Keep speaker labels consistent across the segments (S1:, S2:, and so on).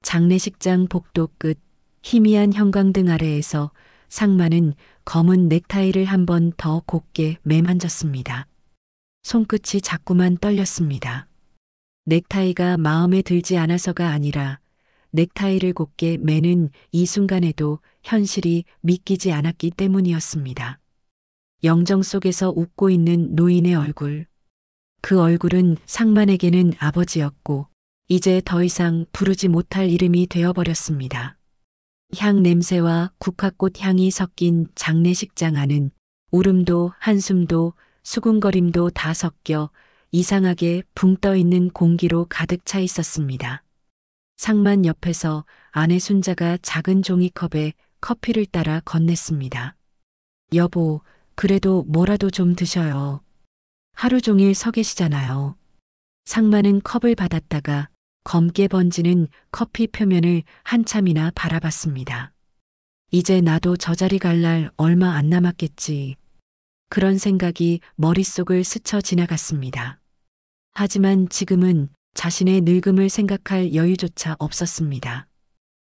S1: 장례식장 복도 끝 희미한 형광등 아래에서 상마는 검은 넥타이를 한 번 더 곱게 매만졌습니다. 손끝이 자꾸만 떨렸습니다. 넥타이가 마음에 들지 않아서가 아니라 넥타이를 곱게 매는 이 순간에도 현실이 믿기지 않았기 때문이었습니다. 영정 속에서 웃고 있는 노인의 얼굴. 그 얼굴은 상만에게는 아버지였고 이제 더 이상 부르지 못할 이름이 되어버렸습니다. 향 냄새와 국화꽃 향이 섞인 장례식장 안은 울음도 한숨도 수군거림도 다 섞여 이상하게 붕 떠 있는 공기로 가득 차 있었습니다. 상만 옆에서 아내 순자가 작은 종이컵에 커피를 따라 건넸습니다. 여보, 그래도 뭐라도 좀 드셔요. 하루 종일 서 계시잖아요. 상만은 컵을 받았다가 검게 번지는 커피 표면을 한참이나 바라봤습니다. 이제 나도 저 자리 갈 날 얼마 안 남았겠지. 그런 생각이 머릿속을 스쳐 지나갔습니다. 하지만 지금은 자신의 늙음을 생각할 여유조차 없었습니다.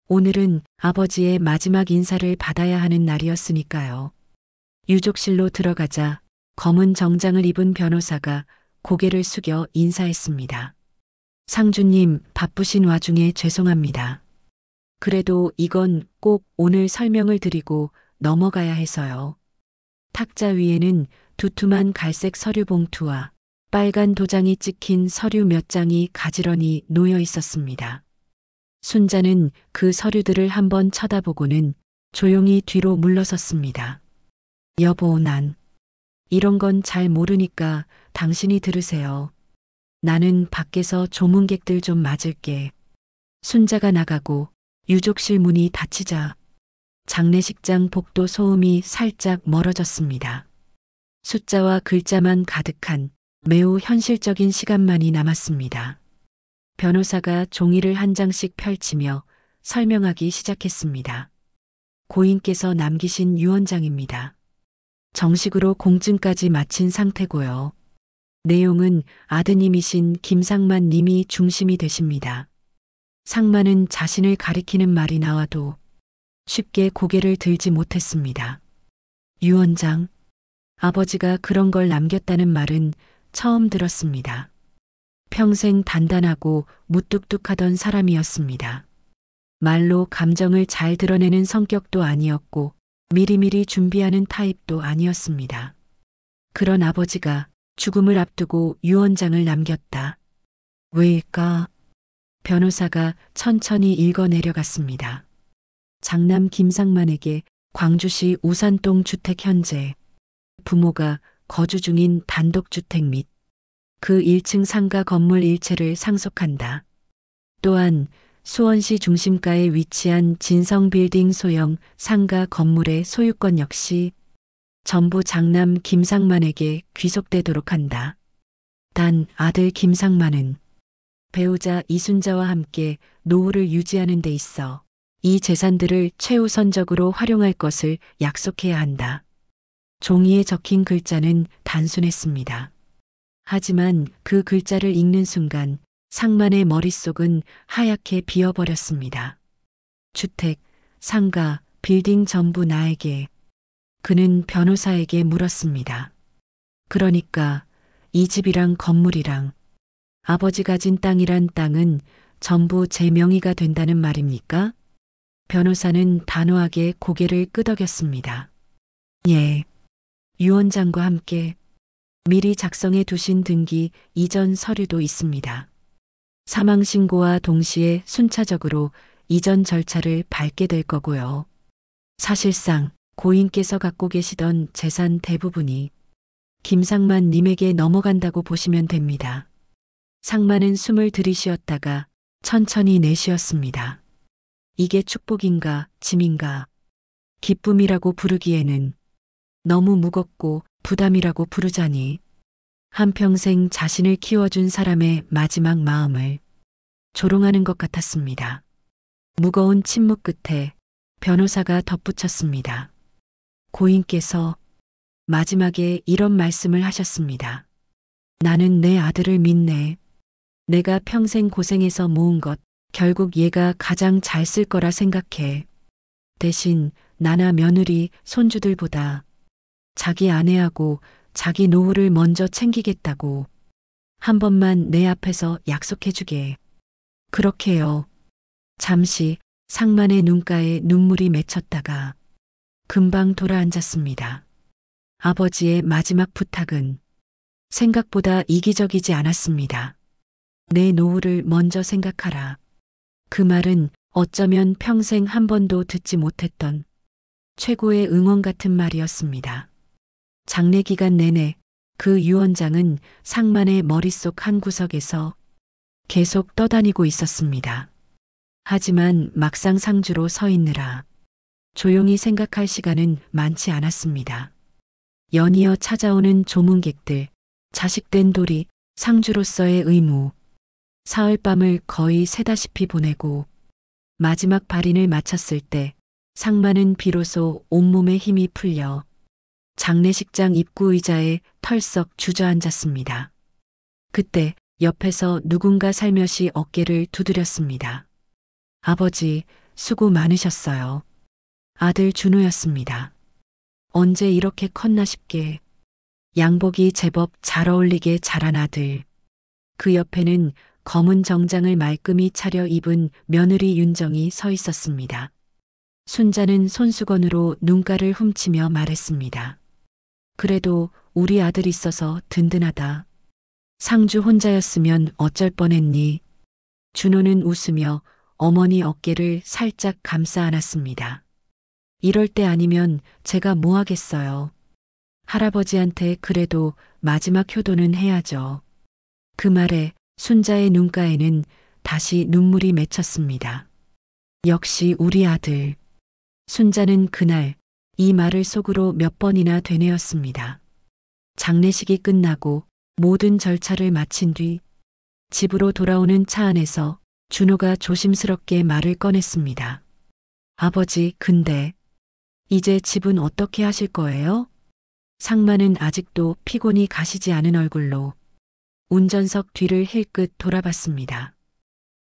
S1: 오늘은 아버지의 마지막 인사를 받아야 하는 날이었으니까요. 유족실로 들어가자 검은 정장을 입은 변호사가 고개를 숙여 인사했습니다. 상주님, 바쁘신 와중에 죄송합니다. 그래도 이건 꼭 오늘 설명을 드리고 넘어가야 해서요. 탁자 위에는 두툼한 갈색 서류 봉투와 빨간 도장이 찍힌 서류 몇 장이 가지런히 놓여 있었습니다. 순자는 그 서류들을 한번 쳐다보고는 조용히 뒤로 물러섰습니다. 여보, 난 이런 건 잘 모르니까 당신이 들으세요. 나는 밖에서 조문객들 좀 맞을게. 순자가 나가고 유족실 문이 닫히자 장례식장 복도 소음이 살짝 멀어졌습니다. 숫자와 글자만 가득한 매우 현실적인 시간만이 남았습니다. 변호사가 종이를 한 장씩 펼치며 설명하기 시작했습니다. 고인께서 남기신 유언장입니다. 정식으로 공증까지 마친 상태고요. 내용은 아드님이신 김상만 님이 중심이 되십니다. 상만은 자신을 가리키는 말이 나와도 쉽게 고개를 들지 못했습니다. 유언장, 아버지가 그런 걸 남겼다는 말은 처음 들었습니다. 평생 단단하고 무뚝뚝하던 사람이었습니다. 말로 감정을 잘 드러내는 성격도 아니었고 미리미리 준비하는 타입도 아니었습니다. 그런 아버지가 죽음을 앞두고 유언장을 남겼다. 왜일까? 변호사가 천천히 읽어 내려갔습니다. 장남 김상만에게 광주시 우산동 주택 현재, 부모가 거주 중인 단독주택 및 그 1층 상가 건물 일체를 상속한다. 또한 수원시 중심가에 위치한 진성빌딩 소형 상가 건물의 소유권 역시 전부 장남 김상만에게 귀속되도록 한다. 단 아들 김상만은 배우자 이순자와 함께 노후를 유지하는 데 있어 이 재산들을 최우선적으로 활용할 것을 약속해야 한다. 종이에 적힌 글자는 단순했습니다. 하지만 그 글자를 읽는 순간 상만의 머릿속은 하얗게 비어버렸습니다. 주택, 상가, 빌딩 전부 나에게. 그는 변호사에게 물었습니다. 그러니까 이 집이랑 건물이랑 아버지 가진 땅이란 땅은 전부 제 명의가 된다는 말입니까? 변호사는 단호하게 고개를 끄덕였습니다. 예. 유언장과 함께 미리 작성해 두신 등기 이전 서류도 있습니다. 사망신고와 동시에 순차적으로 이전 절차를 밟게 될 거고요. 사실상 고인께서 갖고 계시던 재산 대부분이 김상만 님에게 넘어간다고 보시면 됩니다. 상만은 숨을 들이쉬었다가 천천히 내쉬었습니다. 이게 축복인가 짐인가 기쁨이라고 부르기에는 너무 무겁고 부담이라고 부르자니 한평생 자신을 키워준 사람의 마지막 마음을 조롱하는 것 같았습니다. 무거운 침묵 끝에 변호사가 덧붙였습니다. 고인께서 마지막에 이런 말씀을 하셨습니다. 나는 내 아들을 믿네. 내가 평생 고생해서 모은 것 결국 얘가 가장 잘 쓸 거라 생각해. 대신 나나 며느리, 손주들보다 자기 아내하고 자기 노후를 먼저 챙기겠다고 한 번만 내 앞에서 약속해주게. 그렇게요. 잠시 상만의 눈가에 눈물이 맺혔다가 금방 돌아앉았습니다. 아버지의 마지막 부탁은 생각보다 이기적이지 않았습니다. 내 노후를 먼저 생각하라. 그 말은 어쩌면 평생 한 번도 듣지 못했던 최고의 응원 같은 말이었습니다. 장례 기간 내내 그 유언장은 상만의 머릿속 한 구석에서 계속 떠다니고 있었습니다. 하지만 막상 상주로 서 있느라 조용히 생각할 시간은 많지 않았습니다. 연이어 찾아오는 조문객들, 자식된 도리, 상주로서의 의무, 사흘밤을 거의 새다시피 보내고 마지막 발인을 마쳤을 때 상만은 비로소 온몸에 힘이 풀려 장례식장 입구 의자에 털썩 주저앉았습니다. 그때 옆에서 누군가 살며시 어깨를 두드렸습니다. 아버지, 수고 많으셨어요. 아들 준호였습니다. 언제 이렇게 컸나 싶게 양복이 제법 잘 어울리게 자란 아들. 그 옆에는 검은 정장을 말끔히 차려 입은 며느리 윤정이 서 있었습니다. 순자는 손수건으로 눈가를 훔치며 말했습니다. 그래도 우리 아들 있어서 든든하다. 상주 혼자였으면 어쩔 뻔했니? 준호는 웃으며 어머니 어깨를 살짝 감싸 안았습니다. 이럴 때 아니면 제가 뭐 하겠어요. 할아버지한테 그래도 마지막 효도는 해야죠. 그 말에 순자의 눈가에는 다시 눈물이 맺혔습니다. 역시 우리 아들. 순자는 그날 이 말을 속으로 몇 번이나 되뇌었습니다. 장례식이 끝나고 모든 절차를 마친 뒤 집으로 돌아오는 차 안에서 준호가 조심스럽게 말을 꺼냈습니다. 아버지, 근데 이제 집은 어떻게 하실 거예요? 상만은 아직도 피곤이 가시지 않은 얼굴로 운전석 뒤를 힐끗 돌아봤습니다.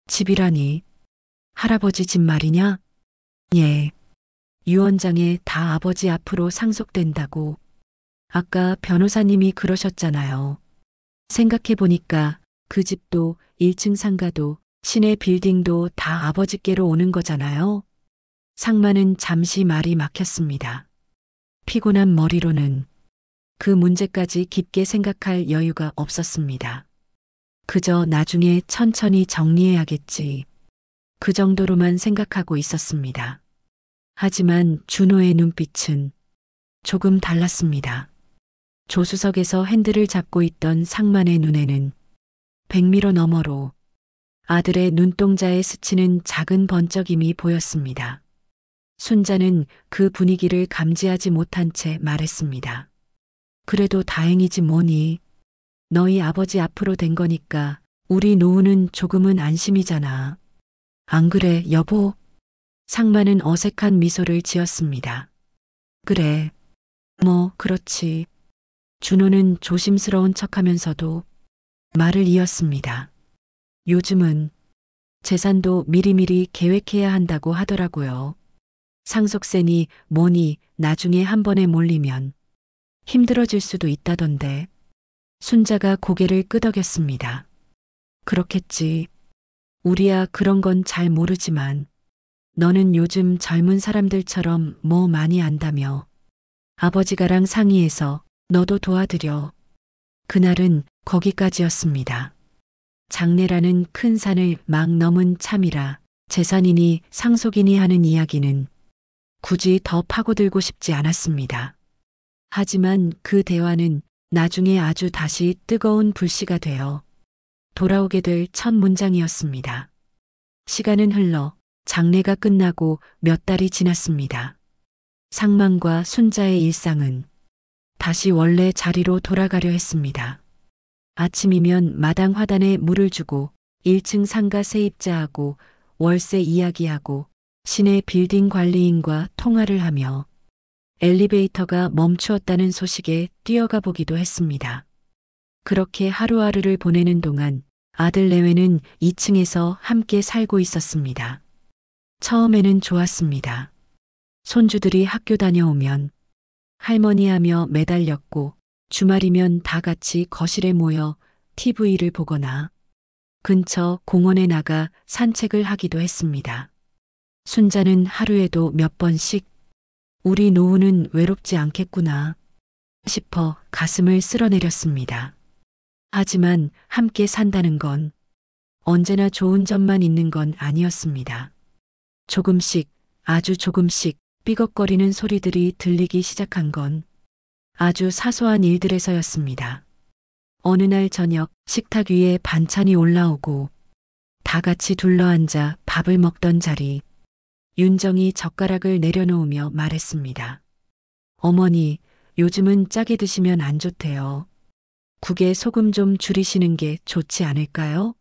S1: 집이라니 할아버지 집 말이냐? 예. 유언장에 다 아버지 앞으로 상속된다고. 아까 변호사님이 그러셨잖아요. 생각해보니까 그 집도 1층 상가도 시내 빌딩도 다 아버지께로 오는 거잖아요. 상만은 잠시 말이 막혔습니다. 피곤한 머리로는 그 문제까지 깊게 생각할 여유가 없었습니다. 그저 나중에 천천히 정리해야겠지. 그 정도로만 생각하고 있었습니다. 하지만 준호의 눈빛은 조금 달랐습니다. 조수석에서 핸들을 잡고 있던 상만의 눈에는 100m 너머로 아들의 눈동자에 스치는 작은 번쩍임이 보였습니다. 순자는 그 분위기를 감지하지 못한 채 말했습니다. 그래도 다행이지 뭐니. 너희 아버지 앞으로 된 거니까 우리 노후는 조금은 안심이잖아. 안 그래, 여보? 상만은 어색한 미소를 지었습니다. 그래. 뭐, 그렇지. 준호는 조심스러운 척하면서도 말을 이었습니다. 요즘은 재산도 미리미리 계획해야 한다고 하더라고요. 상속세니 뭐니 나중에 한 번에 몰리면 힘들어질 수도 있다던데. 순자가 고개를 끄덕였습니다. 그렇겠지. 우리야 그런 건 잘 모르지만 너는 요즘 젊은 사람들처럼 뭐 많이 안다며. 아버지가랑 상의해서 너도 도와드려. 그날은 거기까지였습니다. 장례라는 큰 산을 막 넘은 참이라 재산이니 상속이니 하는 이야기는 굳이 더 파고들고 싶지 않았습니다. 하지만 그 대화는 나중에 아주 다시 뜨거운 불씨가 되어 돌아오게 될 첫 문장이었습니다. 시간은 흘러 장례가 끝나고 몇 달이 지났습니다. 상만과 순자의 일상은 다시 원래 자리로 돌아가려 했습니다. 아침이면 마당 화단에 물을 주고 1층 상가 세입자하고 월세 이야기하고 시내 빌딩 관리인과 통화를 하며 엘리베이터가 멈추었다는 소식에 뛰어가 보기도 했습니다. 그렇게 하루하루를 보내는 동안 아들 내외는 2층에서 함께 살고 있었습니다. 처음에는 좋았습니다. 손주들이 학교 다녀오면 할머니하며 매달렸고 주말이면 다 같이 거실에 모여 TV를 보거나 근처 공원에 나가 산책을 하기도 했습니다. 순자는 하루에도 몇 번씩 우리 노후는 외롭지 않겠구나 싶어 가슴을 쓸어내렸습니다. 하지만 함께 산다는 건 언제나 좋은 점만 있는 건 아니었습니다. 조금씩, 아주 조금씩 삐걱거리는 소리들이 들리기 시작한 건 아주 사소한 일들에서였습니다. 어느 날 저녁 식탁 위에 반찬이 올라오고 다 같이 둘러앉아 밥을 먹던 자리, 윤정이 젓가락을 내려놓으며 말했습니다. 어머니, 요즘은 짜게 드시면 안 좋대요. 국에 소금 좀 줄이시는 게 좋지 않을까요?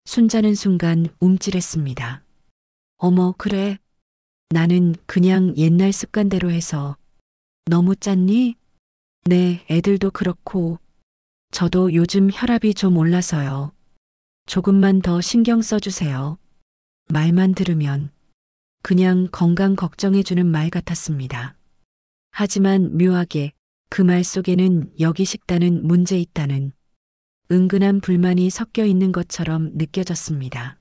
S1: 순자는 순간 움찔했습니다. 어머, 그래. 나는 그냥 옛날 습관대로 해서 너무 짰니? 네, 애들도 그렇고 저도 요즘 혈압이 좀 올라서요. 조금만 더 신경 써주세요. 말만 들으면 그냥 건강 걱정해주는 말 같았습니다. 하지만 묘하게 그 말 속에는 여기 식단은 문제 있다는 은근한 불만이 섞여 있는 것처럼 느껴졌습니다.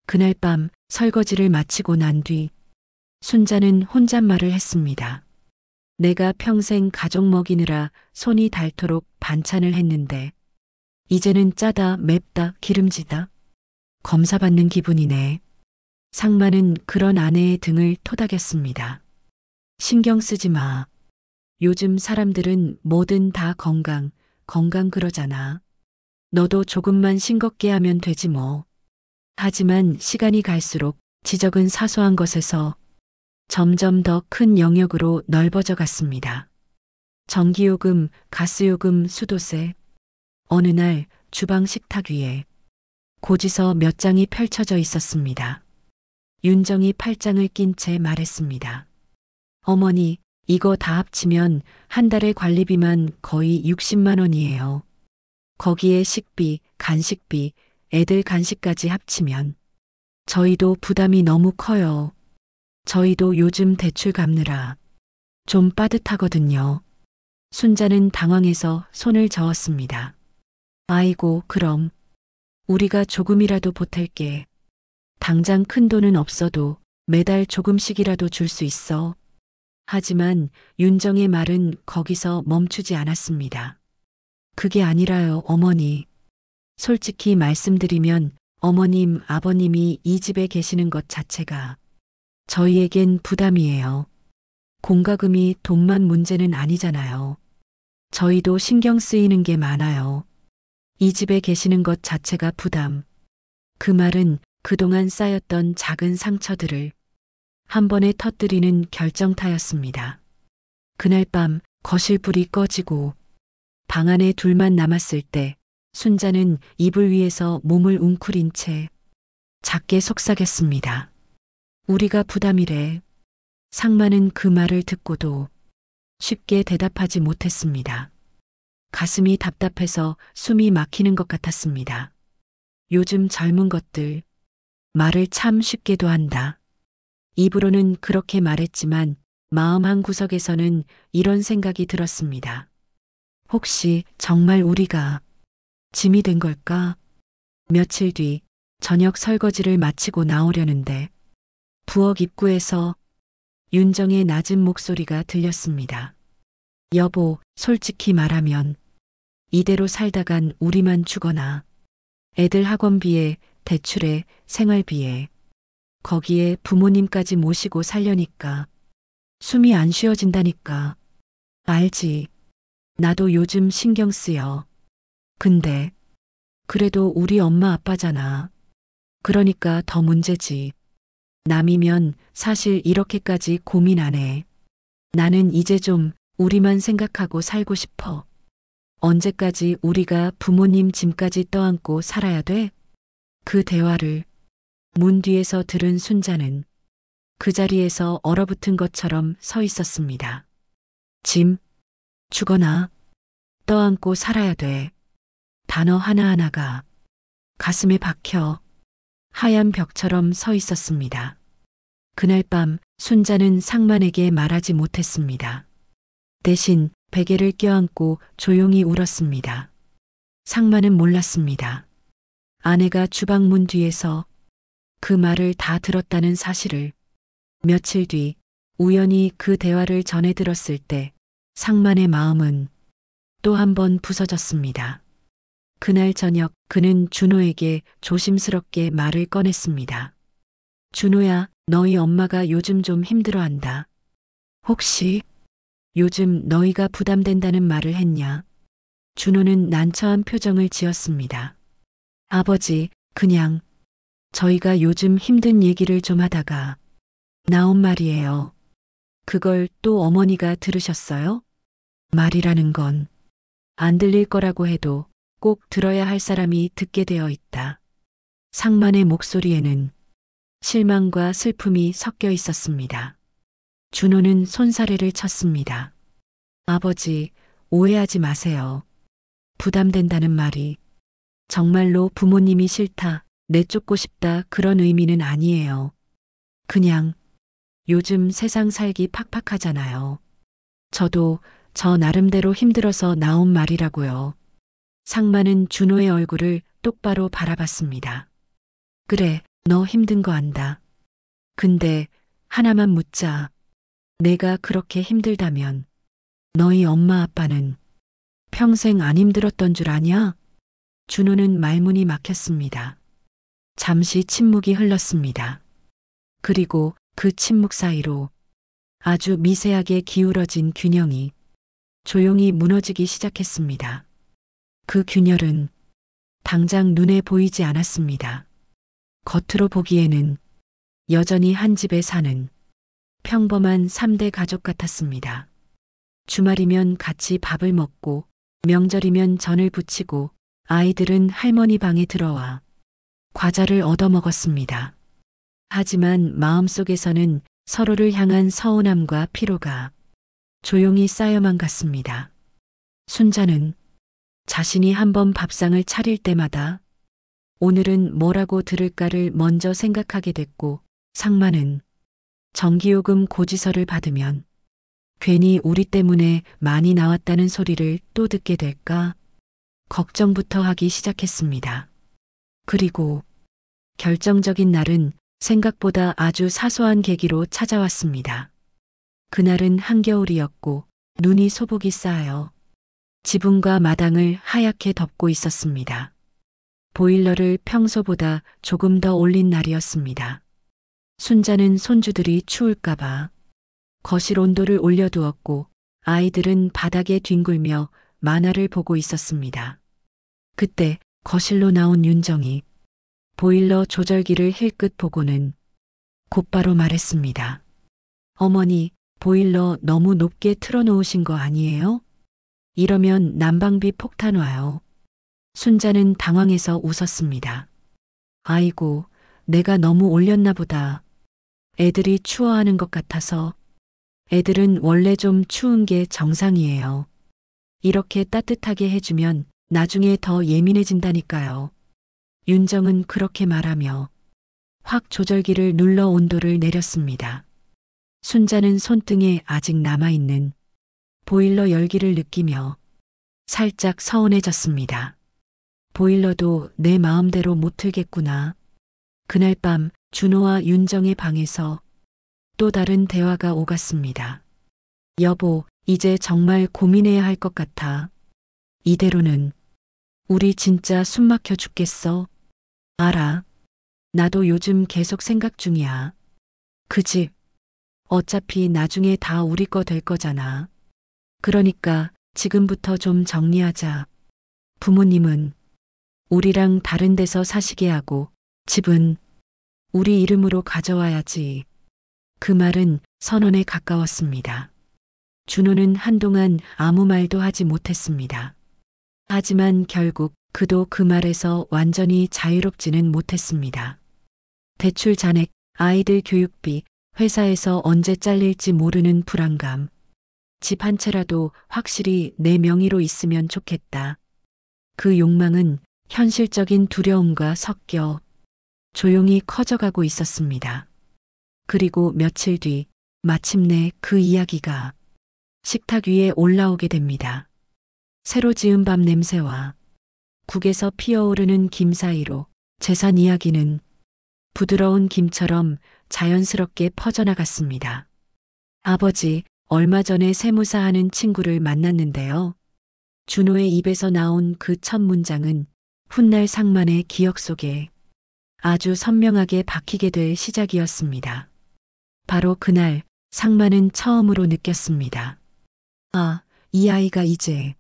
S1: 그날 밤 설거지를 마치고 난 뒤 순자는 혼잣말을 했습니다. 내가 평생 가족 먹이느라 손이 닳도록 반찬을 했는데 이제는 짜다, 맵다, 기름지다. 검사받는 기분이네. 상마는 그런 아내의 등을 토닥였습니다. 신경 쓰지 마. 요즘 사람들은 뭐든 다 건강, 건강 그러잖아. 너도 조금만 싱겁게 하면 되지 뭐. 하지만 시간이 갈수록 지적은 사소한 것에서 점점 더 큰 영역으로 넓어져 갔습니다. 전기요금, 가스요금, 수도세. 어느 날 주방 식탁 위에 고지서 몇 장이 펼쳐져 있었습니다. 윤정이 팔짱을 낀 채 말했습니다. 어머니, 이거 다 합치면 한 달에 관리비만 거의 60만 원이에요. 거기에 식비, 간식비, 애들 간식까지 합치면 저희도 부담이 너무 커요. 저희도 요즘 대출 갚느라 좀 빠듯하거든요. 순자는 당황해서 손을 저었습니다. 아이고, 그럼 우리가 조금이라도 보탤게. 당장 큰 돈은 없어도 매달 조금씩이라도 줄 수 있어. 하지만 윤정의 말은 거기서 멈추지 않았습니다. 그게 아니라요, 어머니. 솔직히 말씀드리면 어머님, 아버님이 이 집에 계시는 것 자체가 저희에겐 부담이에요. 공과금이 돈만 문제는 아니잖아요. 저희도 신경 쓰이는 게 많아요. 이 집에 계시는 것 자체가 부담. 그 말은 그동안 쌓였던 작은 상처들을 한 번에 터뜨리는 결정타였습니다. 그날 밤 거실 불이 꺼지고 방 안에 둘만 남았을 때 순자는 이불 위에서 몸을 웅크린 채 작게 속삭였습니다. 우리가 부담이래. 상마는 그 말을 듣고도 쉽게 대답하지 못했습니다. 가슴이 답답해서 숨이 막히는 것 같았습니다. 요즘 젊은 것들 말을 참 쉽게도 한다. 입으로는 그렇게 말했지만 마음 한 구석에서는 이런 생각이 들었습니다. 혹시 정말 우리가 짐이 된 걸까? 며칠 뒤 저녁 설거지를 마치고 나오려는데 부엌 입구에서 윤정의 낮은 목소리가 들렸습니다. 여보, 솔직히 말하면 이대로 살다간 우리만 죽어나. 애들 학원비에, 대출에, 생활비에, 거기에 부모님까지 모시고 살려니까 숨이 안 쉬어진다니까. 알지. 나도 요즘 신경 쓰여. 근데 그래도 우리 엄마 아빠잖아. 그러니까 더 문제지. 남이면 사실 이렇게까지 고민 안 해. 나는 이제 좀 우리만 생각하고 살고 싶어. 언제까지 우리가 부모님 짐까지 떠안고 살아야 돼? 그 대화를 문 뒤에서 들은 순자는 그 자리에서 얼어붙은 것처럼 서 있었습니다. 짐, 죽어나, 떠안고 살아야 돼. 단어 하나하나가 가슴에 박혀 하얀 벽처럼 서 있었습니다. 그날 밤 순자는 상만에게 말하지 못했습니다. 대신 베개를 껴안고 조용히 울었습니다. 상만은 몰랐습니다. 아내가 주방 문 뒤에서 그 말을 다 들었다는 사실을. 며칠 뒤 우연히 그 대화를 전해 들었을 때 상만의 마음은 또 한 번 부서졌습니다. 그날 저녁 그는 준호에게 조심스럽게 말을 꺼냈습니다. 준호야, 너희 엄마가 요즘 좀 힘들어한다. 혹시 요즘 너희가 부담된다는 말을 했냐? 준호는 난처한 표정을 지었습니다. 아버지, 그냥 저희가 요즘 힘든 얘기를 좀 하다가 나온 말이에요. 그걸 또 어머니가 들으셨어요? 말이라는 건 안 들릴 거라고 해도 꼭 들어야 할 사람이 듣게 되어 있다. 상만의 목소리에는 실망과 슬픔이 섞여 있었습니다. 준호는 손사래를 쳤습니다. 아버지, 오해하지 마세요. 부담된다는 말이 정말로 부모님이 싫다, 내쫓고 싶다 그런 의미는 아니에요. 그냥 요즘 세상 살기 팍팍하잖아요. 저도 저 나름대로 힘들어서 나온 말이라고요. 상만은 준호의 얼굴을 똑바로 바라봤습니다. 그래, 너 힘든 거 안다. 근데 하나만 묻자. 내가 그렇게 힘들다면 너희 엄마 아빠는 평생 안 힘들었던 줄 아냐? 준호는 말문이 막혔습니다. 잠시 침묵이 흘렀습니다. 그리고 그 침묵 사이로 아주 미세하게 기울어진 균형이 조용히 무너지기 시작했습니다. 그 균열은 당장 눈에 보이지 않았습니다. 겉으로 보기에는 여전히 한 집에 사는 평범한 3대 가족 같았습니다. 주말이면 같이 밥을 먹고 명절이면 전을 부치고 아이들은 할머니 방에 들어와 과자를 얻어 먹었습니다. 하지만 마음속에서는 서로를 향한 서운함과 피로가 조용히 쌓여만 갔습니다. 순자는 자신이 한번 밥상을 차릴 때마다 오늘은 뭐라고 들을까를 먼저 생각하게 됐고, 상만은 전기요금 고지서를 받으면 괜히 우리 때문에 많이 나왔다는 소리를 또 듣게 될까 걱정부터 하기 시작했습니다. 그리고 결정적인 날은 생각보다 아주 사소한 계기로 찾아왔습니다. 그날은 한겨울이었고 눈이 소복이 쌓여 지붕과 마당을 하얗게 덮고 있었습니다. 보일러를 평소보다 조금 더 올린 날이었습니다. 순자는 손주들이 추울까봐 거실 온도를 올려두었고 아이들은 바닥에 뒹굴며 만화를 보고 있었습니다. 그때 거실로 나온 윤정이 보일러 조절기를 힐끗 보고는 곧바로 말했습니다. 어머니, 보일러 너무 높게 틀어놓으신 거 아니에요? 이러면 난방비 폭탄 와요. 순자는 당황해서 웃었습니다. 아이고, 내가 너무 올렸나 보다. 애들이 추워하는 것 같아서. 애들은 원래 좀 추운 게 정상이에요. 이렇게 따뜻하게 해주면 나중에 더 예민해진다니까요. 윤정은 그렇게 말하며 확 조절기를 눌러 온도를 내렸습니다. 순자는 손등에 아직 남아있는 보일러 열기를 느끼며 살짝 서운해졌습니다. 보일러도 내 마음대로 못 틀겠구나. 그날 밤 준호와 윤정의 방에서 또 다른 대화가 오갔습니다. 여보, 이제 정말 고민해야 할 것 같아. 이대로는 우리 진짜 숨 막혀 죽겠어. 알아. 나도 요즘 계속 생각 중이야. 그 집, 어차피 나중에 다 우리 거 될 거잖아. 그러니까 지금부터 좀 정리하자. 부모님은 우리랑 다른 데서 사시게 하고 집은 우리 이름으로 가져와야지. 그 말은 선언에 가까웠습니다. 준호는 한동안 아무 말도 하지 못했습니다. 하지만 결국 그도 그 말에서 완전히 자유롭지는 못했습니다. 대출 잔액, 아이들 교육비, 회사에서 언제 잘릴지 모르는 불안감. 집 한 채라도 확실히 내 명의로 있으면 좋겠다. 그 욕망은 현실적인 두려움과 섞여 조용히 커져가고 있었습니다. 그리고 며칠 뒤 마침내 그 이야기가 식탁 위에 올라오게 됩니다. 새로 지은 밥 냄새와 국에서 피어오르는 김 사이로 재산 이야기는 부드러운 김처럼 자연스럽게 퍼져나갔습니다. 아버지, 얼마 전에 세무사 하는 친구를 만났는데요. 준호의 입에서 나온 그 첫 문장은 훗날 상만의 기억 속에 아주 선명하게 박히게 될 시작이었습니다. 바로 그날 상만은 처음으로 느꼈습니다. 아, 이 아이가 이제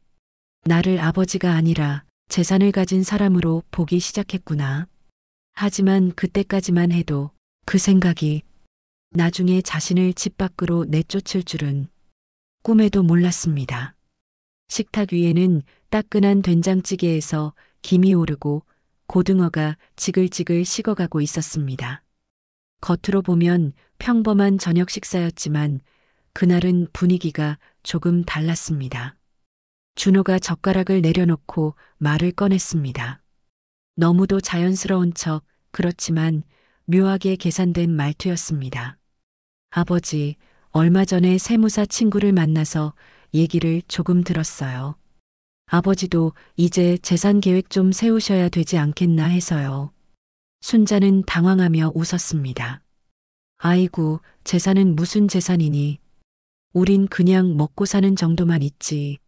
S1: 나를 아버지가 아니라 재산을 가진 사람으로 보기 시작했구나. 하지만 그때까지만 해도 그 생각이 나중에 자신을 집 밖으로 내쫓을 줄은 꿈에도 몰랐습니다. 식탁 위에는 따끈한 된장찌개에서 김이 오르고 고등어가 지글지글 식어가고 있었습니다. 겉으로 보면 평범한 저녁 식사였지만 그날은 분위기가 조금 달랐습니다. 준호가 젓가락을 내려놓고 말을 꺼냈습니다. 너무도 자연스러운 척, 그렇지만 묘하게 계산된 말투였습니다. 아버지, 얼마 전에 세무사 친구를 만나서 얘기를 조금 들었어요. 아버지도 이제 재산 계획 좀 세우셔야 되지 않겠나 해서요. 순자는 당황하며 웃었습니다. 아이고, 재산은 무슨 재산이니? 우린 그냥 먹고 사는 정도만 있지.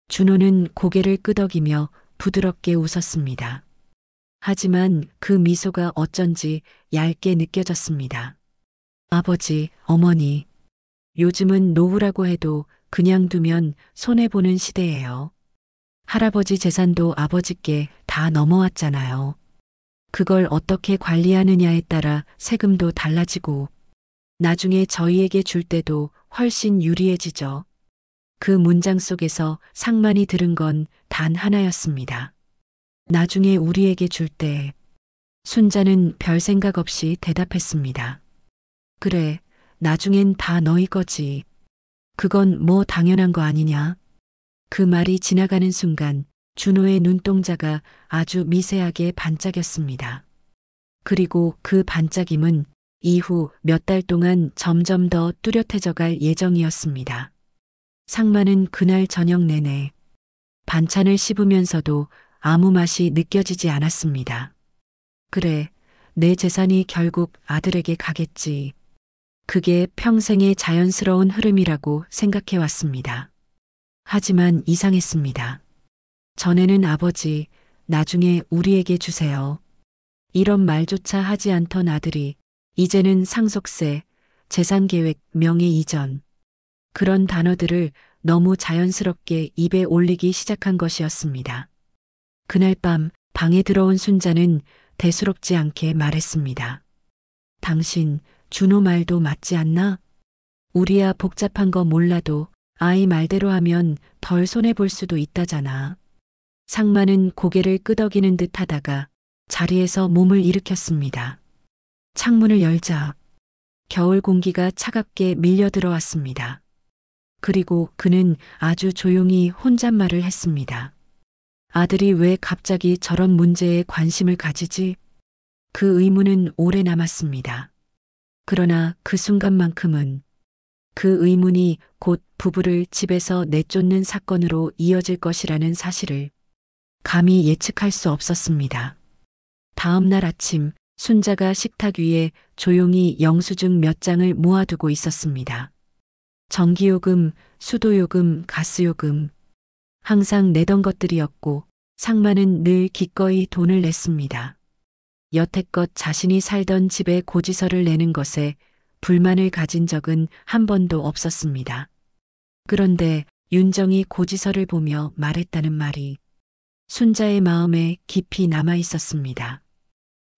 S1: 준호는 고개를 끄덕이며 부드럽게 웃었습니다. 하지만 그 미소가 어쩐지 얇게 느껴졌습니다. 아버지, 어머니, 요즘은 노후라고 해도 그냥 두면 손해보는 시대예요. 할아버지 재산도 아버지께 다 넘어왔잖아요. 그걸 어떻게 관리하느냐에 따라 세금도 달라지고 나중에 저희에게 줄 때도 훨씬 유리해지죠. 그 문장 속에서 상만이 들은 건 단 하나였습니다. 나중에 우리에게 줄 때 순자는 별 생각 없이 대답했습니다. 그래, 나중엔 다 너희 거지. 그건 뭐 당연한 거 아니냐. 그 말이 지나가는 순간 준호의 눈동자가 아주 미세하게 반짝였습니다. 그리고 그 반짝임은 이후 몇 달 동안 점점 더 뚜렷해져 갈 예정이었습니다. 상만은 그날 저녁 내내 반찬을 씹으면서도 아무 맛이 느껴지지 않았습니다. 그래, 내 재산이 결국 아들에게 가겠지. 그게 평생의 자연스러운 흐름이라고 생각해 왔습니다. 하지만 이상했습니다. 전에는 아버지, 나중에 우리에게 주세요. 이런 말조차 하지 않던 아들이 이제는 상속세, 재산계획, 명예이전. 그런 단어들을 너무 자연스럽게 입에 올리기 시작한 것이었습니다. 그날 밤 방에 들어온 순자는 대수롭지 않게 말했습니다. 당신, 준호 말도 맞지 않나? 우리야 복잡한 거 몰라도 아이 말대로 하면 덜 손해볼 수도 있다잖아. 상만은 고개를 끄덕이는 듯 하다가 자리에서 몸을 일으켰습니다. 창문을 열자 겨울 공기가 차갑게 밀려 들어왔습니다. 그리고 그는 아주 조용히 혼잣말을 했습니다. 아들이 왜 갑자기 저런 문제에 관심을 가지지? 그 의문은 오래 남았습니다. 그러나 그 순간만큼은 그 의문이 곧 부부를 집에서 내쫓는 사건으로 이어질 것이라는 사실을 감히 예측할 수 없었습니다. 다음 날 아침 순자가 식탁 위에 조용히 영수증 몇 장을 모아두고 있었습니다. 전기요금, 수도요금, 가스요금. 항상 내던 것들이었고 상만은 늘 기꺼이 돈을 냈습니다. 여태껏 자신이 살던 집에 고지서를 내는 것에 불만을 가진 적은 한 번도 없었습니다. 그런데 윤정이 고지서를 보며 말했다는 말이 순자의 마음에 깊이 남아 있었습니다.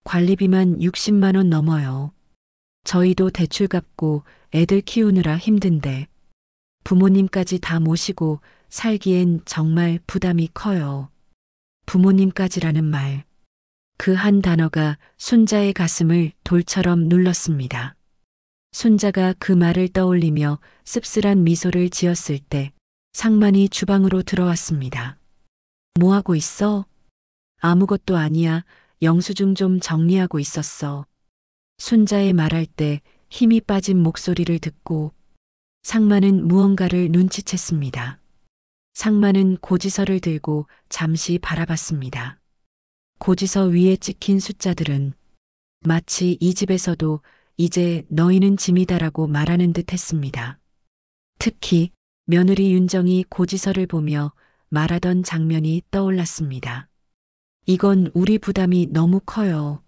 S1: 관리비만 60만 원 넘어요. 저희도 대출 갚고 애들 키우느라 힘든데 부모님까지 다 모시고 살기엔 정말 부담이 커요. 부모님까지라는 말. 그 한 단어가 순자의 가슴을 돌처럼 눌렀습니다. 순자가 그 말을 떠올리며 씁쓸한 미소를 지었을 때 상만이 주방으로 들어왔습니다. 뭐 하고 있어? 아무것도 아니야. 영수증 좀 정리하고 있었어. 순자의 말할 때 힘이 빠진 목소리를 듣고 상마는 무언가를 눈치챘습니다. 상마는 고지서를 들고 잠시 바라봤습니다. 고지서 위에 찍힌 숫자들은 마치 이 집에서도 이제 너희는 짐이다라고 말하는 듯 했습니다. 특히 며느리 윤정이 고지서를 보며 말하던 장면이 떠올랐습니다. 이건 우리 부담이 너무 커요.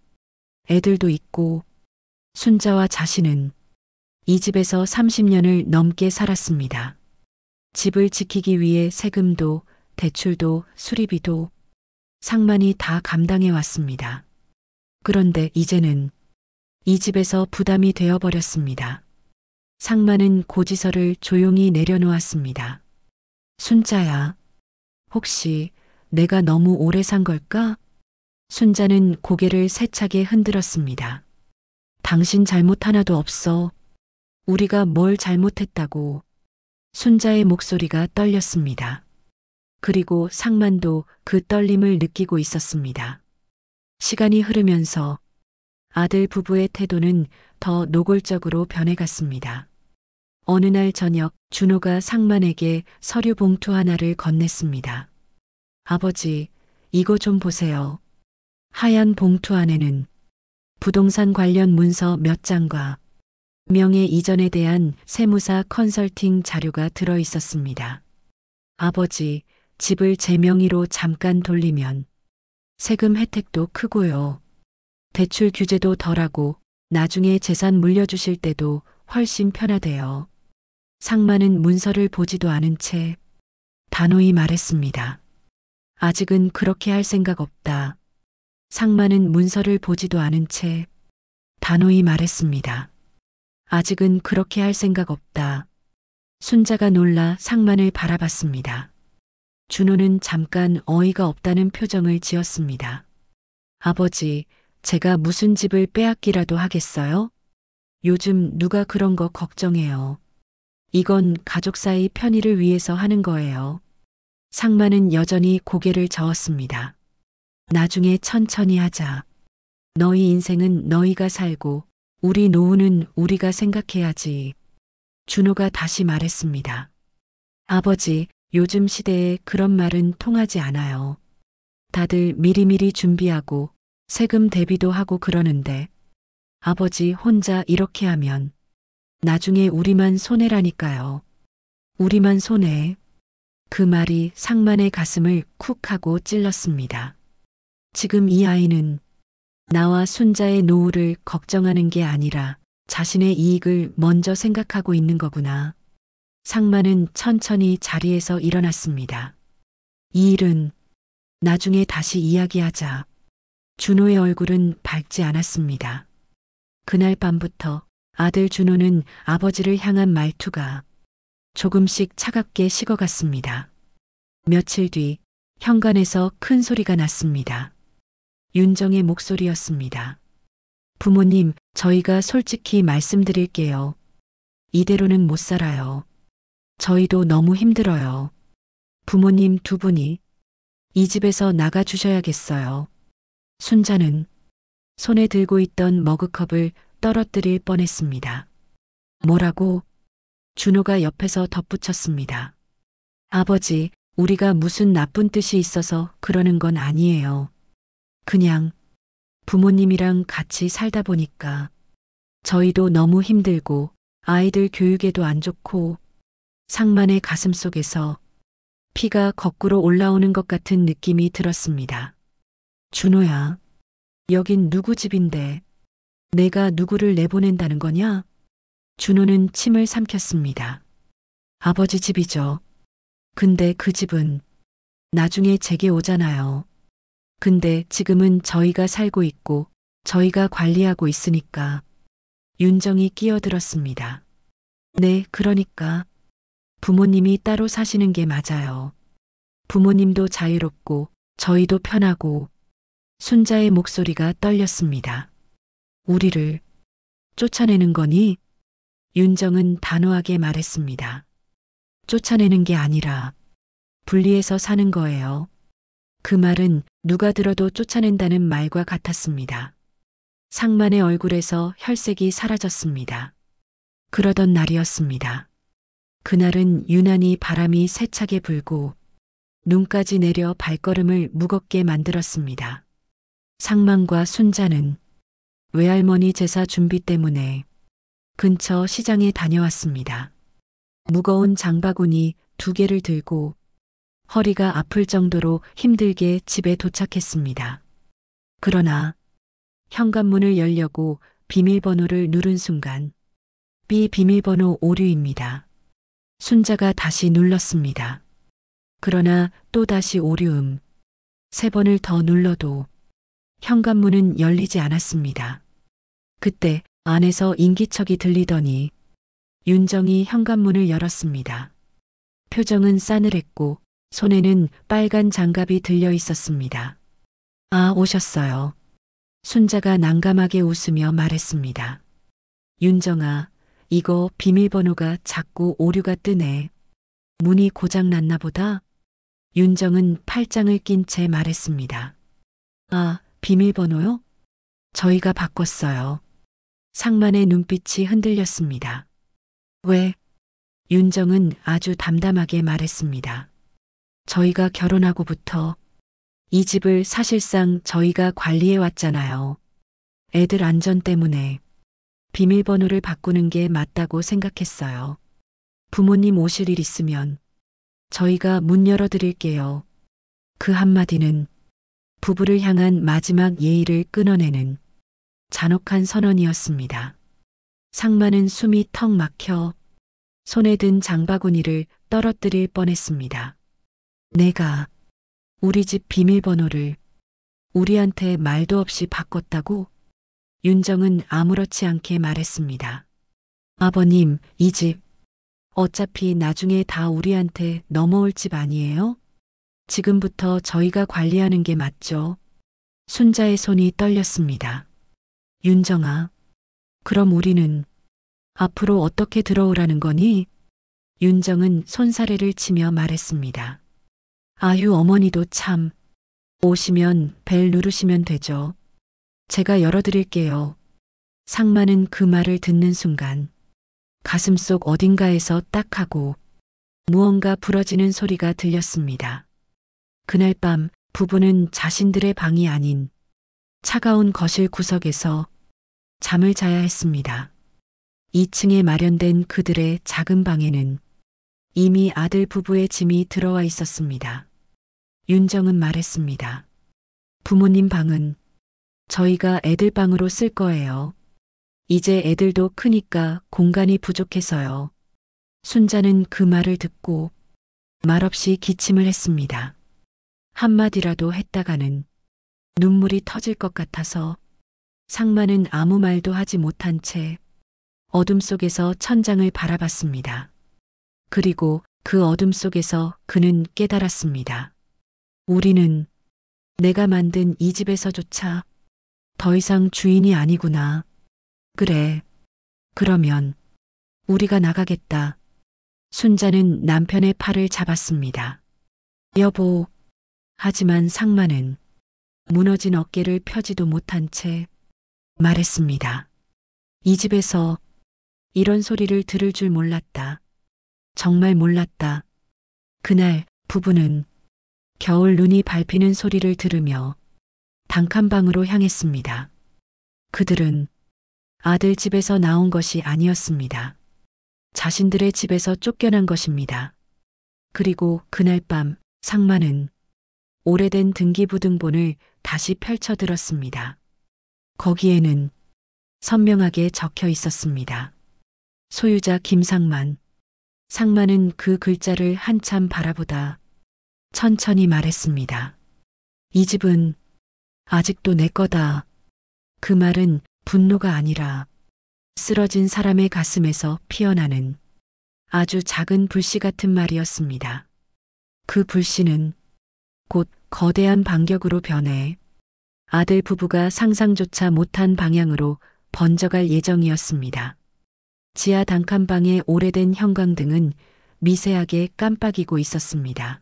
S1: 애들도 있고 순자와 자신은 이 집에서 30년을 넘게 살았습니다. 집을 지키기 위해 세금도 대출도 수리비도 상만이 다 감당해 왔습니다. 그런데 이제는 이 집에서 부담이 되어버렸습니다. 상만은 고지서를 조용히 내려놓았습니다. 순자야, 혹시 내가 너무 오래 산 걸까? 순자는 고개를 세차게 흔들었습니다. 당신 잘못 하나도 없어. 우리가 뭘 잘못했다고. 순자의 목소리가 떨렸습니다. 그리고 상만도 그 떨림을 느끼고 있었습니다. 시간이 흐르면서 아들 부부의 태도는 더 노골적으로 변해갔습니다. 어느 날 저녁 준호가 상만에게 서류 봉투 하나를 건넸습니다. 아버지, 이거 좀 보세요. 하얀 봉투 안에는 부동산 관련 문서 몇 장과 명예 이전에 대한 세무사 컨설팅 자료가 들어 있었습니다. 아버지, 집을 제 명의로 잠깐 돌리면 세금 혜택도 크고요. 대출 규제도 덜하고 나중에 재산 물려주실 때도 훨씬 편하대요. 상마는 문서를 보지도 않은 채 단호히 말했습니다. 아직은 그렇게 할 생각 없다. 상마는 문서를 보지도 않은 채 단호히 말했습니다. 아직은 그렇게 할 생각 없다. 순자가 놀라 상만을 바라봤습니다. 준호는 잠깐 어이가 없다는 표정을 지었습니다. 아버지, 제가 무슨 집을 빼앗기라도 하겠어요? 요즘 누가 그런 거 걱정해요. 이건 가족 사이 편의를 위해서 하는 거예요. 상만은 여전히 고개를 저었습니다. 나중에 천천히 하자. 너희 인생은 너희가 살고 우리 노후는 우리가 생각해야지. 준호가 다시 말했습니다. 아버지, 요즘 시대에 그런 말은 통하지 않아요. 다들 미리미리 준비하고 세금 대비도 하고 그러는데 아버지 혼자 이렇게 하면 나중에 우리만 손해라니까요. 우리만 손해. 그 말이 상만의 가슴을 쿡 하고 찔렀습니다. 지금 이 아이는 나와 순자의 노후를 걱정하는 게 아니라 자신의 이익을 먼저 생각하고 있는 거구나. 상만은 천천히 자리에서 일어났습니다. 이 일은 나중에 다시 이야기하자. 준호의 얼굴은 밝지 않았습니다. 그날 밤부터 아들 준호는 아버지를 향한 말투가 조금씩 차갑게 식어갔습니다. 며칠 뒤 현관에서 큰 소리가 났습니다. 윤정의 목소리였습니다. 부모님, 저희가 솔직히 말씀드릴게요. 이대로는 못 살아요. 저희도 너무 힘들어요. 부모님 두 분이 이 집에서 나가 주셔야겠어요. 순자는 손에 들고 있던 머그컵을 떨어뜨릴 뻔했습니다. 뭐라고? 준호가 옆에서 덧붙였습니다. 아버지, 우리가 무슨 나쁜 뜻이 있어서 그러는 건 아니에요. 그냥 부모님이랑 같이 살다 보니까 저희도 너무 힘들고 아이들 교육에도 안 좋고 상만의 가슴 속에서 피가 거꾸로 올라오는 것 같은 느낌이 들었습니다. 준호야, 여긴 누구 집인데 내가 누구를 내보낸다는 거냐? 준호는 침을 삼켰습니다. 아버지 집이죠. 근데 그 집은 나중에 제게 오잖아요. 근데 지금은 저희가 살고 있고 저희가 관리하고 있으니까. 윤정이 끼어들었습니다. 네, 그러니까 부모님이 따로 사시는 게 맞아요. 부모님도 자유롭고 저희도 편하고. 순자의 목소리가 떨렸습니다. 우리를 쫓아내는 거니? 윤정은 단호하게 말했습니다. 쫓아내는 게 아니라 분리해서 사는 거예요. 그 말은 누가 들어도 쫓아낸다는 말과 같았습니다. 상만의 얼굴에서 혈색이 사라졌습니다. 그러던 날이었습니다. 그날은 유난히 바람이 세차게 불고 눈까지 내려 발걸음을 무겁게 만들었습니다. 상만과 순자는 외할머니 제사 준비 때문에 근처 시장에 다녀왔습니다. 무거운 장바구니 2개를 들고 허리가 아플 정도로 힘들게 집에 도착했습니다. 그러나 현관문을 열려고 비밀번호를 누른 순간 B 비밀번호 오류입니다. 순자가 다시 눌렀습니다. 그러나 또다시 오류음. 3번을 더 눌러도 현관문은 열리지 않았습니다. 그때 안에서 인기척이 들리더니 윤정이 현관문을 열었습니다. 표정은 싸늘했고 손에는 빨간 장갑이 들려 있었습니다. 아, 오셨어요. 순자가 난감하게 웃으며 말했습니다. 윤정아, 이거 비밀번호가 자꾸 오류가 뜨네. 문이 고장났나 보다? 윤정은 팔짱을 낀 채 말했습니다. 아, 비밀번호요? 저희가 바꿨어요. 상만의 눈빛이 흔들렸습니다. 왜? 윤정은 아주 담담하게 말했습니다. 저희가 결혼하고부터 이 집을 사실상 저희가 관리해 왔잖아요. 애들 안전 때문에 비밀번호를 바꾸는 게 맞다고 생각했어요. 부모님 오실 일 있으면 저희가 문 열어드릴게요. 그 한마디는 부부를 향한 마지막 예의를 끊어내는 잔혹한 선언이었습니다. 상만은 숨이 턱 막혀 손에 든 장바구니를 떨어뜨릴 뻔했습니다. 내가 우리 집 비밀번호를 우리한테 말도 없이 바꿨다고? 윤정은 아무렇지 않게 말했습니다. 아버님, 이 집 어차피 나중에 다 우리한테 넘어올 집 아니에요? 지금부터 저희가 관리하는 게 맞죠? 순자의 손이 떨렸습니다. 윤정아, 그럼 우리는 앞으로 어떻게 들어오라는 거니? 윤정은 손사래를 치며 말했습니다. 아유, 어머니도 참. 오시면 벨 누르시면 되죠. 제가 열어드릴게요. 상만은 그 말을 듣는 순간 가슴속 어딘가에서 딱 하고 무언가 부러지는 소리가 들렸습니다. 그날 밤 부부는 자신들의 방이 아닌 차가운 거실 구석에서 잠을 자야 했습니다. 2층에 마련된 그들의 작은 방에는 이미 아들 부부의 짐이 들어와 있었습니다. 윤정은 말했습니다. 부모님 방은 저희가 애들 방으로 쓸 거예요. 이제 애들도 크니까 공간이 부족해서요. 순자는 그 말을 듣고 말없이 기침을 했습니다. 한마디라도 했다가는 눈물이 터질 것 같아서 상만은 아무 말도 하지 못한 채 어둠 속에서 천장을 바라봤습니다. 그리고 그 어둠 속에서 그는 깨달았습니다. 우리는 내가 만든 이 집에서조차 더 이상 주인이 아니구나. 그래. 그러면 우리가 나가겠다. 순자는 남편의 팔을 잡았습니다. 여보. 하지만 상만은 무너진 어깨를 펴지도 못한 채 말했습니다. 이 집에서 이런 소리를 들을 줄 몰랐다. 정말 몰랐다. 그날 부부는 겨울 눈이 밟히는 소리를 들으며 단칸방으로 향했습니다. 그들은 아들 집에서 나온 것이 아니었습니다. 자신들의 집에서 쫓겨난 것입니다. 그리고 그날 밤 상만은 오래된 등기부등본을 다시 펼쳐들었습니다. 거기에는 선명하게 적혀 있었습니다. 소유자 김상만. 상만은 그 글자를 한참 바라보다 천천히 말했습니다. 이 집은 아직도 내 거다. 그 말은 분노가 아니라 쓰러진 사람의 가슴에서 피어나는 아주 작은 불씨 같은 말이었습니다. 그 불씨는 곧 거대한 반격으로 변해 아들 부부가 상상조차 못한 방향으로 번져갈 예정이었습니다. 지하 단칸방의 오래된 형광등은 미세하게 깜빡이고 있었습니다.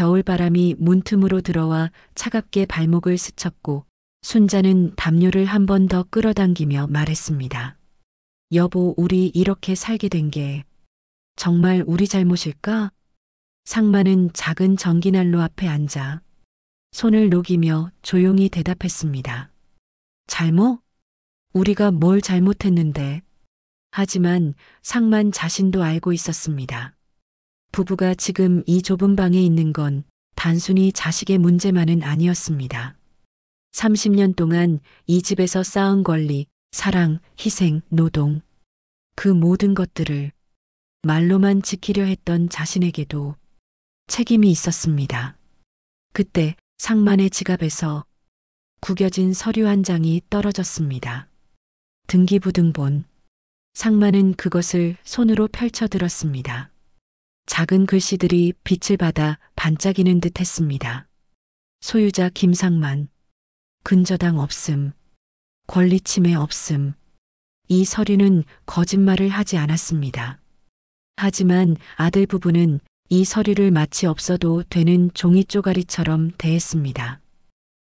S1: 겨울바람이 문틈으로 들어와 차갑게 발목을 스쳤고 순자는 담요를 한 번 더 끌어당기며 말했습니다. 여보, 우리 이렇게 살게 된 게 정말 우리 잘못일까? 상마는 작은 전기난로 앞에 앉아 손을 녹이며 조용히 대답했습니다. 잘못? 우리가 뭘 잘못했는데? 하지만 상만 자신도 알고 있었습니다. 부부가 지금 이 좁은 방에 있는 건 단순히 자식의 문제만은 아니었습니다. 30년 동안 이 집에서 쌓은 권리, 사랑, 희생, 노동, 그 모든 것들을 말로만 지키려 했던 자신에게도 책임이 있었습니다. 그때 상만의 지갑에서 구겨진 서류 한 장이 떨어졌습니다. 등기부등본. 상만은 그것을 손으로 펼쳐 들었습니다. 작은 글씨들이 빛을 받아 반짝이는 듯 했습니다. 소유자 김상만. 근저당 없음. 권리 침해 없음. 이 서류는 거짓말을 하지 않았습니다. 하지만 아들 부부는 이 서류를 마치 없어도 되는 종이 쪼가리처럼 대했습니다.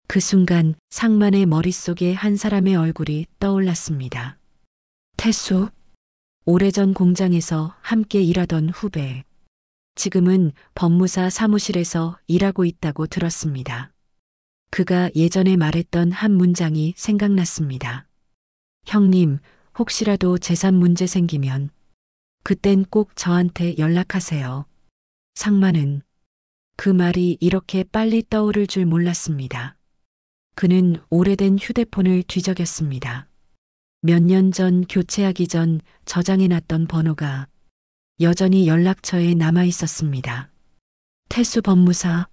S1: 그 순간 상만의 머릿속에 한 사람의 얼굴이 떠올랐습니다. 태수. 오래전 공장에서 함께 일하던 후배. 지금은 법무사 사무실에서 일하고 있다고 들었습니다. 그가 예전에 말했던 한 문장이 생각났습니다. 형님, 혹시라도 재산 문제 생기면 그땐 꼭 저한테 연락하세요. 상만은 그 말이 이렇게 빨리 떠오를 줄 몰랐습니다. 그는 오래된 휴대폰을 뒤적였습니다. 몇 년 전 교체하기 전 저장해놨던 번호가 여전히 연락처에 남아 있었습니다. 태수 법무사.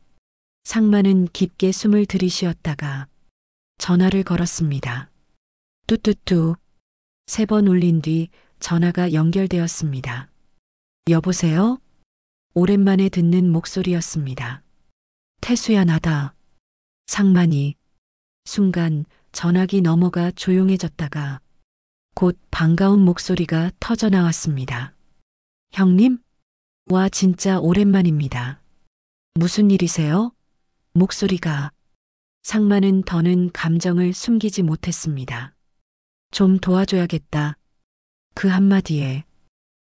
S1: 상만은 깊게 숨을 들이쉬었다가 전화를 걸었습니다. 뚜뚜뚜. 3번 울린 뒤 전화가 연결되었습니다. 여보세요? 오랜만에 듣는 목소리였습니다. 태수야, 나다. 상만이 순간 전화기 너머가 조용해졌다가 곧 반가운 목소리가 터져 나왔습니다. 형님? 와, 진짜 오랜만입니다. 무슨 일이세요? 목소리가. 상만은 더는 감정을 숨기지 못했습니다. 좀 도와줘야겠다. 그 한마디에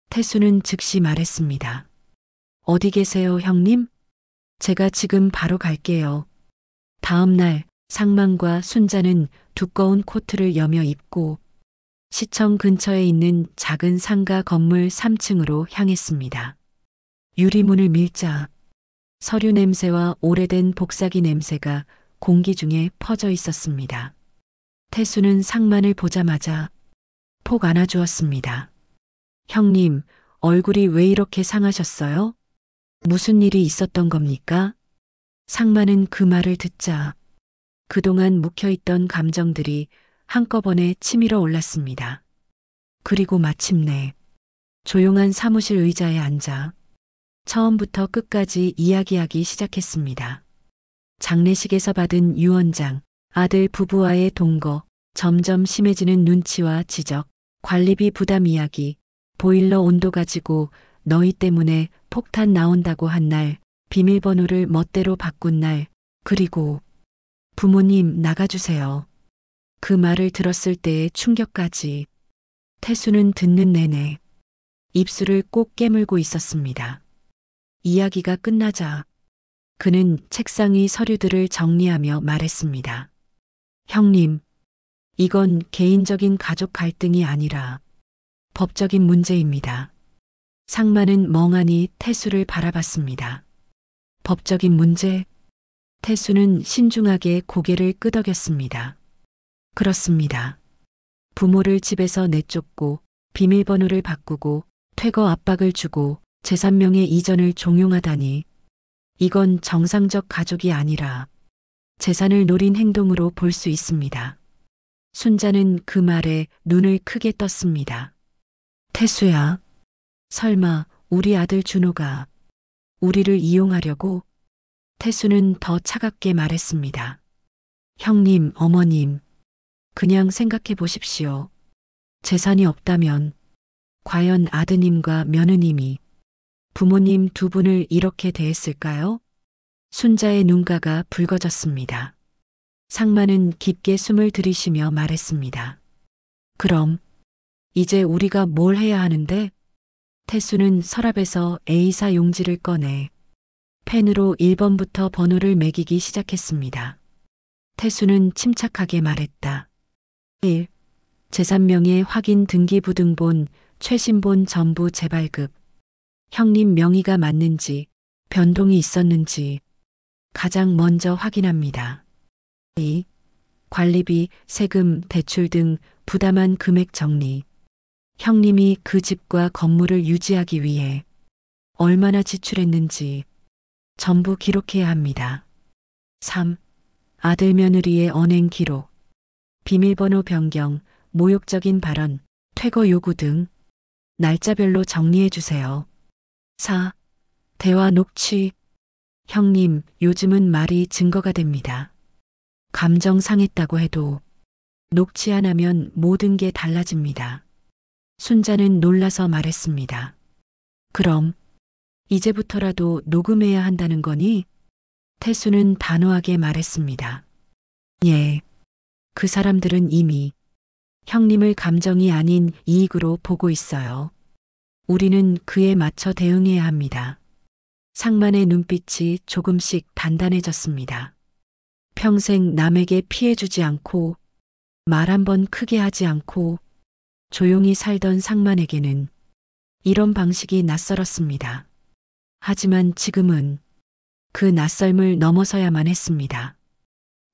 S1: 태수는 즉시 말했습니다. 어디 계세요, 형님? 제가 지금 바로 갈게요. 다음 날 상만과 순자는 두꺼운 코트를 여며 입고 시청 근처에 있는 작은 상가 건물 3층으로 향했습니다. 유리문을 밀자 서류 냄새와 오래된 복사기 냄새가 공기 중에 퍼져 있었습니다. 태수는 상만을 보자마자 폭 안아주었습니다. 형님, 얼굴이 왜 이렇게 상하셨어요? 무슨 일이 있었던 겁니까? 상만은 그 말을 듣자 그동안 묵혀있던 감정들이 한꺼번에 치밀어 올랐습니다. 그리고 마침내 조용한 사무실 의자에 앉아 처음부터 끝까지 이야기하기 시작했습니다. 장례식에서 받은 유언장, 아들 부부와의 동거, 점점 심해지는 눈치와 지적, 관리비 부담 이야기, 보일러 온도 가지고 너희 때문에 폭탄 나온다고 한 날, 비밀번호를 멋대로 바꾼 날, 그리고 부모님 나가주세요. 그 말을 들었을 때의 충격까지. 태수는 듣는 내내 입술을 꼭 깨물고 있었습니다. 이야기가 끝나자 그는 책상 위 서류들을 정리하며 말했습니다. 형님, 이건 개인적인 가족 갈등이 아니라 법적인 문제입니다. 상만은 멍하니 태수를 바라봤습니다. 법적인 문제? 태수는 신중하게 고개를 끄덕였습니다. 그렇습니다. 부모를 집에서 내쫓고 비밀번호를 바꾸고 퇴거 압박을 주고 재산명의 이전을 종용하다니 이건 정상적 가족이 아니라 재산을 노린 행동으로 볼 수 있습니다. 순자는 그 말에 눈을 크게 떴습니다. 태수야, 설마 우리 아들 준호가 우리를 이용하려고? 태수는 더 차갑게 말했습니다. 형님, 어머님, 그냥 생각해 보십시오. 재산이 없다면 과연 아드님과 며느님이 부모님 두 분을 이렇게 대했을까요? 순자의 눈가가 붉어졌습니다. 상마는 깊게 숨을 들이쉬며 말했습니다. 그럼 이제 우리가 뭘 해야 하는데? 태수는 서랍에서 A사 용지를 꺼내 펜으로 1번부터 번호를 매기기 시작했습니다. 태수는 침착하게 말했다. 1. 제3명의 확인 등기부등본 최신본 전부 재발급. 형님 명의가 맞는지 변동이 있었는지 가장 먼저 확인합니다. 2. 관리비, 세금, 대출 등 부담한 금액 정리. 형님이 그 집과 건물을 유지하기 위해 얼마나 지출했는지 전부 기록해야 합니다. 3. 아들 며느리의 언행 기록, 비밀번호 변경, 모욕적인 발언, 퇴거 요구 등 날짜별로 정리해 주세요. 4. 대화 녹취. 형님, 요즘은 말이 증거가 됩니다. 감정 상했다고 해도 녹취 안 하면 모든 게 달라집니다. 순자는 놀라서 말했습니다. 그럼 이제부터라도 녹음해야 한다는 거니? 태수는 단호하게 말했습니다. 예. 그 사람들은 이미 형님을 감정이 아닌 이익으로 보고 있어요. 우리는 그에 맞춰 대응해야 합니다. 상만의 눈빛이 조금씩 단단해졌습니다. 평생 남에게 피해 주지 않고 말 한 번 크게 하지 않고 조용히 살던 상만에게는 이런 방식이 낯설었습니다. 하지만 지금은 그 낯설음을 넘어서야만 했습니다.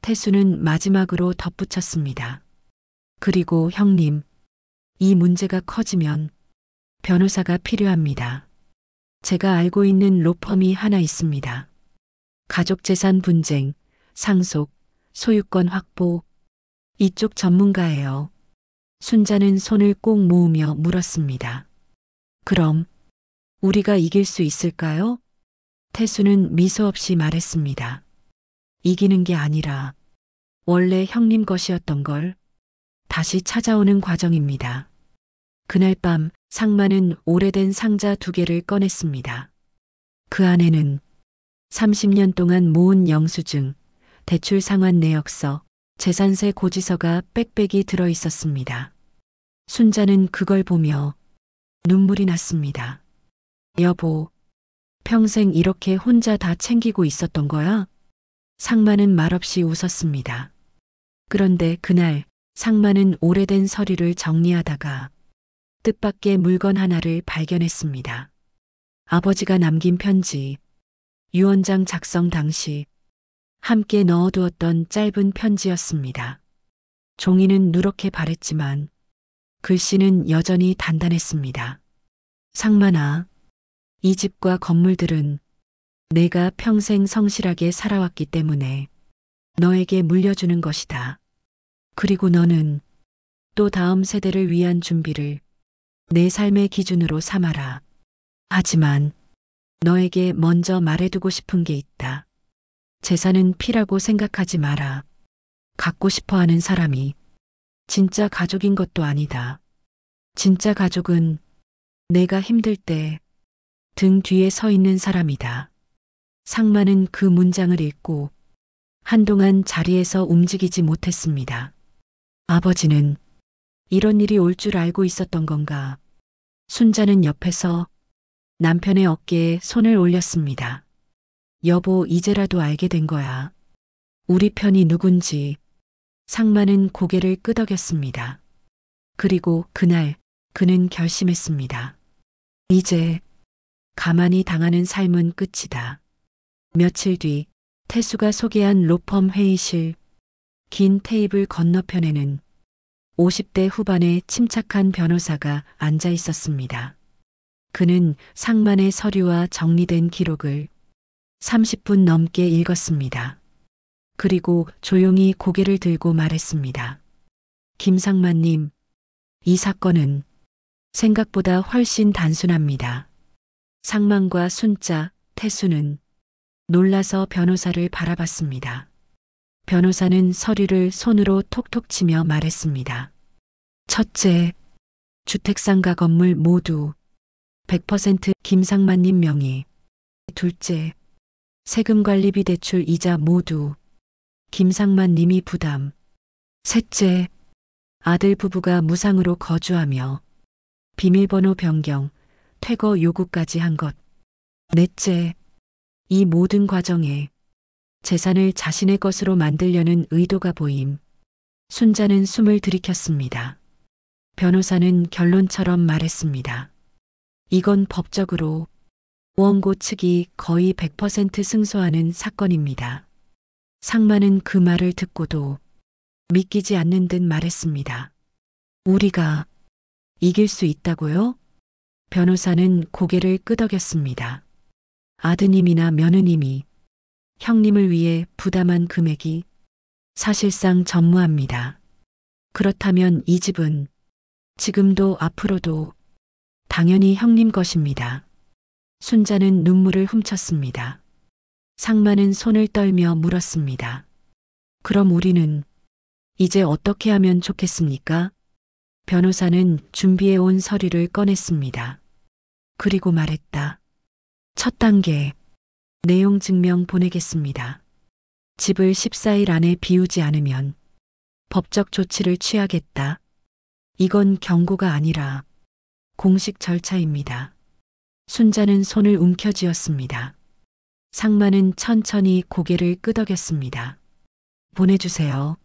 S1: 태수는 마지막으로 덧붙였습니다. 그리고 형님, 이 문제가 커지면 변호사가 필요합니다. 제가 알고 있는 로펌이 하나 있습니다. 가족재산 분쟁, 상속, 소유권 확보, 이쪽 전문가예요. 순자는 손을 꼭 모으며 물었습니다. 그럼 우리가 이길 수 있을까요? 태수는 미소 없이 말했습니다. 이기는 게 아니라 원래 형님 것이었던 걸 다시 찾아오는 과정입니다. 그날 밤 상마는 오래된 상자 2개를 꺼냈습니다. 그 안에는 30년 동안 모은 영수증, 대출 상환 내역서, 재산세 고지서가 빽빽이 들어 있었습니다. 순자는 그걸 보며 눈물이 났습니다. 여보, 평생 이렇게 혼자 다 챙기고 있었던 거야? 상마는 말없이 웃었습니다. 그런데 그날 상마는 오래된 서류를 정리하다가 뜻밖의 물건 하나를 발견했습니다. 아버지가 남긴 편지, 유언장 작성 당시 함께 넣어두었던 짧은 편지였습니다. 종이는 누렇게 바랬지만 글씨는 여전히 단단했습니다. 상만아, 이 집과 건물들은 내가 평생 성실하게 살아왔기 때문에 너에게 물려주는 것이다. 그리고 너는 또 다음 세대를 위한 준비를 내 삶의 기준으로 삼아라. 하지만 너에게 먼저 말해두고 싶은 게 있다. 재산은 피라고 생각하지 마라. 갖고 싶어 하는 사람이 진짜 가족인 것도 아니다. 진짜 가족은 내가 힘들 때 등 뒤에 서 있는 사람이다. 상마는 그 문장을 읽고 한동안 자리에서 움직이지 못했습니다. 아버지는 이런 일이 올 줄 알고 있었던 건가? 순자는 옆에서 남편의 어깨에 손을 올렸습니다. 여보, 이제라도 알게 된 거야. 우리 편이 누군지. 상마는 고개를 끄덕였습니다. 그리고 그날 그는 결심했습니다. 이제 가만히 당하는 삶은 끝이다. 며칠 뒤 태수가 소개한 로펌 회의실. 긴 테이블 건너편에는 50대 후반의 침착한 변호사가 앉아 있었습니다. 그는 상만의 서류와 정리된 기록을 30분 넘게 읽었습니다. 그리고 조용히 고개를 들고 말했습니다. 김상만님, 이 사건은 생각보다 훨씬 단순합니다. 상만과 순자, 태수는 놀라서 변호사를 바라봤습니다. 변호사는 서류를 손으로 톡톡 치며 말했습니다. 첫째, 주택상가 건물 모두 100% 김상만님 명의. 둘째, 세금관리비 대출 이자 모두 김상만 님이 부담. 셋째, 아들 부부가 무상으로 거주하며 비밀번호 변경, 퇴거 요구까지 한 것. 넷째, 이 모든 과정에 재산을 자신의 것으로 만들려는 의도가 보임. 순자는 숨을 들이켰습니다. 변호사는 결론처럼 말했습니다. 이건 법적으로 원고 측이 거의 100% 승소하는 사건입니다. 상만은 그 말을 듣고도 믿기지 않는 듯 말했습니다. 우리가 이길 수 있다고요? 변호사는 고개를 끄덕였습니다. 아드님이나 며느님이 형님을 위해 부담한 금액이 사실상 전무합니다. 그렇다면 이 집은 지금도 앞으로도 당연히 형님 것입니다. 순자는 눈물을 훔쳤습니다. 상만은 손을 떨며 물었습니다. 그럼 우리는 이제 어떻게 하면 좋겠습니까? 변호사는 준비해온 서류를 꺼냈습니다. 그리고 말했다. 첫 단계, 내용 증명 보내겠습니다. 집을 14일 안에 비우지 않으면 법적 조치를 취하겠다. 이건 경고가 아니라 공식 절차입니다. 순자는 손을 움켜쥐었습니다. 상만은 천천히 고개를 끄덕였습니다. 보내주세요.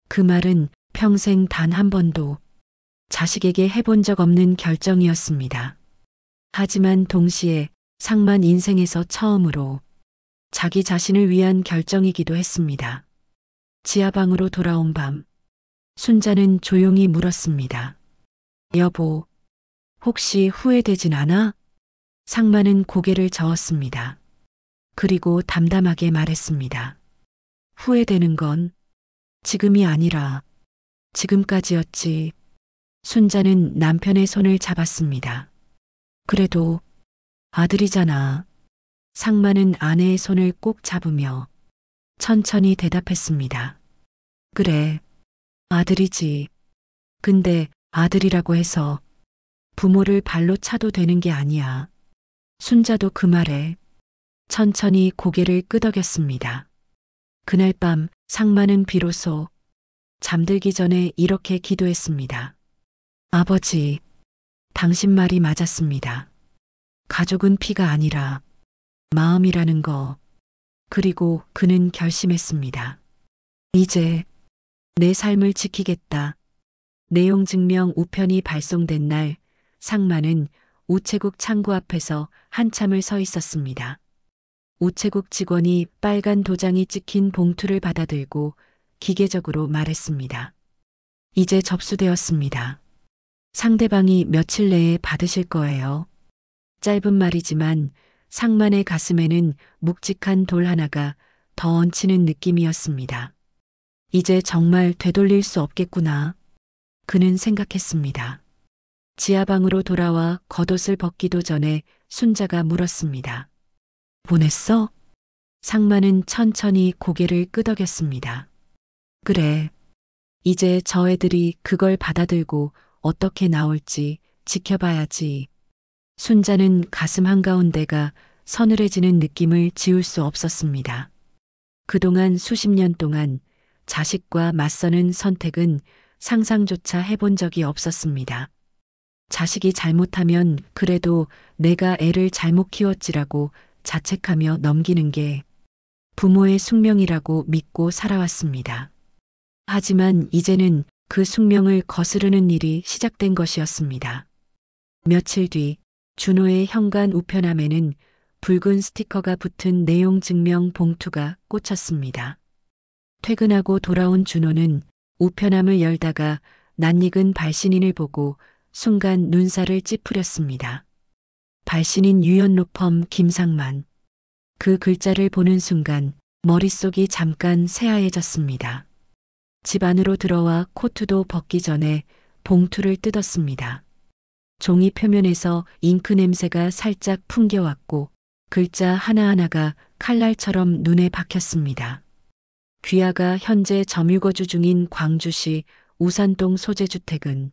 S1: 그 말은 평생 단 한 번도 자식에게 해본 적 없는 결정이었습니다. 하지만 동시에 상만 인생에서 처음으로 자기 자신을 위한 결정이기도 했습니다. 지하방으로 돌아온 밤, 순자는 조용히 물었습니다. 여보, 혹시 후회되진 않아? 상만은 고개를 저었습니다. 그리고 담담하게 말했습니다. 후회되는 건 지금이 아니라 지금까지였지. 순자는 남편의 손을 잡았습니다. 그래도 아들이잖아. 상만은 아내의 손을 꼭 잡으며 천천히 대답했습니다. 그래, 아들이지. 근데 아들이라고 해서 부모를 발로 차도 되는 게 아니야. 순자도 그 말에 천천히 고개를 끄덕였습니다. 그날 밤 상만은 비로소 잠들기 전에 이렇게 기도했습니다. 아버지, 당신 말이 맞았습니다. 가족은 피가 아니라 마음이라는 거. 그리고 그는 결심했습니다. 이제 내 삶을 지키겠다. 내용 증명 우편이 발송된 날, 상만은 우체국 창구 앞에서 한참을 서 있었습니다. 우체국 직원이 빨간 도장이 찍힌 봉투를 받아들고 기계적으로 말했습니다. 이제 접수되었습니다. 상대방이 며칠 내에 받으실 거예요. 짧은 말이지만 상만의 가슴에는 묵직한 돌 하나가 더 얹히는 느낌이었습니다. 이제 정말 되돌릴 수 없겠구나. 그는 생각했습니다. 지하방으로 돌아와 겉옷을 벗기도 전에 순자가 물었습니다. 보냈어? 상만은 천천히 고개를 끄덕였습니다. 그래. 이제 저 애들이 그걸 받아들고 어떻게 나올지 지켜봐야지. 순자는 가슴 한가운데가 서늘해지는 느낌을 지울 수 없었습니다. 그동안 수십 년 동안 자식과 맞서는 선택은 상상조차 해본 적이 없었습니다. 자식이 잘못하면 그래도 내가 애를 잘못 키웠지라고 자책하며 넘기는 게 부모의 숙명이라고 믿고 살아왔습니다. 하지만 이제는 그 숙명을 거스르는 일이 시작된 것이었습니다. 며칠 뒤 준호의 현관 우편함에는 붉은 스티커가 붙은 내용 증명 봉투가 꽂혔습니다. 퇴근하고 돌아온 준호는 우편함을 열다가 낯익은 발신인을 보고 순간 눈살을 찌푸렸습니다. 발신인 유연로펌 김상만. 그 글자를 보는 순간 머릿속이 잠깐 새하얘졌습니다. 집 안으로 들어와 코트도 벗기 전에 봉투를 뜯었습니다. 종이 표면에서 잉크 냄새가 살짝 풍겨왔고 글자 하나하나가 칼날처럼 눈에 박혔습니다. 귀하가 현재 점유거주 중인 광주시 우산동 소재주택은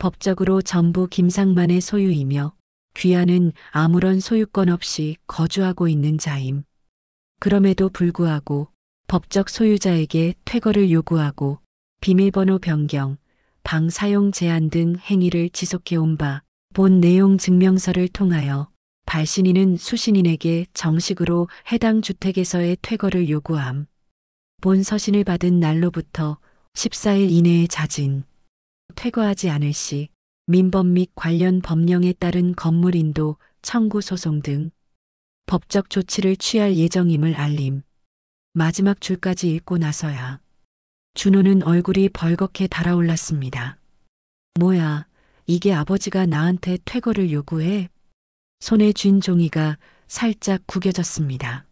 S1: 법적으로 전부 김상만의 소유이며 귀하는 아무런 소유권 없이 거주하고 있는 자임. 그럼에도 불구하고 법적 소유자에게 퇴거를 요구하고 비밀번호 변경, 방 사용 제한 등 행위를 지속해온 바 본 내용 증명서를 통하여 발신인은 수신인에게 정식으로 해당 주택에서의 퇴거를 요구함. 본 서신을 받은 날로부터 14일 이내에 자진, 퇴거하지 않을 시 민법 및 관련 법령에 따른 건물 인도, 청구 소송 등 법적 조치를 취할 예정임을 알림. 마지막 줄까지 읽고 나서야 준호는 얼굴이 벌겋게 달아올랐습니다. 뭐야, 이게 아버지가 나한테 퇴거를 요구해? 손에 쥔 종이가 살짝 구겨졌습니다.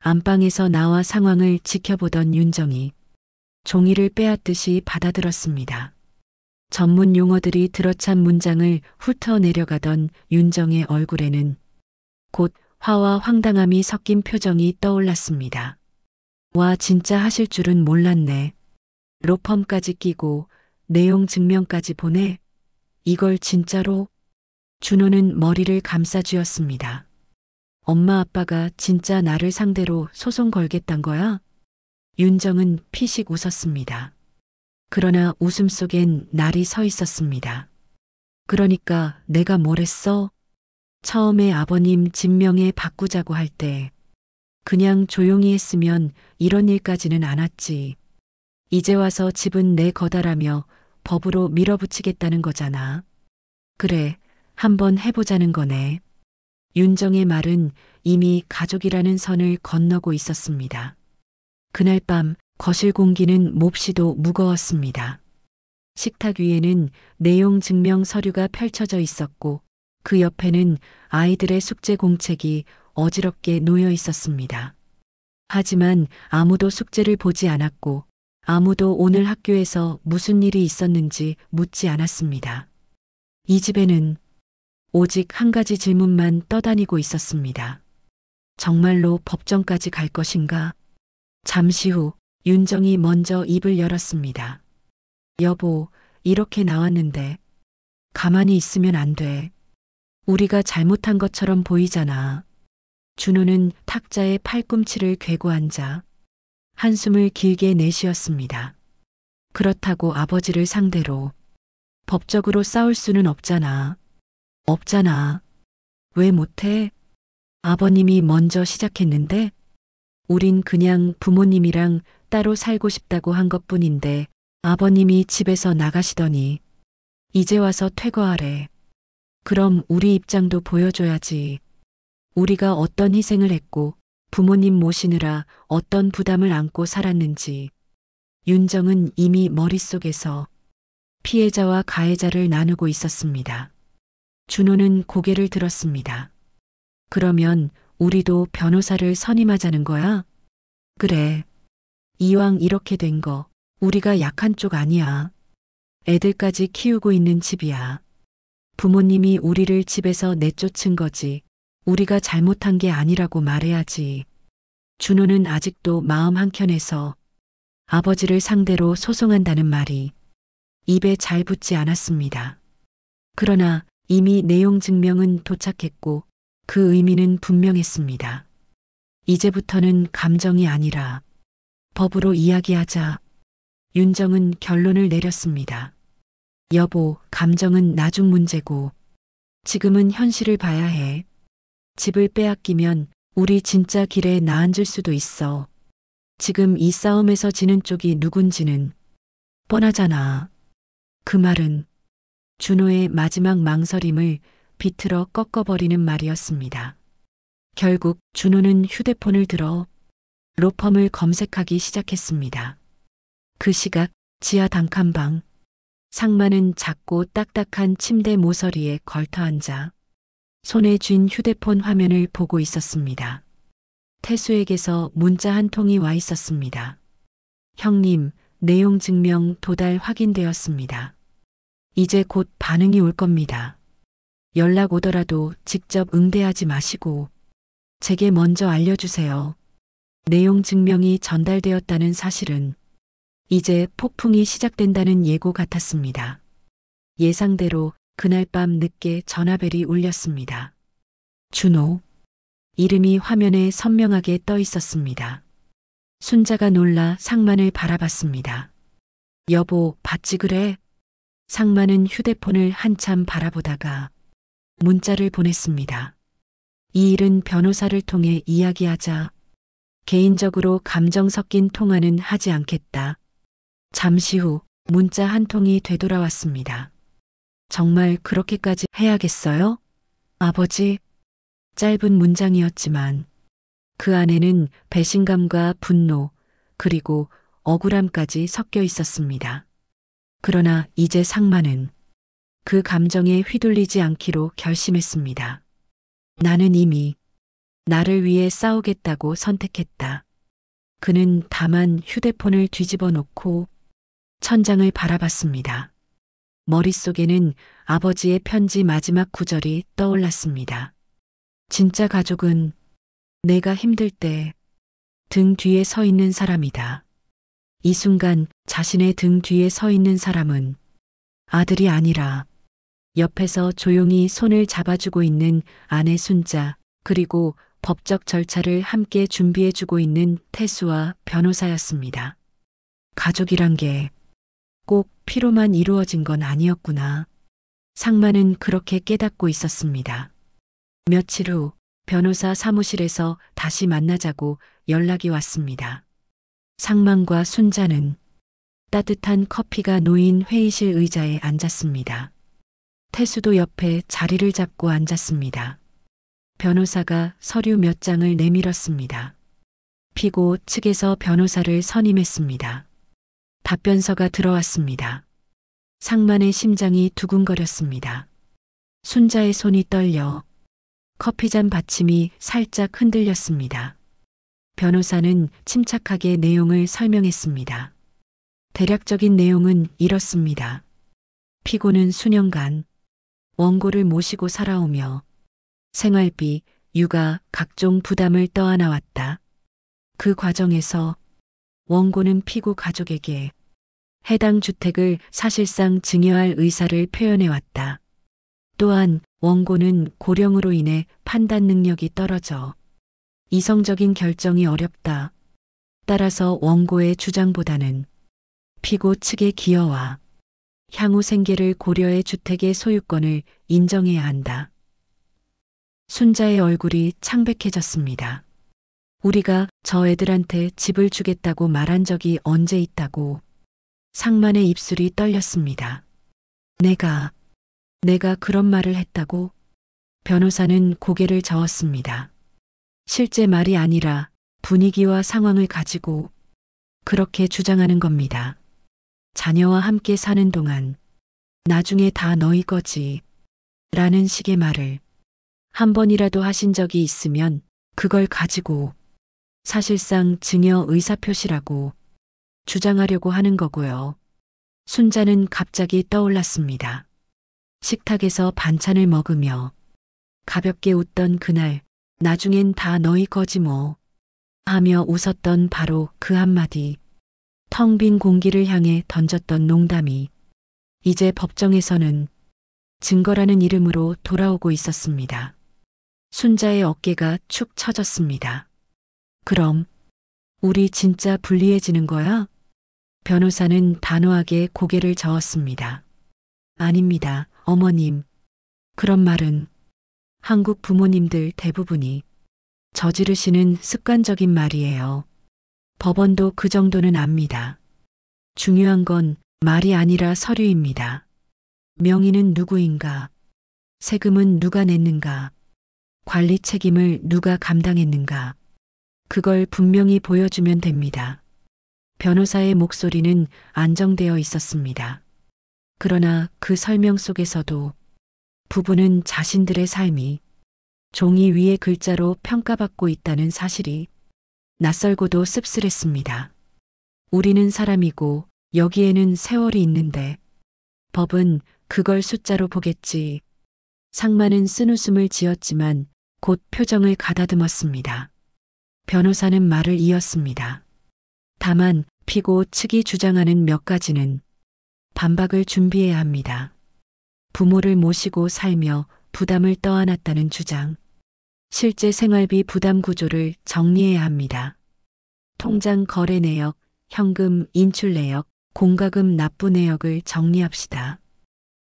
S1: 안방에서 나와 상황을 지켜보던 윤정이 종이를 빼앗듯이 받아들었습니다. 전문 용어들이 들어찬 문장을 훑어내려가던 윤정의 얼굴에는 곧 화와 황당함이 섞인 표정이 떠올랐습니다. 와, 진짜 하실 줄은 몰랐네. 로펌까지 끼고 내용 증명까지 보내? 이걸 진짜로? 준호는 머리를 감싸쥐었습니다. 엄마 아빠가 진짜 나를 상대로 소송 걸겠단 거야? 윤정은 피식 웃었습니다. 그러나 웃음 속엔 날이 서 있었습니다. 그러니까 내가 뭘 했어? 처음에 아버님 집 명예 바꾸자고 할 때 그냥 조용히 했으면 이런 일까지는 않았지. 이제 와서 집은 내 거다라며 법으로 밀어붙이겠다는 거잖아. 그래, 한번 해보자는 거네. 윤정의 말은 이미 가족이라는 선을 건너고 있었습니다. 그날 밤 거실 공기는 몹시도 무거웠습니다. 식탁 위에는 내용 증명 서류가 펼쳐져 있었고 그 옆에는 아이들의 숙제 공책이 어지럽게 놓여 있었습니다. 하지만 아무도 숙제를 보지 않았고 아무도 오늘 학교에서 무슨 일이 있었는지 묻지 않았습니다. 이 집에는 오직 한 가지 질문만 떠다니고 있었습니다. 정말로 법정까지 갈 것인가? 잠시 후 윤정이 먼저 입을 열었습니다. 여보, 이렇게 나왔는데 가만히 있으면 안 돼. 우리가 잘못한 것처럼 보이잖아. 준호는 탁자에 팔꿈치를 괴고 앉아 한숨을 길게 내쉬었습니다. 그렇다고 아버지를 상대로 법적으로 싸울 수는 없잖아. 없잖아. 왜 못해? 아버님이 먼저 시작했는데 우린 그냥 부모님이랑 따로 살고 싶다고 한 것뿐인데 아버님이 집에서 나가시더니 이제 와서 퇴거하래. 그럼 우리 입장도 보여줘야지. 우리가 어떤 희생을 했고 부모님 모시느라 어떤 부담을 안고 살았는지. 윤정은 이미 머릿속에서 피해자와 가해자를 나누고 있었습니다. 준호는 고개를 들었습니다. 그러면 우리도 변호사를 선임하자는 거야? 그래. 이왕 이렇게 된 거 우리가 약한 쪽 아니야. 애들까지 키우고 있는 집이야. 부모님이 우리를 집에서 내쫓은 거지. 우리가 잘못한 게 아니라고 말해야지. 준호는 아직도 마음 한켠에서 아버지를 상대로 소송한다는 말이 입에 잘 붙지 않았습니다. 그러나 이미 내용 증명은 도착했고 그 의미는 분명했습니다. 이제부터는 감정이 아니라 법으로 이야기하자. 윤정은 결론을 내렸습니다. 여보, 감정은 나중 문제고 지금은 현실을 봐야 해. 집을 빼앗기면 우리 진짜 길에 나앉을 수도 있어. 지금 이 싸움에서 지는 쪽이 누군지는 뻔하잖아. 그 말은 준호의 마지막 망설임을 비틀어 꺾어버리는 말이었습니다. 결국 준호는 휴대폰을 들어 로펌을 검색하기 시작했습니다. 그 시각 지하 단칸방. 상마는 작고 딱딱한 침대 모서리에 걸터앉아 손에 쥔 휴대폰 화면을 보고 있었습니다. 태수에게서 문자 한 통이 와 있었습니다. 형님, 내용 증명 도달 확인되었습니다. 이제 곧 반응이 올 겁니다. 연락 오더라도 직접 응대하지 마시고 제게 먼저 알려주세요. 내용 증명이 전달되었다는 사실은 이제 폭풍이 시작된다는 예고 같았습니다. 예상대로 그날 밤 늦게 전화벨이 울렸습니다. 준호, 이름이 화면에 선명하게 떠 있었습니다. 순자가 놀라 상만을 바라봤습니다. 여보, 봤지 그래? 상만은 휴대폰을 한참 바라보다가 문자를 보냈습니다. 이 일은 변호사를 통해 이야기하자. 개인적으로 감정 섞인 통화는 하지 않겠다. 잠시 후 문자 한 통이 되돌아왔습니다. 정말 그렇게까지 해야겠어요? 아버지? 짧은 문장이었지만 그 안에는 배신감과 분노 그리고 억울함까지 섞여 있었습니다. 그러나 이제 상만은 그 감정에 휘둘리지 않기로 결심했습니다. 나는 이미 나를 위해 싸우겠다고 선택했다. 그는 다만 휴대폰을 뒤집어 놓고 천장을 바라봤습니다. 머릿속에는 아버지의 편지 마지막 구절이 떠올랐습니다. 진짜 가족은 내가 힘들 때 등 뒤에 서 있는 사람이다. 이 순간 자신의 등 뒤에 서 있는 사람은 아들이 아니라 옆에서 조용히 손을 잡아주고 있는 아내 순자, 그리고 법적 절차를 함께 준비해주고 있는 태수와 변호사였습니다. 가족이란 게 꼭 피로만 이루어진 건 아니었구나. 상만은 그렇게 깨닫고 있었습니다. 며칠 후 변호사 사무실에서 다시 만나자고 연락이 왔습니다. 상만과 순자는 따뜻한 커피가 놓인 회의실 의자에 앉았습니다. 태수도 옆에 자리를 잡고 앉았습니다. 변호사가 서류 몇 장을 내밀었습니다. 피고 측에서 변호사를 선임했습니다. 답변서가 들어왔습니다. 상만의 심장이 두근거렸습니다. 순자의 손이 떨려 커피잔 받침이 살짝 흔들렸습니다. 변호사는 침착하게 내용을 설명했습니다. 대략적인 내용은 이렇습니다. 피고는 수년간 원고를 모시고 살아오며 생활비, 육아, 각종 부담을 떠안아왔다. 그 과정에서 원고는 피고 가족에게 해당 주택을 사실상 증여할 의사를 표현해왔다. 또한 원고는 고령으로 인해 판단 능력이 떨어져 이성적인 결정이 어렵다. 따라서 원고의 주장보다는 피고 측의 기여와 향후 생계를 고려해 주택의 소유권을 인정해야 한다. 순자의 얼굴이 창백해졌습니다. 우리가 저 애들한테 집을 주겠다고 말한 적이 언제 있다고. 상만의 입술이 떨렸습니다. 내가 그런 말을 했다고? 변호사는 고개를 저었습니다. 실제 말이 아니라 분위기와 상황을 가지고 그렇게 주장하는 겁니다. 자녀와 함께 사는 동안 나중에 다 너희 거지 라는 식의 말을 한 번이라도 하신 적이 있으면 그걸 가지고 사실상 증여 의사표시라고 주장하려고 하는 거고요. 순자는 갑자기 떠올랐습니다. 식탁에서 반찬을 먹으며 가볍게 웃던 그날, 나중엔 다 너희 거지 뭐 하며 웃었던 바로 그 한마디, 텅 빈 공기를 향해 던졌던 농담이 이제 법정에서는 증거라는 이름으로 돌아오고 있었습니다. 순자의 어깨가 축 처졌습니다. 그럼 우리 진짜 불리해지는 거야? 변호사는 단호하게 고개를 저었습니다. 아닙니다, 어머님. 그런 말은 한국 부모님들 대부분이 저지르시는 습관적인 말이에요. 법원도 그 정도는 압니다. 중요한 건 말이 아니라 서류입니다. 명의는 누구인가? 세금은 누가 냈는가? 관리 책임을 누가 감당했는가? 그걸 분명히 보여주면 됩니다. 변호사의 목소리는 안정되어 있었습니다. 그러나 그 설명 속에서도 부부는 자신들의 삶이 종이 위의 글자로 평가받고 있다는 사실이 낯설고도 씁쓸했습니다. 우리는 사람이고 여기에는 세월이 있는데 법은 그걸 숫자로 보겠지. 상만은 쓴웃음을 지었지만 곧 표정을 가다듬었습니다. 변호사는 말을 이었습니다. 다만 피고 측이 주장하는 몇 가지는 반박을 준비해야 합니다. 부모를 모시고 살며 부담을 떠안았다는 주장, 실제 생활비 부담 구조를 정리해야 합니다. 통장 거래 내역, 현금 인출 내역, 공과금 납부 내역을 정리합시다.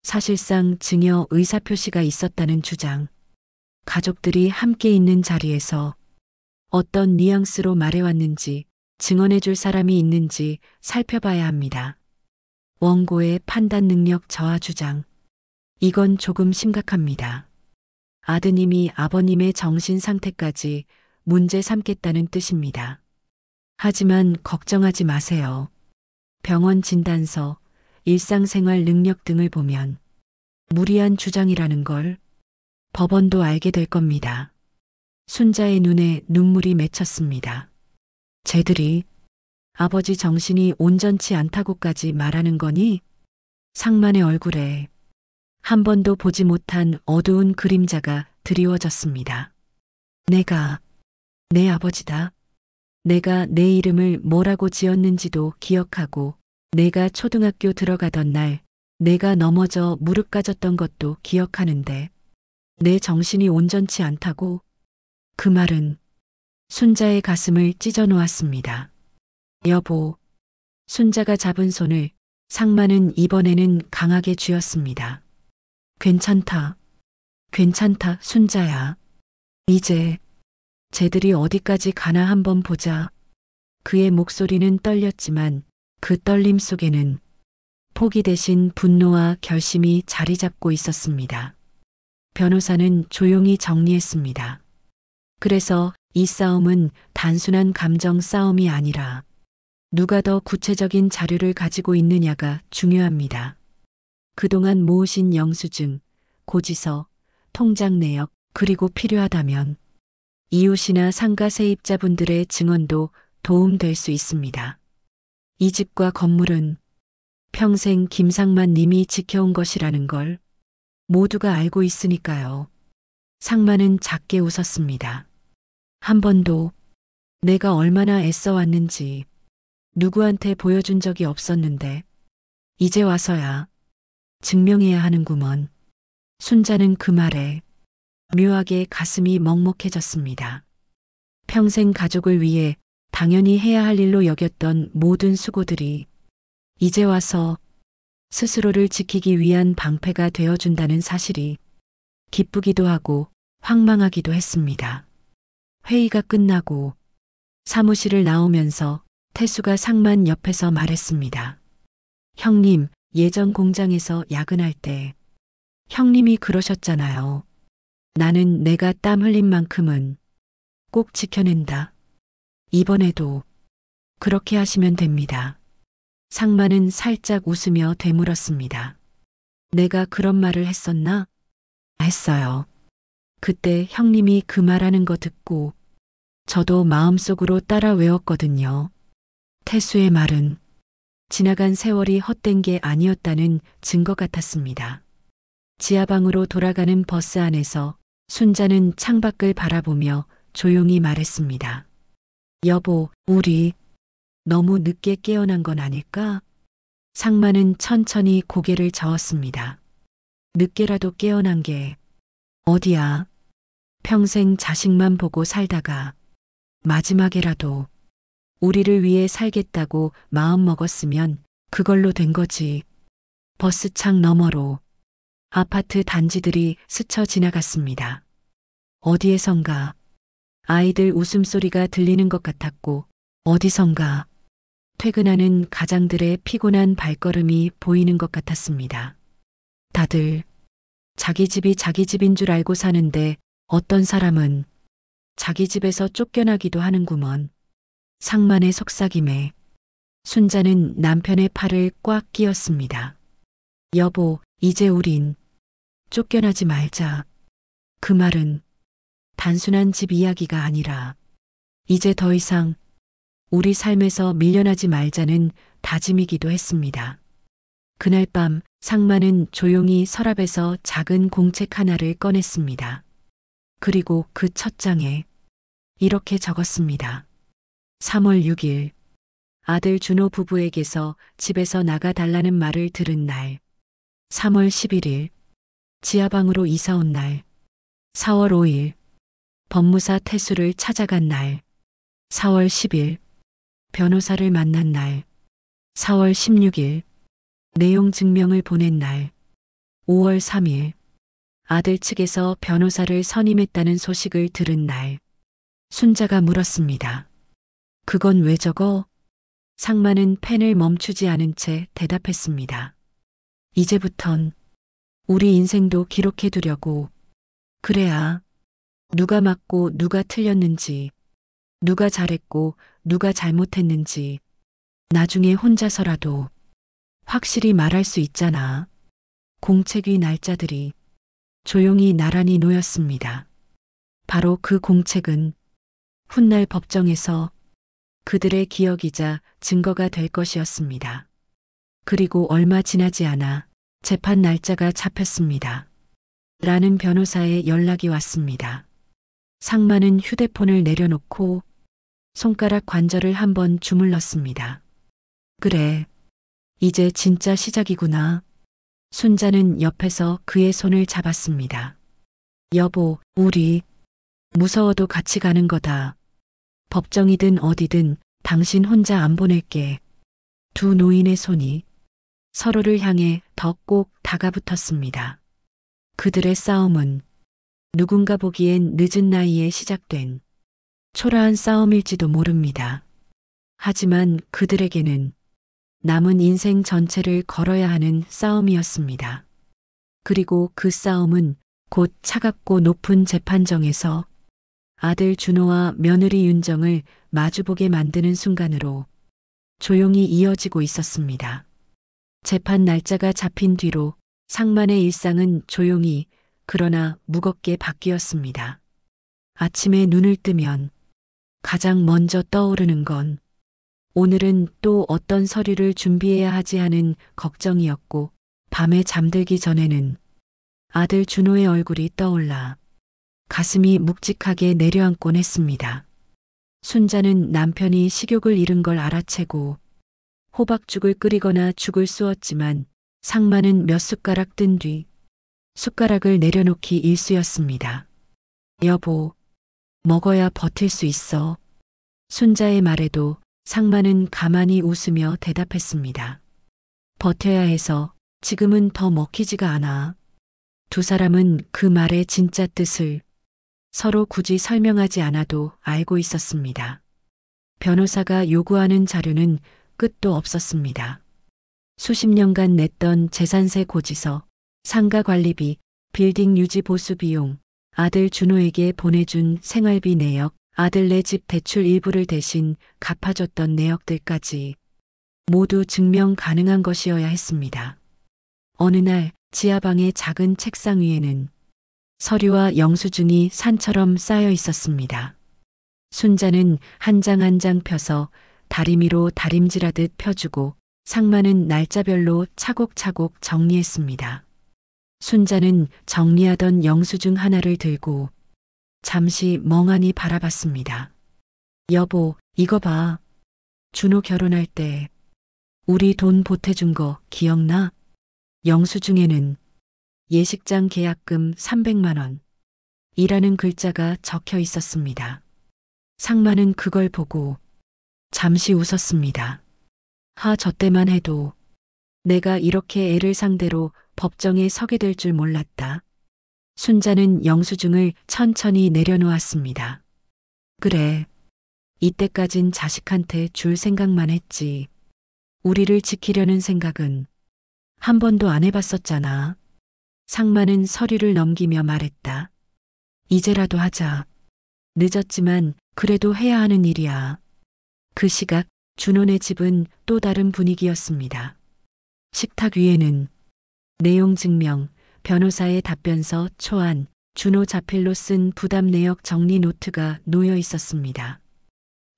S1: 사실상 증여 의사표시가 있었다는 주장. 가족들이 함께 있는 자리에서 어떤 뉘앙스로 말해왔는지 증언해줄 사람이 있는지 살펴봐야 합니다. 원고의 판단 능력 저하 주장. 이건 조금 심각합니다. 아드님이 아버님의 정신 상태까지 문제 삼겠다는 뜻입니다. 하지만 걱정하지 마세요. 병원 진단서, 일상생활 능력 등을 보면 무리한 주장이라는 걸 법원도 알게 될 겁니다. 순자의 눈에 눈물이 맺혔습니다. 쟤들이 아버지 정신이 온전치 않다고까지 말하는 거니? 상만의 얼굴에 한 번도 보지 못한 어두운 그림자가 드리워졌습니다. 내가 내 아버지다. 내가 내 이름을 뭐라고 지었는지도 기억하고 내가 초등학교 들어가던 날 내가 넘어져 무릎 까졌던 것도 기억하는데 내 정신이 온전치 않다고? 그 말은 순자의 가슴을 찢어 놓았습니다. 여보, 순자가 잡은 손을 상만은 이번에는 강하게 쥐었습니다. 괜찮다. 괜찮다, 순자야. 이제 쟤들이 어디까지 가나 한번 보자. 그의 목소리는 떨렸지만 그 떨림 속에는 포기 대신 분노와 결심이 자리 잡고 있었습니다. 변호사는 조용히 정리했습니다. 그래서 이 싸움은 단순한 감정 싸움이 아니라 누가 더 구체적인 자료를 가지고 있느냐가 중요합니다. 그동안 모으신 영수증, 고지서, 통장 내역, 그리고 필요하다면 이웃이나 상가 세입자분들의 증언도 도움될 수 있습니다. 이 집과 건물은 평생 김상만 님이 지켜온 것이라는 걸 모두가 알고 있으니까요. 상만은 작게 웃었습니다. 한 번도 내가 얼마나 애써왔는지 누구한테 보여준 적이 없었는데 이제 와서야 증명해야 하는구먼. 순자는 그 말에 묘하게 가슴이 먹먹해졌습니다. 평생 가족을 위해 당연히 해야 할 일로 여겼던 모든 수고들이 이제 와서 스스로를 지키기 위한 방패가 되어준다는 사실이 기쁘기도 하고 황망하기도 했습니다. 회의가 끝나고 사무실을 나오면서 태수가 상만 옆에서 말했습니다. 형님, 예전 공장에서 야근할 때 형님이 그러셨잖아요. 나는 내가 땀 흘린 만큼은 꼭 지켜낸다. 이번에도 그렇게 하시면 됩니다. 상만은 살짝 웃으며 되물었습니다. 내가 그런 말을 했었나? 했어요. 그때 형님이 그 말하는 거 듣고 저도 마음속으로 따라 외웠거든요. 태수의 말은 지나간 세월이 헛된 게 아니었다는 증거 같았습니다. 지하방으로 돌아가는 버스 안에서 순자는 창밖을 바라보며 조용히 말했습니다. 여보, 우리 너무 늦게 깨어난 건 아닐까? 상만은 천천히 고개를 저었습니다. 늦게라도 깨어난 게 어디야? 평생 자식만 보고 살다가 마지막에라도 우리를 위해 살겠다고 마음먹었으면 그걸로 된 거지. 버스창 너머로 아파트 단지들이 스쳐 지나갔습니다. 어디에선가 아이들 웃음소리가 들리는 것 같았고 어디선가 퇴근하는 가장들의 피곤한 발걸음이 보이는 것 같았습니다. 다들 자기 집이 자기 집인 줄 알고 사는데 어떤 사람은 자기 집에서 쫓겨나기도 하는구먼. 상만의 속삭임에 순자는 남편의 팔을 꽉 끼었습니다. 여보, 이제 우린 쫓겨나지 말자. 그 말은 단순한 집 이야기가 아니라 이제 더 이상 우리 삶에서 밀려나지 말자는 다짐이기도 했습니다. 그날 밤 상만은 조용히 서랍에서 작은 공책 하나를 꺼냈습니다. 그리고 그 첫 장에 이렇게 적었습니다. 3월 6일 아들 준호 부부에게서 집에서 나가달라는 말을 들은 날. 3월 11일 지하방으로 이사 온 날. 4월 5일 법무사 태수를 찾아간 날, 4월 10일, 변호사를 만난 날, 4월 16일, 내용 증명을 보낸 날, 5월 3일, 아들 측에서 변호사를 선임했다는 소식을 들은 날, 순자가 물었습니다. 그건 왜 적어? 상마는 펜을 멈추지 않은 채 대답했습니다. 이제부턴 우리 인생도 기록해두려고. 그래야 누가 맞고 누가 틀렸는지, 누가 잘했고 누가 잘못했는지 나중에 혼자서라도 확실히 말할 수 있잖아. 공책위 날짜들이 조용히 나란히 놓였습니다. 바로 그 공책은 훗날 법정에서 그들의 기억이자 증거가 될 것이었습니다. 그리고 얼마 지나지 않아 재판 날짜가 잡혔습니다. 라는 변호사의 연락이 왔습니다. 상마는 휴대폰을 내려놓고 손가락 관절을 한번 주물렀습니다. 그래, 이제 진짜 시작이구나. 순자는 옆에서 그의 손을 잡았습니다. 여보, 우리 무서워도 같이 가는 거다. 법정이든 어디든 당신 혼자 안 보낼게. 두 노인의 손이 서로를 향해 더 꼭 다가붙었습니다. 그들의 싸움은 누군가 보기엔 늦은 나이에 시작된 초라한 싸움일지도 모릅니다. 하지만 그들에게는 남은 인생 전체를 걸어야 하는 싸움이었습니다. 그리고 그 싸움은 곧 차갑고 높은 재판정에서 아들 준호와 며느리 윤정을 마주보게 만드는 순간으로 조용히 이어지고 있었습니다. 재판 날짜가 잡힌 뒤로 상만의 일상은 조용히 그러나 무겁게 바뀌었습니다. 아침에 눈을 뜨면 가장 먼저 떠오르는 건 오늘은 또 어떤 서류를 준비해야 하지 하는 걱정이었고, 밤에 잠들기 전에는 아들 준호의 얼굴이 떠올라 가슴이 묵직하게 내려앉곤 했습니다. 순자는 남편이 식욕을 잃은 걸 알아채고 호박죽을 끓이거나 죽을 쑤었지만 상마는 몇 숟가락 뜬 뒤 숟가락을 내려놓기 일쑤였습니다. 여보, 먹어야 버틸 수 있어. 순자의 말에도 상마는 가만히 웃으며 대답했습니다. 버텨야 해서 지금은 더 먹히지가 않아. 두 사람은 그 말의 진짜 뜻을 서로 굳이 설명하지 않아도 알고 있었습니다. 변호사가 요구하는 자료는 끝도 없었습니다. 수십 년간 냈던 재산세 고지서, 상가 관리비, 빌딩 유지 보수 비용, 아들 준호에게 보내준 생활비 내역, 아들네 집 대출 일부를 대신 갚아줬던 내역들까지 모두 증명 가능한 것이어야 했습니다. 어느 날 지하방의 작은 책상 위에는 서류와 영수증이 산처럼 쌓여 있었습니다. 순자는 한 장 한 장 펴서 다리미로 다림질하듯 펴주고 상마는 날짜별로 차곡차곡 정리했습니다. 순자는 정리하던 영수증 하나를 들고 잠시 멍하니 바라봤습니다. 여보, 이거 봐. 준호 결혼할 때 우리 돈 보태준 거 기억나? 영수증에는 예식장 계약금 300만 원 이라는 글자가 적혀 있었습니다. 상마는 그걸 보고 잠시 웃었습니다. 저 때만 해도 내가 이렇게 애를 상대로 법정에 서게 될 줄 몰랐다. 순자는 영수증을 천천히 내려놓았습니다. 그래, 이때까진 자식한테 줄 생각만 했지. 우리를 지키려는 생각은 한 번도 안 해봤었잖아. 상마는 서류를 넘기며 말했다. 이제라도 하자. 늦었지만 그래도 해야 하는 일이야. 그 시각 준호네 집은 또 다른 분위기였습니다. 식탁 위에는 내용 증명, 변호사의 답변서, 초안, 준호 자필로 쓴 부담 내역 정리 노트가 놓여 있었습니다.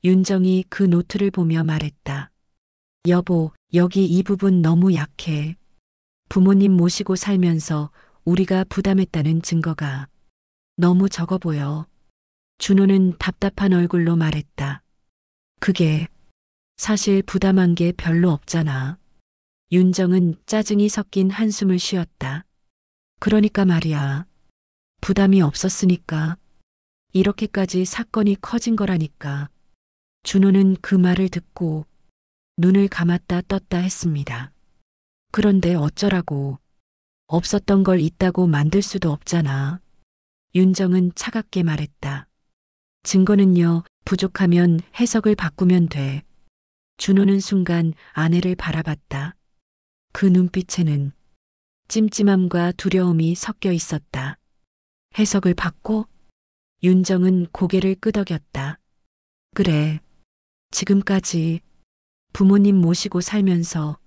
S1: 윤정이 그 노트를 보며 말했다. 여보, 여기 이 부분 너무 약해. 부모님 모시고 살면서 우리가 부담했다는 증거가 너무 적어 보여. 준호는 답답한 얼굴로 말했다. 그게 사실 부담한 게 별로 없잖아. 윤정은 짜증이 섞인 한숨을 쉬었다. 그러니까 말이야. 부담이 없었으니까. 이렇게까지 사건이 커진 거라니까. 준호는 그 말을 듣고 눈을 감았다 떴다 했습니다. 그런데 어쩌라고. 없었던 걸 있다고 만들 수도 없잖아. 윤정은 차갑게 말했다. 증거는요, 부족하면 해석을 바꾸면 돼. 준호는 순간 아내를 바라봤다. 그 눈빛에는 찜찜함과 두려움이 섞여 있었다. 해석을 바꿔? 윤정은 고개를 끄덕였다. 그래. 지금까지 부모님 모시고 살면서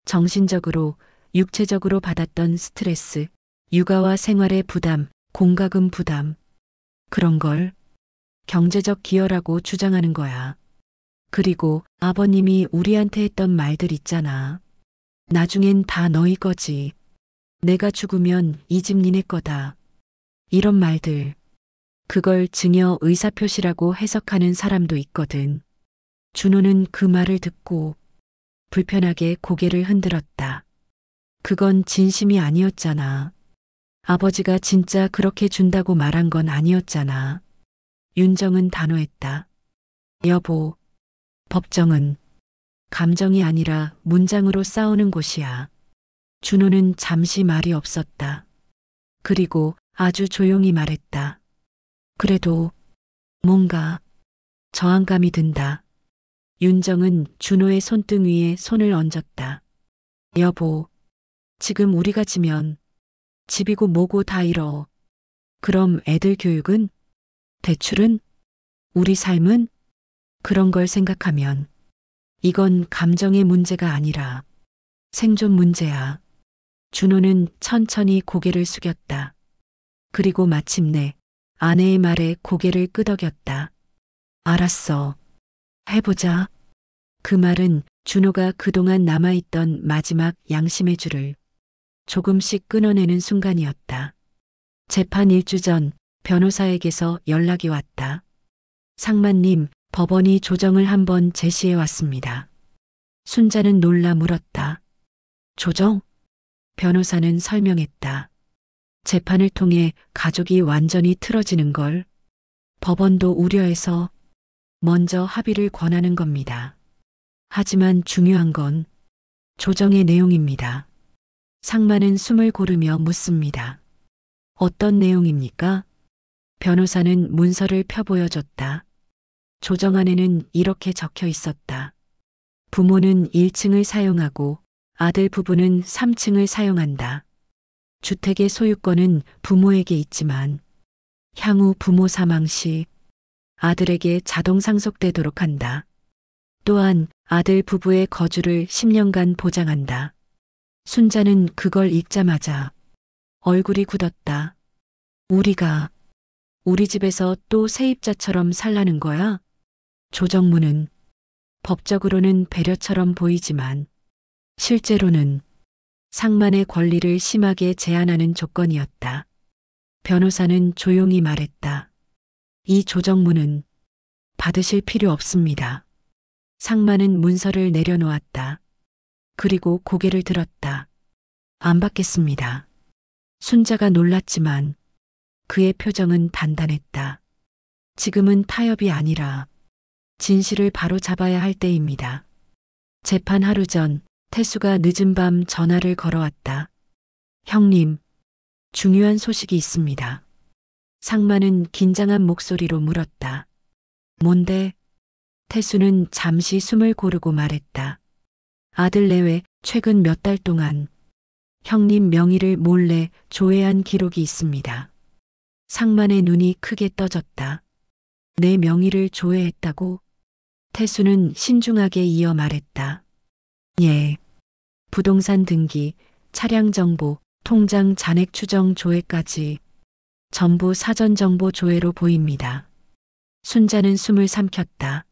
S1: 정신적으로, 육체적으로 받았던 스트레스, 육아와 생활의 부담, 공과금 부담. 그런 걸 경제적 기여라고 주장하는 거야. 그리고 아버님이 우리한테 했던 말들 있잖아. 나중엔 다 너희 거지. 내가 죽으면 이 집 니네 거다. 이런 말들. 그걸 증여 의사표시라고 해석하는 사람도 있거든. 준호는 그 말을 듣고 불편하게 고개를 흔들었다. 그건 진심이 아니었잖아. 아버지가 진짜 그렇게 준다고 말한 건 아니었잖아. 윤정은 단호했다. 여보, 법정은 감정이 아니라 문장으로 싸우는 곳이야. 준호는 잠시 말이 없었다. 그리고 아주 조용히 말했다. 그래도 뭔가 저항감이 든다. 윤정은 준호의 손등 위에 손을 얹었다. 여보, 지금 우리가 지면 집이고 뭐고 다 잃어. 그럼 애들 교육은? 대출은? 우리 삶은? 그런 걸 생각하면 이건 감정의 문제가 아니라 생존 문제야. 준호는 천천히 고개를 숙였다. 그리고 마침내 아내의 말에 고개를 끄덕였다. 알았어. 해보자. 그 말은 준호가 그동안 남아있던 마지막 양심의 줄을 조금씩 끊어내는 순간이었다. 재판 일주 전 변호사에게서 연락이 왔다. 상만님, 법원이 조정을 한번 제시해 왔습니다. 순자는 놀라 물었다. 조정? 변호사는 설명했다. 재판을 통해 가족이 완전히 틀어지는 걸 법원도 우려해서 먼저 합의를 권하는 겁니다. 하지만 중요한 건 조정의 내용입니다. 상만은 숨을 고르며 묻습니다. 어떤 내용입니까? 변호사는 문서를 펴보여줬다. 조정안에는 이렇게 적혀 있었다. 부모는 1층을 사용하고 아들 부부는 3층을 사용한다. 주택의 소유권은 부모에게 있지만 향후 부모 사망 시 아들에게 자동 상속되도록 한다. 또한 아들 부부의 거주를 10년간 보장한다. 순자는 그걸 읽자마자 얼굴이 굳었다. 우리가 우리 집에서 또 세입자처럼 살라는 거야? 조정문은 법적으로는 배려처럼 보이지만 실제로는 상만의 권리를 심하게 제한하는 조건이었다. 변호사는 조용히 말했다. 이 조정문은 받으실 필요 없습니다. 상만은 문서를 내려놓았다. 그리고 고개를 들었다. 안 받겠습니다. 순자가 놀랐지만 그의 표정은 단단했다. 지금은 타협이 아니라 진실을 바로 잡아야 할 때입니다. 재판 하루 전 태수가 늦은 밤 전화를 걸어왔다. 형님, 중요한 소식이 있습니다. 상만은 긴장한 목소리로 물었다. 뭔데? 태수는 잠시 숨을 고르고 말했다. 아들 내외 최근 몇 달 동안 형님 명의를 몰래 조회한 기록이 있습니다. 상만의 눈이 크게 떠졌다. 내 명의를 조회했다고? 태수는 신중하게 이어 말했다. 예. 부동산 등기, 차량 정보, 통장 잔액 추정 조회까지 전부 사전 정보 조회로 보입니다. 순자는 숨을 삼켰다.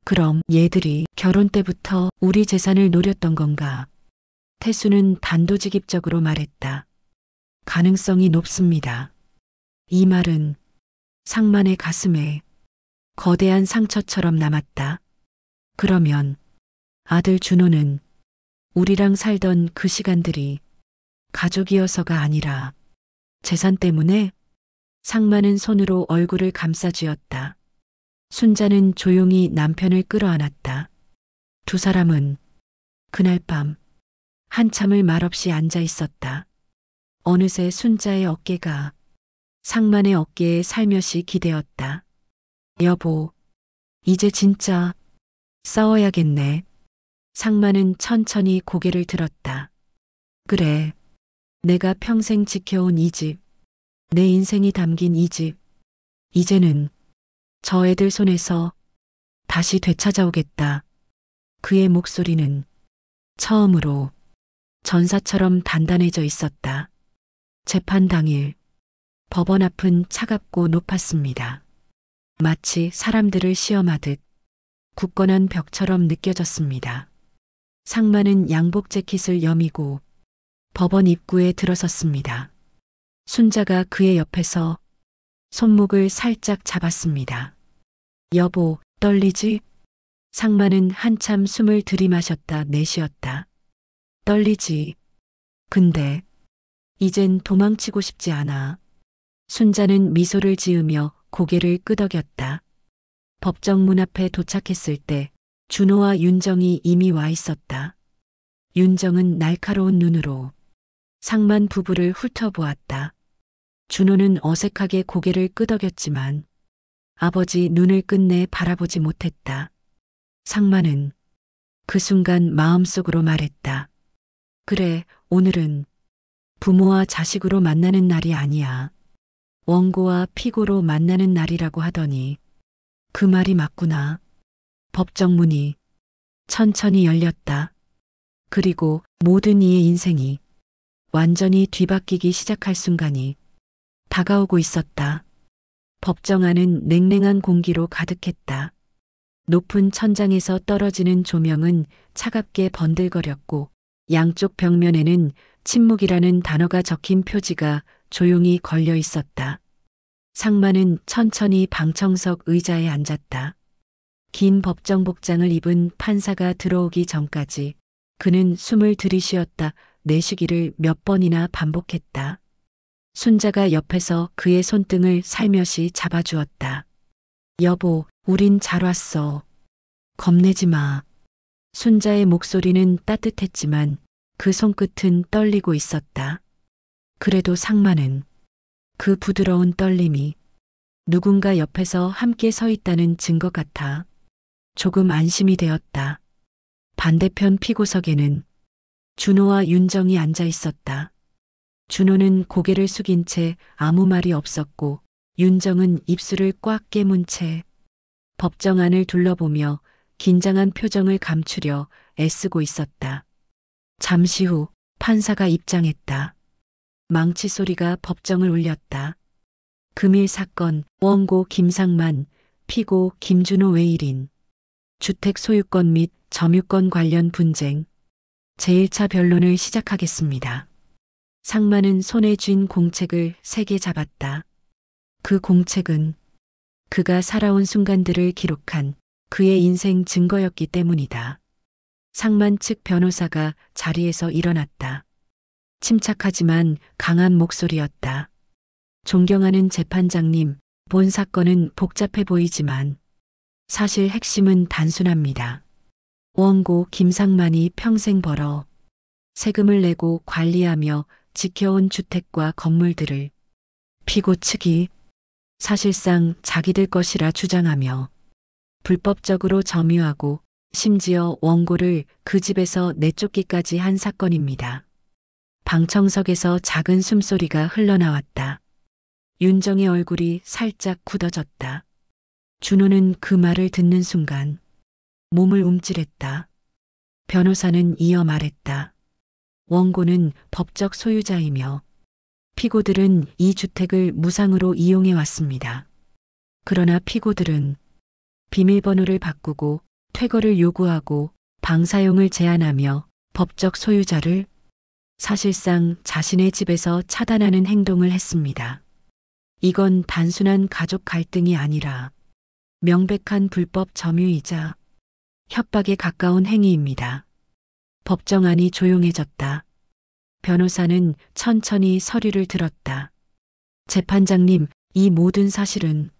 S1: 그럼 얘들이 결혼 때부터 우리 재산을 노렸던 건가? 태수는 단도직입적으로 말했다. 가능성이 높습니다. 이 말은 상만의 가슴에 거대한 상처처럼 남았다. 그러면 아들 준호는 우리랑 살던 그 시간들이 가족이어서가 아니라 재산 때문에 상마는 손으로 얼굴을 감싸쥐었다. 순자는 조용히 남편을 끌어안았다. 두 사람은 그날 밤 한참을 말없이 앉아 있었다. 어느새 순자의 어깨가 상만의 어깨에 살며시 기대었다. 여보, 이제 진짜 싸워야겠네. 상만은 천천히 고개를 들었다. 그래, 내가 평생 지켜온 이 집, 내 인생이 담긴 이 집, 이제는 저 애들 손에서 다시 되찾아오겠다. 그의 목소리는 처음으로 전사처럼 단단해져 있었다. 재판 당일 법원 앞은 차갑고 높았습니다. 마치 사람들을 시험하듯 굳건한 벽처럼 느껴졌습니다. 상마는 양복 재킷을 여미고 법원 입구에 들어섰습니다. 순자가 그의 옆에서 손목을 살짝 잡았습니다. 여보, 떨리지? 상마는 한참 숨을 들이마셨다 내쉬었다. 떨리지. 근데 이젠 도망치고 싶지 않아. 순자는 미소를 지으며 고개를 끄덕였다. 법정 문 앞에 도착했을 때 준호와 윤정이 이미 와 있었다. 윤정은 날카로운 눈으로 상만 부부를 훑어보았다. 준호는 어색하게 고개를 끄덕였지만 아버지 눈을 끝내 바라보지 못했다. 상만은 그 순간 마음속으로 말했다. 그래, 오늘은 부모와 자식으로 만나는 날이 아니야. 원고와 피고로 만나는 날이라고 하더니 그 말이 맞구나. 법정 문이 천천히 열렸다. 그리고 모든 이의 인생이 완전히 뒤바뀌기 시작할 순간이 다가오고 있었다. 법정 안은 냉랭한 공기로 가득했다. 높은 천장에서 떨어지는 조명은 차갑게 번들거렸고 양쪽 벽면에는 침묵이라는 단어가 적힌 표지가 조용히 걸려 있었다. 상마는 천천히 방청석 의자에 앉았다. 긴 법정 복장을 입은 판사가 들어오기 전까지 그는 숨을 들이쉬었다 내쉬기를 몇 번이나 반복했다. 순자가 옆에서 그의 손등을 살며시 잡아주었다. 여보, 우린 잘 왔어. 겁내지 마. 순자의 목소리는 따뜻했지만 그 손끝은 떨리고 있었다. 그래도 상마는 그 부드러운 떨림이 누군가 옆에서 함께 서 있다는 증거 같아 조금 안심이 되었다. 반대편 피고석에는 준호와 윤정이 앉아 있었다. 준호는 고개를 숙인 채 아무 말이 없었고 윤정은 입술을 꽉 깨문 채 법정 안을 둘러보며 긴장한 표정을 감추려 애쓰고 있었다. 잠시 후 판사가 입장했다. 망치 소리가 법정을 울렸다. 금일 사건, 원고 김상만, 피고 김준호 외일인, 주택 소유권 및 점유권 관련 분쟁, 제1차 변론을 시작하겠습니다. 상마는 손에 쥔 공책을 3개 잡았다. 그 공책은 그가 살아온 순간들을 기록한 그의 인생 증거였기 때문이다. 상만 측 변호사가 자리에서 일어났다. 침착하지만 강한 목소리였다. 존경하는 재판장님, 본 사건은 복잡해 보이지만 사실 핵심은 단순합니다. 원고 김상만이 평생 벌어 세금을 내고 관리하며 지켜온 주택과 건물들을 피고 측이 사실상 자기들 것이라 주장하며 불법적으로 점유하고 심지어 원고를 그 집에서 내쫓기까지 한 사건입니다. 방청석에서 작은 숨소리가 흘러나왔다. 윤정의 얼굴이 살짝 굳어졌다. 준호는 그 말을 듣는 순간 몸을 움찔했다. 변호사는 이어 말했다. 원고는 법적 소유자이며 피고들은 이 주택을 무상으로 이용해 왔습니다. 그러나 피고들은 비밀번호를 바꾸고 퇴거를 요구하고 방 사용을 제한하며 법적 소유자를 사실상 자신의 집에서 차단하는 행동을 했습니다. 이건 단순한 가족 갈등이 아니라 명백한 불법 점유이자 협박에 가까운 행위입니다. 법정 안이 조용해졌다. 변호사는 천천히 서류를 들었다. 재판장님, 이 모든 사실은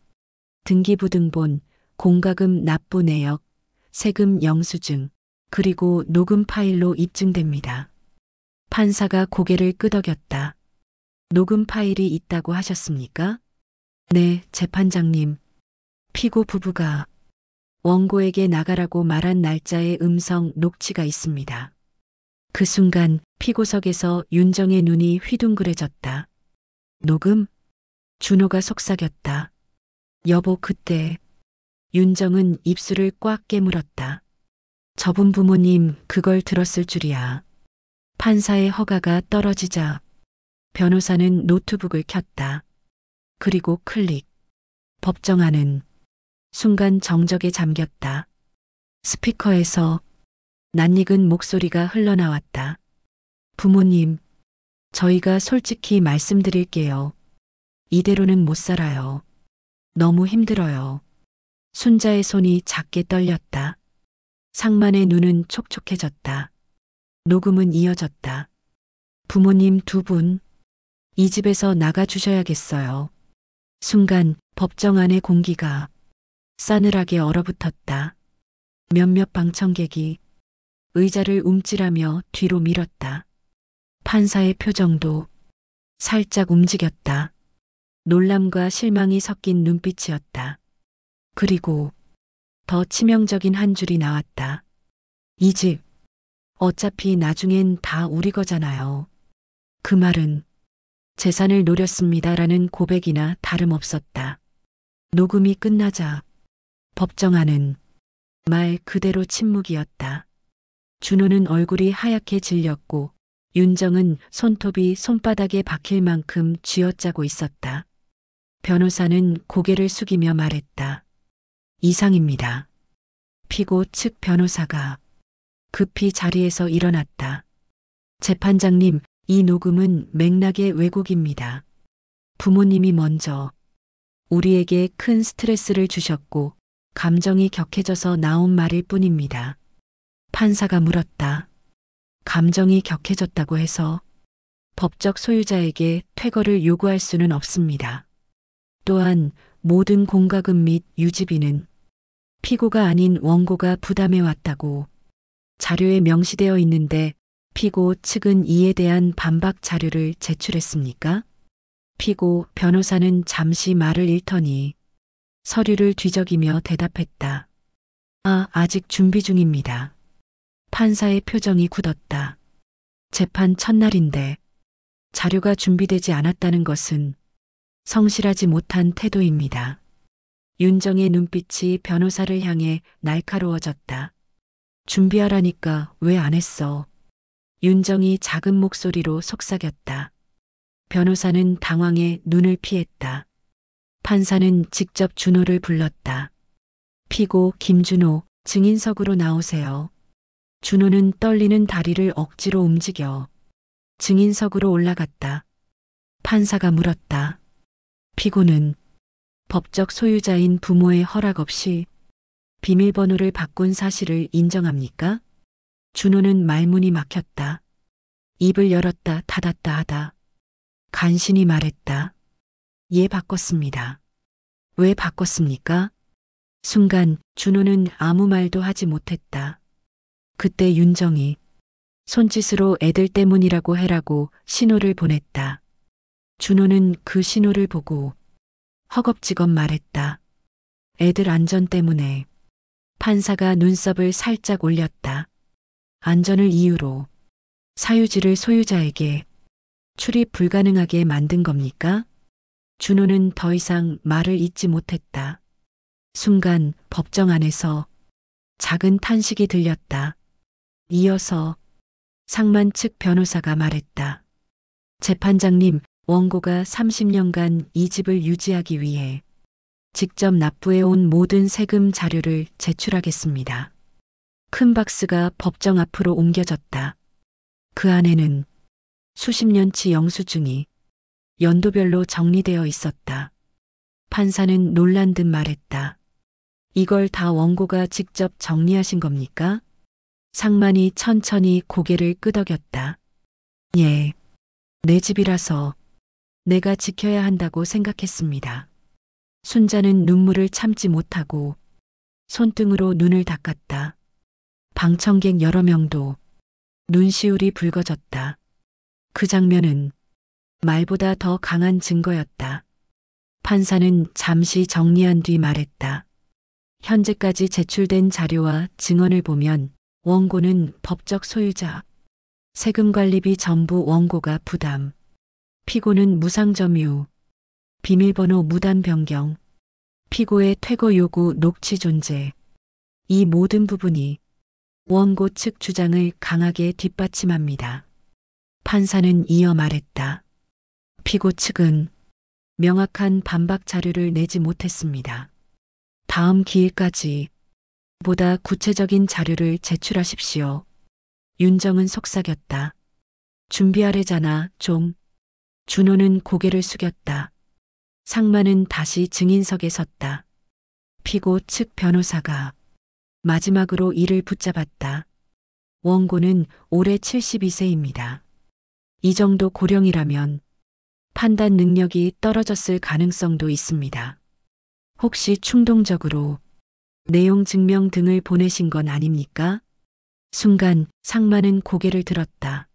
S1: 등기부등본, 공과금 납부 내역, 세금 영수증, 그리고 녹음 파일로 입증됩니다. 판사가 고개를 끄덕였다. 녹음 파일이 있다고 하셨습니까? 네, 재판장님. 피고 부부가 원고에게 나가라고 말한 날짜의 음성 녹취가 있습니다. 그 순간 피고석에서 윤정의 눈이 휘둥그레졌다. 녹음? 준호가 속삭였다. 여보, 그때. 윤정은 입술을 꽉 깨물었다. 저분 부모님 그걸 들었을 줄이야. 판사의 허가가 떨어지자 변호사는 노트북을 켰다. 그리고 클릭. 법정안은 순간 정적에 잠겼다. 스피커에서 낯익은 목소리가 흘러나왔다. 부모님, 저희가 솔직히 말씀드릴게요. 이대로는 못 살아요. 너무 힘들어요. 순자의 손이 작게 떨렸다. 상만의 눈은 촉촉해졌다. 녹음은 이어졌다. 부모님 두 분, 이 집에서 나가주셔야겠어요. 순간 법정 안의 공기가 싸늘하게 얼어붙었다. 몇몇 방청객이 의자를 움찔하며 뒤로 밀었다. 판사의 표정도 살짝 움직였다. 놀람과 실망이 섞인 눈빛이었다. 그리고 더 치명적인 한 줄이 나왔다. 이 집, 어차피 나중엔 다 우리 거잖아요. 그 말은 재산을 노렸습니다라는 고백이나 다름없었다. 녹음이 끝나자 법정안은 말 그대로 침묵이었다. 준호는 얼굴이 하얗게 질렸고 윤정은 손톱이 손바닥에 박힐 만큼 쥐어짜고 있었다. 변호사는 고개를 숙이며 말했다. 이상입니다. 피고 측 변호사가 급히 자리에서 일어났다. 재판장님, 이 녹음은 맥락의 왜곡입니다. 부모님이 먼저 우리에게 큰 스트레스를 주셨고 감정이 격해져서 나온 말일 뿐입니다. 판사가 물었다. 감정이 격해졌다고 해서 법적 소유자에게 퇴거를 요구할 수는 없습니다. 또한 모든 공과금 및 유지비는 피고가 아닌 원고가 부담해 왔다고 자료에 명시되어 있는데 피고 측은 이에 대한 반박 자료를 제출했습니까? 피고 변호사는 잠시 말을 잃더니 서류를 뒤적이며 대답했다. 아직 준비 중입니다. 판사의 표정이 굳었다. 재판 첫날인데 자료가 준비되지 않았다는 것은 성실하지 못한 태도입니다. 윤정의 눈빛이 변호사를 향해 날카로워졌다. 준비하라니까 왜 안 했어? 윤정이 작은 목소리로 속삭였다. 변호사는 당황해 눈을 피했다. 판사는 직접 준호를 불렀다. 피고 김준호, 증인석으로 나오세요. 준호는 떨리는 다리를 억지로 움직여 증인석으로 올라갔다. 판사가 물었다. 피고는 법적 소유자인 부모의 허락 없이 비밀번호를 바꾼 사실을 인정합니까? 준호는 말문이 막혔다. 입을 열었다 닫았다 하다 간신히 말했다. 예, 바꿨습니다. 왜 바꿨습니까? 순간 준호는 아무 말도 하지 못했다. 그때 윤정이 손짓으로 애들 때문이라고 해라고 신호를 보냈다. 준호는 그 신호를 보고 허겁지겁 말했다. 애들 안전 때문에. 판사가 눈썹을 살짝 올렸다. 안전을 이유로 사유지를 소유자에게 출입 불가능하게 만든 겁니까? 준호는 더 이상 말을 잇지 못했다. 순간 법정 안에서 작은 탄식이 들렸다. 이어서 상만 측 변호사가 말했다. 재판장님, 원고가 30년간 이 집을 유지하기 위해 직접 납부해온 모든 세금 자료를 제출하겠습니다. 큰 박스가 법정 앞으로 옮겨졌다. 그 안에는 수십 년치 영수증이 연도별로 정리되어 있었다. 판사는 놀란 듯 말했다. 이걸 다 원고가 직접 정리하신 겁니까? 상만이 천천히 고개를 끄덕였다. 예, 내 집이라서 내가 지켜야 한다고 생각했습니다. 순자는 눈물을 참지 못하고 손등으로 눈을 닦았다. 방청객 여러 명도 눈시울이 붉어졌다. 그 장면은 말보다 더 강한 증거였다. 판사는 잠시 정리한 뒤 말했다. 현재까지 제출된 자료와 증언을 보면 원고는 법적 소유자, 세금 관리비 전부 원고가 부담, 피고는 무상점유, 비밀번호 무단 변경, 피고의 퇴거 요구 녹취 존재. 이 모든 부분이 원고 측 주장을 강하게 뒷받침합니다. 판사는 이어 말했다. 피고 측은 명확한 반박 자료를 내지 못했습니다. 다음 기일까지 보다 구체적인 자료를 제출하십시오. 윤정은 속삭였다. 준비하래잖아, 좀. 준호는 고개를 숙였다. 상만은 다시 증인석에 섰다. 피고 측 변호사가 마지막으로 이를 붙잡았다. 원고는 올해 72세입니다. 이 정도 고령이라면 판단 능력이 떨어졌을 가능성도 있습니다. 혹시 충동적으로 내용 증명 등을 보내신 건 아닙니까? 순간 상만은 고개를 들었다.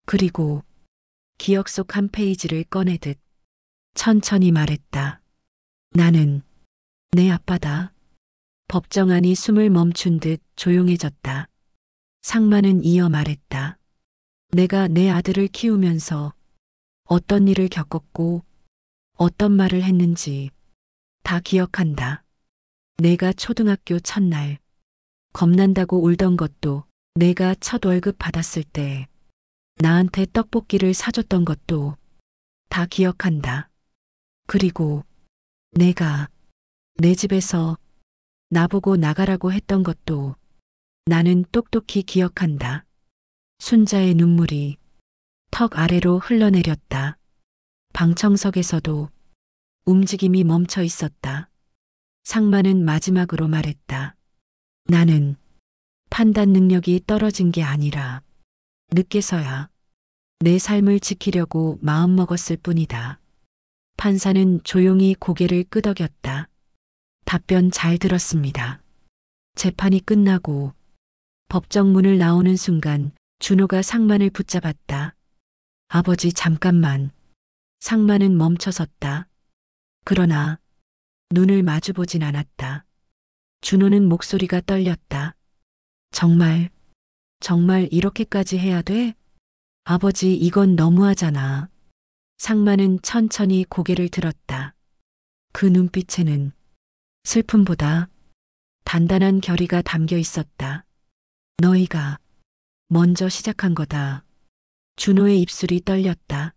S1: 그리고 기억 속 한 페이지를 꺼내듯 천천히 말했다. 나는 내 아빠다. 법정 안이 숨을 멈춘 듯 조용해졌다. 상만은 이어 말했다. 내가 내 아들을 키우면서 어떤 일을 겪었고 어떤 말을 했는지 다 기억한다. 내가 초등학교 첫날 겁난다고 울던 것도, 내가 첫 월급 받았을 때 나한테 떡볶이를 사줬던 것도 다 기억한다. 그리고 내가 내 집에서 나보고 나가라고 했던 것도 나는 똑똑히 기억한다. 순자의 눈물이 턱 아래로 흘러내렸다. 방청석에서도 움직임이 멈춰 있었다. 상만은 마지막으로 말했다. 나는 판단 능력이 떨어진 게 아니라 늦게서야 내 삶을 지키려고 마음먹었을 뿐이다. 판사는 조용히 고개를 끄덕였다. 답변 잘 들었습니다. 재판이 끝나고 법정 문을 나오는 순간 준호가 상만을 붙잡았다. 아버지 잠깐만. 상만은 멈춰섰다. 그러나 눈을 마주보진 않았다. 준호는 목소리가 떨렸다. 정말 이렇게까지 해야 돼? 아버지 이건 너무하잖아. 상만은 천천히 고개를 들었다. 그 눈빛에는 슬픔보다 단단한 결의가 담겨 있었다. 너희가 먼저 시작한 거다. 준호의 입술이 떨렸다.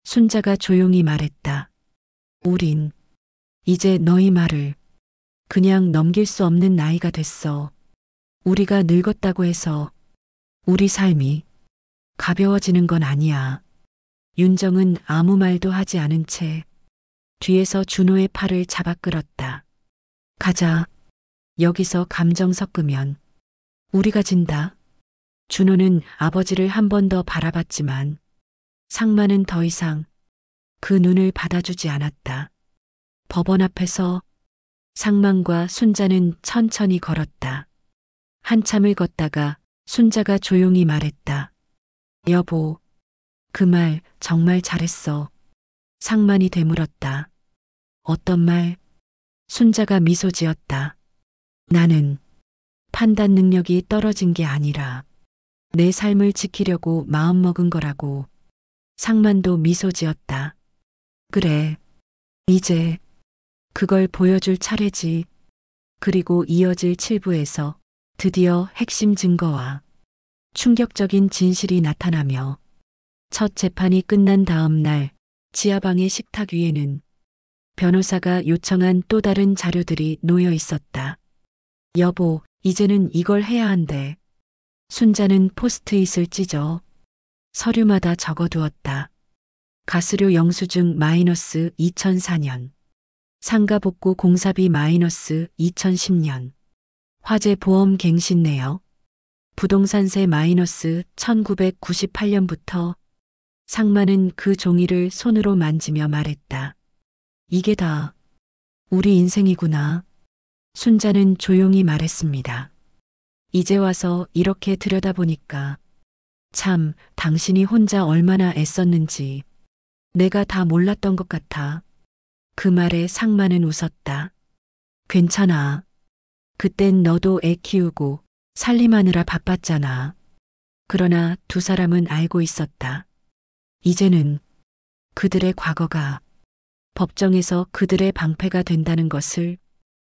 S1: 순자가 조용히 말했다. 우린 이제 너희 말을 그냥 넘길 수 없는 나이가 됐어. 우리가 늙었다고 해서 우리 삶이 가벼워지는 건 아니야. 윤정은 아무 말도 하지 않은 채 뒤에서 준호의 팔을 잡아 끌었다. 가자. 여기서 감정 섞으면 우리가 진다. 준호는 아버지를 한 번 더 바라봤지만 상만은 더 이상 그 눈을 받아주지 않았다. 법원 앞에서 상만과 순자는 천천히 걸었다. 한참을 걷다가 순자가 조용히 말했다. 여보, 그 말 정말 잘했어. 상만이 되물었다. 어떤 말? 순자가 미소 지었다. 나는 판단 능력이 떨어진 게 아니라 내 삶을 지키려고 마음먹은 거라고. 상만도 미소 지었다. 그래, 이제 그걸 보여줄 차례지. 그리고 이어질 7부에서 드디어 핵심 증거와 충격적인 진실이 나타나며 첫 재판이 끝난 다음 날 지하방의 식탁 위에는 변호사가 요청한 또 다른 자료들이 놓여 있었다. 여보, 이제는 이걸 해야 한대. 순자는 포스트잇을 찢어 서류마다 적어두었다. 가스료 영수증 마이너스 2004년, 상가복구 공사비 마이너스 2010년, 화재 보험 갱신 내역, 부동산세 마이너스 1998년부터 상마는 그 종이를 손으로 만지며 말했다. 이게 다 우리 인생이구나. 순자는 조용히 말했습니다. 이제 와서 이렇게 들여다보니까 참 당신이 혼자 얼마나 애썼는지 내가 다 몰랐던 것 같아. 그 말에 상마는 웃었다. 괜찮아. 그땐 너도 애 키우고 살림하느라 바빴잖아. 그러나 두 사람은 알고 있었다. 이제는 그들의 과거가 법정에서 그들의 방패가 된다는 것을.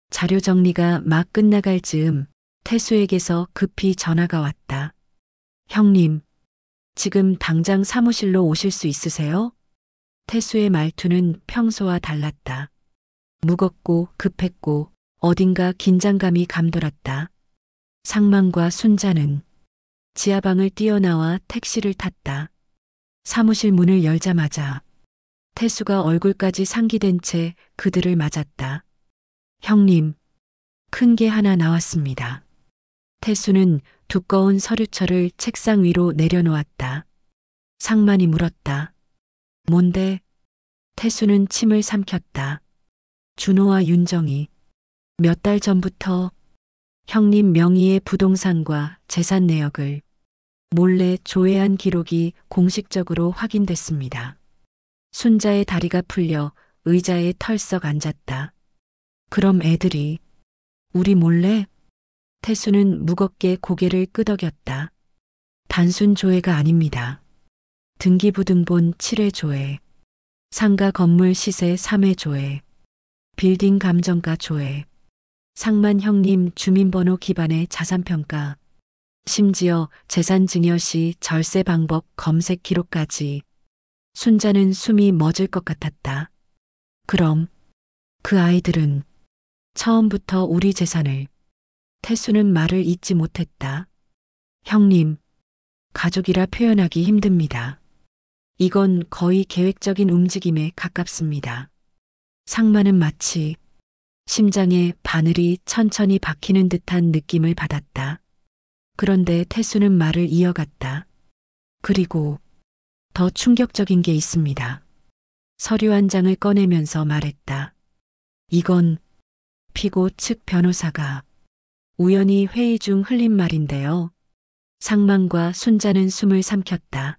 S1: 자료 정리가 막 끝나갈 즈음 태수에게서 급히 전화가 왔다. 형님, 지금 당장 사무실로 오실 수 있으세요? 태수의 말투는 평소와 달랐다. 무겁고 급했고 어딘가 긴장감이 감돌았다. 상만과 순자는 지하방을 뛰어나와 택시를 탔다. 사무실 문을 열자마자 태수가 얼굴까지 상기된 채 그들을 맞았다. 형님, 큰 게 하나 나왔습니다. 태수는 두꺼운 서류철을 책상 위로 내려놓았다. 상만이 물었다. 뭔데? 태수는 침을 삼켰다. 준호와 윤정이 몇 달 전부터 형님 명의의 부동산과 재산 내역을 몰래 조회한 기록이 공식적으로 확인됐습니다. 순자의 다리가 풀려 의자에 털썩 앉았다. 그럼 애들이 우리 몰래? 태수는 무겁게 고개를 끄덕였다. 단순 조회가 아닙니다. 등기부등본 7회 조회, 상가 건물 시세 3회 조회, 빌딩 감정가 조회, 상만 형님 주민번호 기반의 자산평가, 심지어 재산 증여 시 절세 방법 검색 기록까지. 순자는 숨이 멎을 것 같았다. 그럼 그 아이들은 처음부터 우리 재산을. 태수는 말을 잇지 못했다. 형님, 가족이라 표현하기 힘듭니다. 이건 거의 계획적인 움직임에 가깝습니다. 상마는 마치 심장에 바늘이 천천히 박히는 듯한 느낌을 받았다. 그런데 태수는 말을 이어갔다. 그리고 더 충격적인 게 있습니다. 서류 한 장을 꺼내면서 말했다. 이건 피고 측 변호사가 우연히 회의 중 흘린 말인데요. 상만과 순자는 숨을 삼켰다.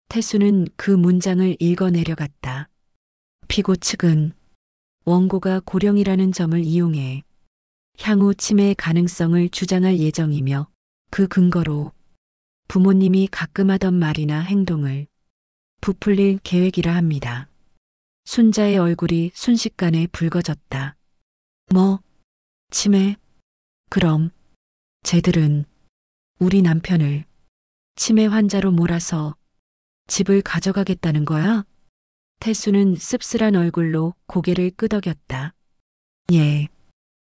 S1: 태수는 그 문장을 읽어 내려갔다. 피고 측은 원고가 고령이라는 점을 이용해 향후 치매 가능성을 주장할 예정이며 그 근거로 부모님이 가끔 하던 말이나 행동을 부풀릴 계획이라 합니다. 순자의 얼굴이 순식간에 붉어졌다. 뭐? 치매? 그럼 쟤들은 우리 남편을 치매 환자로 몰아서 집을 가져가겠다는 거야? 태수는 씁쓸한 얼굴로 고개를 끄덕였다. 예,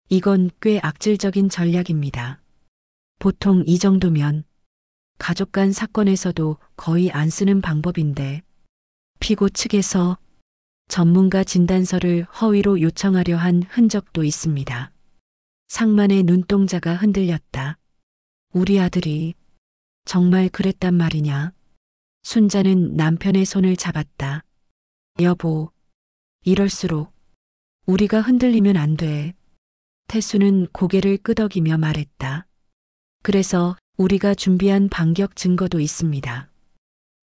S1: 이건 꽤 악질적인 전략입니다. 보통 이 정도면 가족 간 사건에서도 거의 안 쓰는 방법인데 피고 측에서 전문가 진단서를 허위로 요청하려 한 흔적도 있습니다. 상만의 눈동자가 흔들렸다. 우리 아들이 정말 그랬단 말이냐? 순자는 남편의 손을 잡았다. 여보, 이럴수록 우리가 흔들리면 안 돼. 태수는 고개를 끄덕이며 말했다. 그래서 우리가 준비한 반격 증거도 있습니다.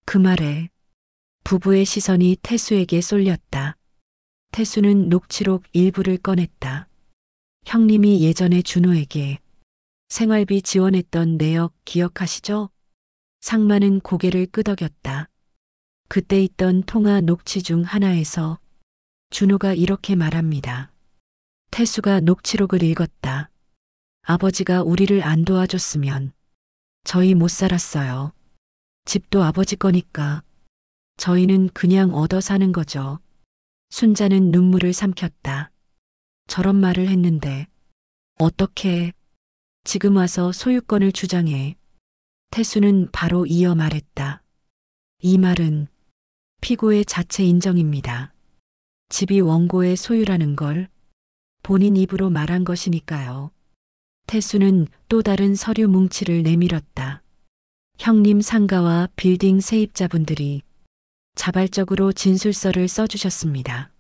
S1: 그 말에 부부의 시선이 태수에게 쏠렸다. 태수는 녹취록 일부를 꺼냈다. 형님이 예전에 준호에게 생활비 지원했던 내역 기억하시죠? 상마는 고개를 끄덕였다. 그때 있던 통화 녹취 중 하나에서 준호가 이렇게 말합니다. 태수가 녹취록을 읽었다. 아버지가 우리를 안 도와줬으면 저희 못 살았어요. 집도 아버지 거니까 저희는 그냥 얻어 사는 거죠. 순자는 눈물을 삼켰다. 저런 말을 했는데 어떻게 지금 와서 소유권을 주장해. 태수는 바로 이어 말했다. 이 말은 피고의 자체 인정입니다. 집이 원고의 소유라는 걸 본인 입으로 말한 것이니까요. 태수는 또 다른 서류 뭉치를 내밀었다. 형님 상가와 빌딩 세입자분들이 자발적으로 진술서를 써주셨습니다.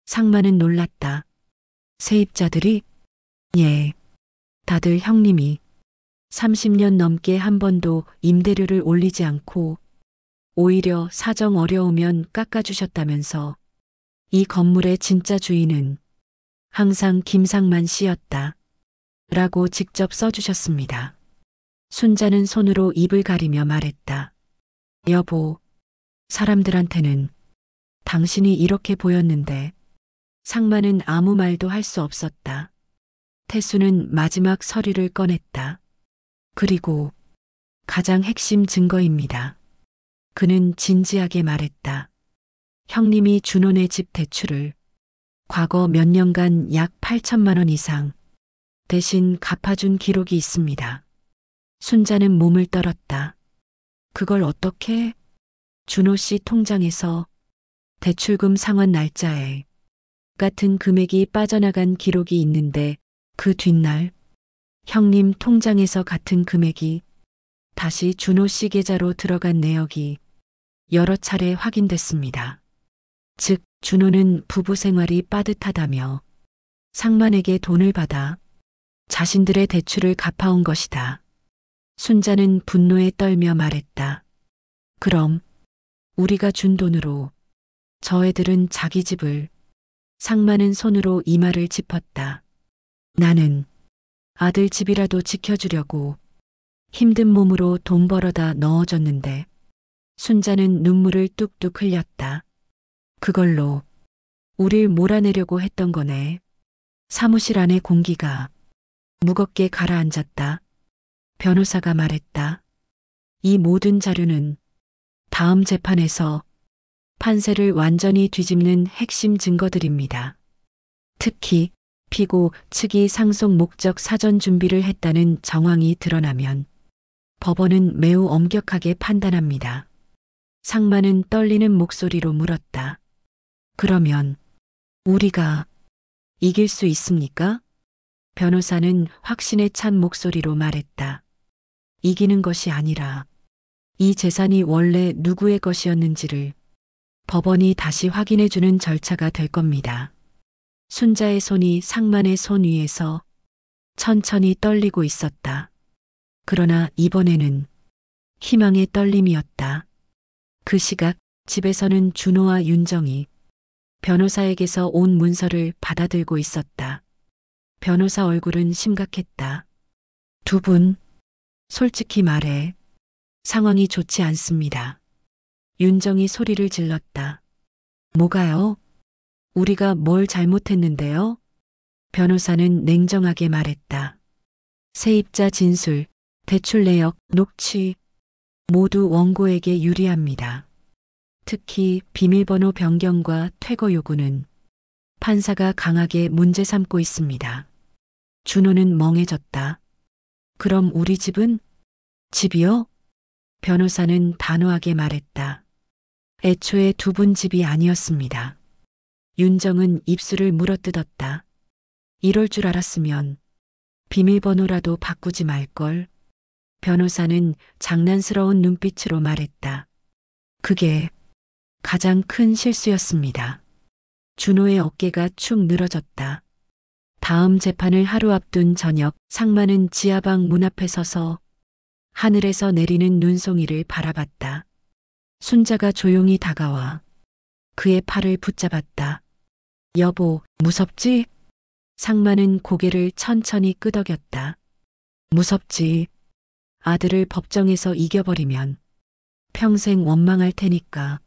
S1: 상마는 놀랐다. 세입자들이? 예. 다들 형님이 30년 넘게 한 번도 임대료를 올리지 않고 오히려 사정 어려우면 깎아주셨다면서 이 건물의 진짜 주인은 항상 김상만 씨였다. 라고 직접 써주셨습니다. 순자는 손으로 입을 가리며 말했다. 여보, 사람들한테는 당신이 이렇게 보였는데 상마는 아무 말도 할 수 없었다. 태수는 마지막 서류를 꺼냈다. 그리고 가장 핵심 증거입니다. 그는 진지하게 말했다. 형님이 준호네 집 대출을 과거 몇 년간 약 8천만 원 이상 대신 갚아준 기록이 있습니다. 순자는 몸을 떨었다. 그걸 어떻게? 준호 씨 통장에서 대출금 상환 날짜에 같은 금액이 빠져나간 기록이 있는데 그 뒷날 형님 통장에서 같은 금액이 다시 준호 씨 계좌로 들어간 내역이 여러 차례 확인됐습니다. 즉 준호는 부부 생활이 빠듯하다며 상만에게 돈을 받아 자신들의 대출을 갚아온 것이다. 순자는 분노에 떨며 말했다. 그럼 우리가 준 돈으로 저 애들은 자기 집을. 상만은 손으로 이마를 짚었다. 나는 아들 집이라도 지켜주려고 힘든 몸으로 돈 벌어다 넣어줬는데. 순자는 눈물을 뚝뚝 흘렸다. 그걸로 우릴 몰아내려고 했던 거네. 사무실 안의 공기가 무겁게 가라앉았다. 변호사가 말했다. 이 모든 자료는 다음 재판에서 판세를 완전히 뒤집는 핵심 증거들입니다. 특히 피고 측이 상속 목적 사전 준비를 했다는 정황이 드러나면 법원은 매우 엄격하게 판단합니다. 상마는 떨리는 목소리로 물었다. 그러면 우리가 이길 수 있습니까? 변호사는 확신에 찬 목소리로 말했다. 이기는 것이 아니라 이 재산이 원래 누구의 것이었는지를 법원이 다시 확인해주는 절차가 될 겁니다. 순자의 손이 상만의 손 위에서 천천히 떨리고 있었다. 그러나 이번에는 희망의 떨림이었다. 그 시각 집에서는 준호와 윤정이 변호사에게서 온 문서를 받아들고 있었다. 변호사 얼굴은 심각했다. 두 분, 솔직히 말해 상황이 좋지 않습니다. 윤정이 소리를 질렀다. 뭐가요? 우리가 뭘 잘못했는데요? 변호사는 냉정하게 말했다. 세입자 진술, 대출 내역, 녹취 모두 원고에게 유리합니다. 특히 비밀번호 변경과 퇴거 요구는 판사가 강하게 문제 삼고 있습니다. 준호는 멍해졌다. 그럼 우리 집은? 집이요? 변호사는 단호하게 말했다. 애초에 두 분 집이 아니었습니다. 윤정은 입술을 물어뜯었다. 이럴 줄 알았으면 비밀번호라도 바꾸지 말걸. 변호사는 장난스러운 눈빛으로 말했다. 그게 가장 큰 실수였습니다. 준호의 어깨가 축 늘어졌다. 다음 재판을 하루 앞둔 저녁, 상마는 지하방 문 앞에 서서 하늘에서 내리는 눈송이를 바라봤다. 순자가 조용히 다가와 그의 팔을 붙잡았다. 여보, 무섭지? 상마는 고개를 천천히 끄덕였다. 무섭지. 아들을 법정에서 이겨버리면 평생 원망할 테니까.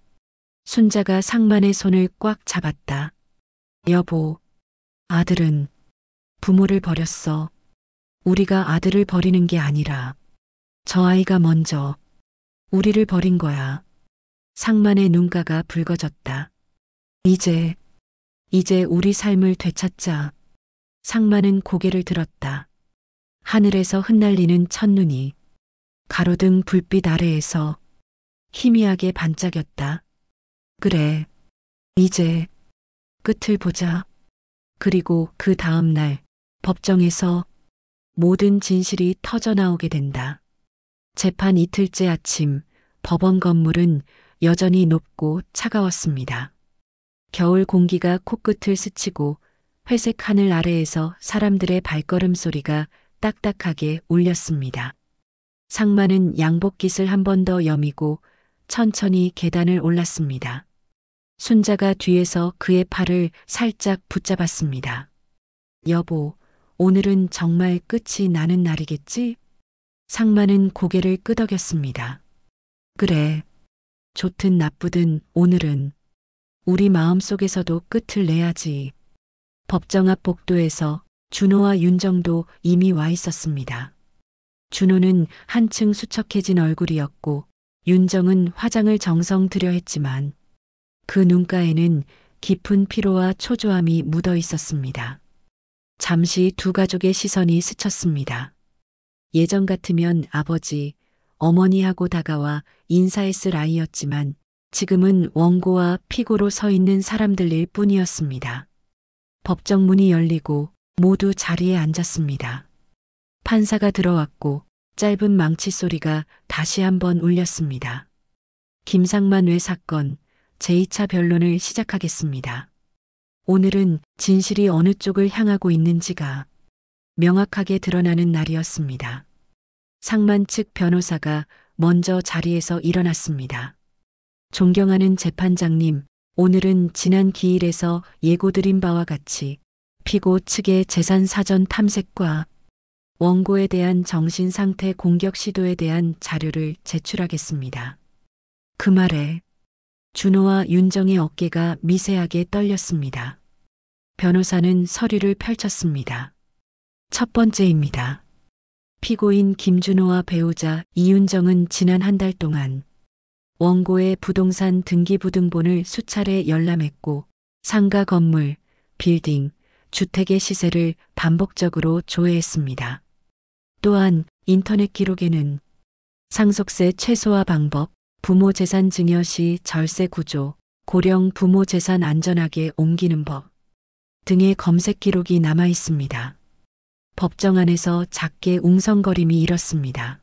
S1: 순자가 상만의 손을 꽉 잡았다. 여보, 아들은 부모를 버렸어. 우리가 아들을 버리는 게 아니라 저 아이가 먼저 우리를 버린 거야. 상만의 눈가가 붉어졌다. 이제 우리 삶을 되찾자. 상만은 고개를 들었다. 하늘에서 흩날리는 첫눈이 가로등 불빛 아래에서 희미하게 반짝였다. 그래, 이제 끝을 보자. 그리고 그 다음 날 법정에서 모든 진실이 터져나오게 된다. 재판 이틀째 아침 법원 건물은 여전히 높고 차가웠습니다. 겨울 공기가 코끝을 스치고 회색 하늘 아래에서 사람들의 발걸음 소리가 딱딱하게 울렸습니다. 상마는 양복깃을 한 번 더 여미고 천천히 계단을 올랐습니다. 순자가 뒤에서 그의 팔을 살짝 붙잡았습니다. 여보, 오늘은 정말 끝이 나는 날이겠지? 상마는 고개를 끄덕였습니다. 그래. 좋든 나쁘든 오늘은 우리 마음속에서도 끝을 내야지. 법정 앞 복도에서 준호와 윤정도 이미 와 있었습니다. 준호는 한층 수척해진 얼굴이었고 윤정은 화장을 정성 들여 했지만 그 눈가에는 깊은 피로와 초조함이 묻어 있었습니다. 잠시 두 가족의 시선이 스쳤습니다. 예전 같으면 아버지, 어머니하고 다가와 인사했을 아이였지만 지금은 원고와 피고로 서 있는 사람들일 뿐이었습니다. 법정 문이 열리고 모두 자리에 앉았습니다. 판사가 들어왔고 짧은 망치 소리가 다시 한번 울렸습니다. 김상만 외 사건 제2차 변론을 시작하겠습니다. 오늘은 진실이 어느 쪽을 향하고 있는지가 명확하게 드러나는 날이었습니다. 상만 측 변호사가 먼저 자리에서 일어났습니다. 존경하는 재판장님, 오늘은 지난 기일에서 예고드린 바와 같이 피고 측의 재산 사전 탐색과 원고에 대한 정신 상태 공격 시도에 대한 자료를 제출하겠습니다. 그 말에 준호와 윤정의 어깨가 미세하게 떨렸습니다. 변호사는 서류를 펼쳤습니다. 첫 번째입니다. 피고인 김준호와 배우자 이윤정은 지난 한 달 동안 원고의 부동산 등기부등본을 수차례 열람했고 상가 건물, 빌딩, 주택의 시세를 반복적으로 조회했습니다. 또한 인터넷 기록에는 상속세 최소화 방법, 부모 재산 증여 시 절세 구조, 고령 부모 재산 안전하게 옮기는 법 등의 검색 기록이 남아 있습니다. 법정 안에서 작게 웅성거림이 일었습니다.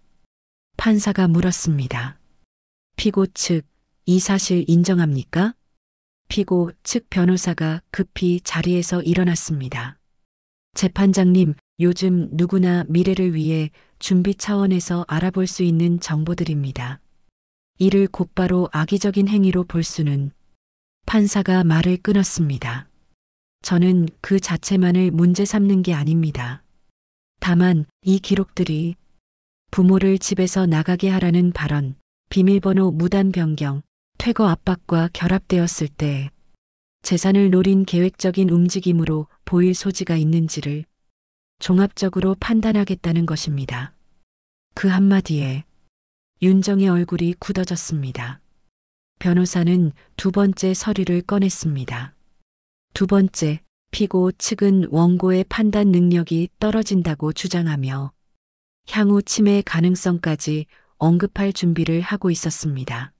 S1: 판사가 물었습니다. 피고 측, 이 사실 인정합니까? 피고 측 변호사가 급히 자리에서 일어났습니다. 재판장님, 요즘 누구나 미래를 위해 준비 차원에서 알아볼 수 있는 정보들입니다. 이를 곧바로 악의적인 행위로 볼 수는 판사가 말을 끊었습니다. 저는 그 자체만을 문제 삼는 게 아닙니다. 다만 이 기록들이 부모를 집에서 나가게 하라는 발언, 비밀번호 무단 변경, 퇴거 압박과 결합되었을 때 재산을 노린 계획적인 움직임으로 보일 소지가 있는지를 종합적으로 판단하겠다는 것입니다. 그 한마디에 윤정의 얼굴이 굳어졌습니다. 변호사는 두 번째 서류를 꺼냈습니다. 두 번째, 피고 측은 원고의 판단 능력이 떨어진다고 주장하며 향후 치매 가능성까지 언급할 준비를 하고 있었습니다.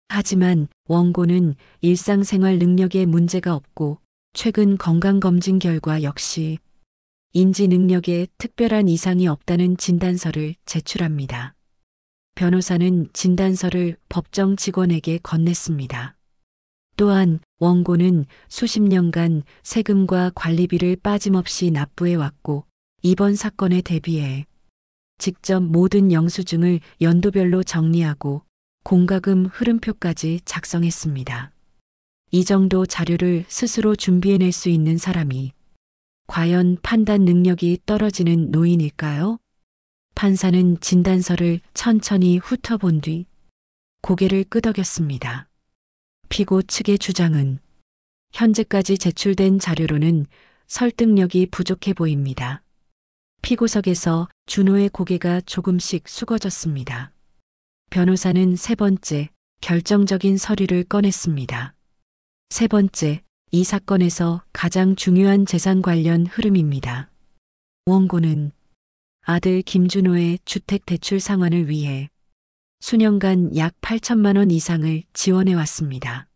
S1: 하지만 원고는 일상생활 능력에 문제가 없고 최근 건강검진 결과 역시 인지 능력에 특별한 이상이 없다는 진단서를 제출합니다. 변호사는 진단서를 법정 직원에게 건넸습니다. 또한 원고는 수십 년간 세금과 관리비를 빠짐없이 납부해왔고 이번 사건에 대비해 직접 모든 영수증을 연도별로 정리하고 공과금 흐름표까지 작성했습니다. 이 정도 자료를 스스로 준비해낼 수 있는 사람이 과연 판단 능력이 떨어지는 노인일까요? 판사는 진단서를 천천히 훑어본 뒤 고개를 끄덕였습니다. 피고 측의 주장은 현재까지 제출된 자료로는 설득력이 부족해 보입니다. 피고석에서 준호의 고개가 조금씩 숙어졌습니다. 변호사는 세 번째, 결정적인 서류를 꺼냈습니다. 세 번째, 이 사건에서 가장 중요한 재산 관련 흐름입니다. 원고는 아들 김준호의 주택 대출 상환을 위해 수년간 약 8천만 원 이상을 지원해 왔습니다.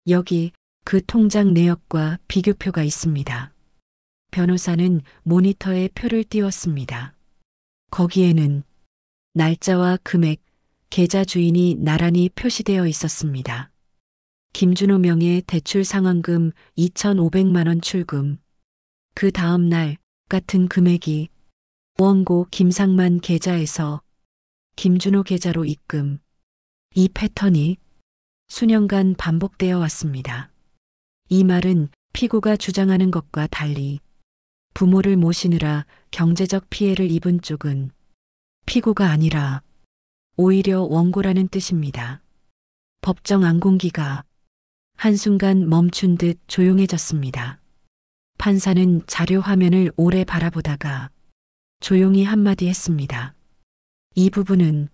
S1: 여기 그 통장 내역과 비교표가 있습니다. 변호사는 모니터에 표를 띄웠습니다. 거기에는 날짜와 금액, 계좌 주인이 나란히 표시되어 있었습니다. 김준호 명의 대출 상환금 2,500만 원 출금. 그 다음 날 같은 금액이 원고 김상만 계좌에서 김준호 계좌로 입금. 이 패턴이 수년간 반복되어 왔습니다. 이 말은 피고가 주장하는 것과 달리 부모를 모시느라 경제적 피해를 입은 쪽은 피고가 아니라 오히려 원고라는 뜻입니다. 법정 안공기가 한순간 멈춘 듯 조용해졌습니다. 판사는 자료 화면을 오래 바라보다가 조용히 한마디 했습니다. 이 부분은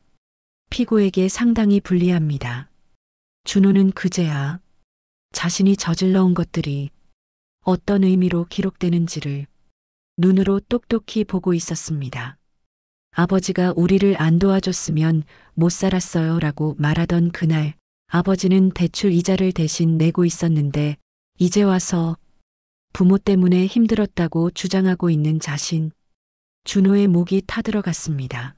S1: 피고에게 상당히 불리합니다. 준호는 그제야 자신이 저질러온 것들이 어떤 의미로 기록되는지를 눈으로 똑똑히 보고 있었습니다. 아버지가 우리를 안 도와줬으면 못 살았어요 라고 말하던 그날 아버지는 대출 이자를 대신 내고 있었는데 이제 와서 부모 때문에 힘들었다고 주장하고 있는 자신. 준호의 목이 타들어갔습니다.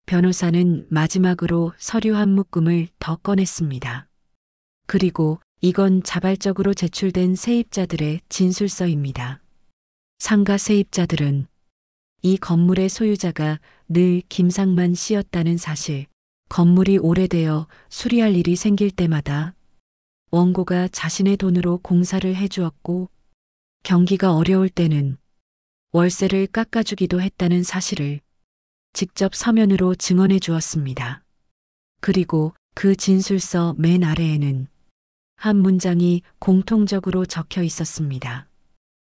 S1: 변호사는 마지막으로 서류 한 묶음을 더 꺼냈습니다. 그리고 이건 자발적으로 제출된 세입자들의 진술서입니다. 상가 세입자들은 이 건물의 소유자가 늘 김상만 씨였다는 사실, 건물이 오래되어 수리할 일이 생길 때마다 원고가 자신의 돈으로 공사를 해주었고 경기가 어려울 때는 월세를 깎아주기도 했다는 사실을 직접 서면으로 증언해 주었습니다. 그리고 그 진술서 맨 아래에는 한 문장이 공통적으로 적혀 있었습니다.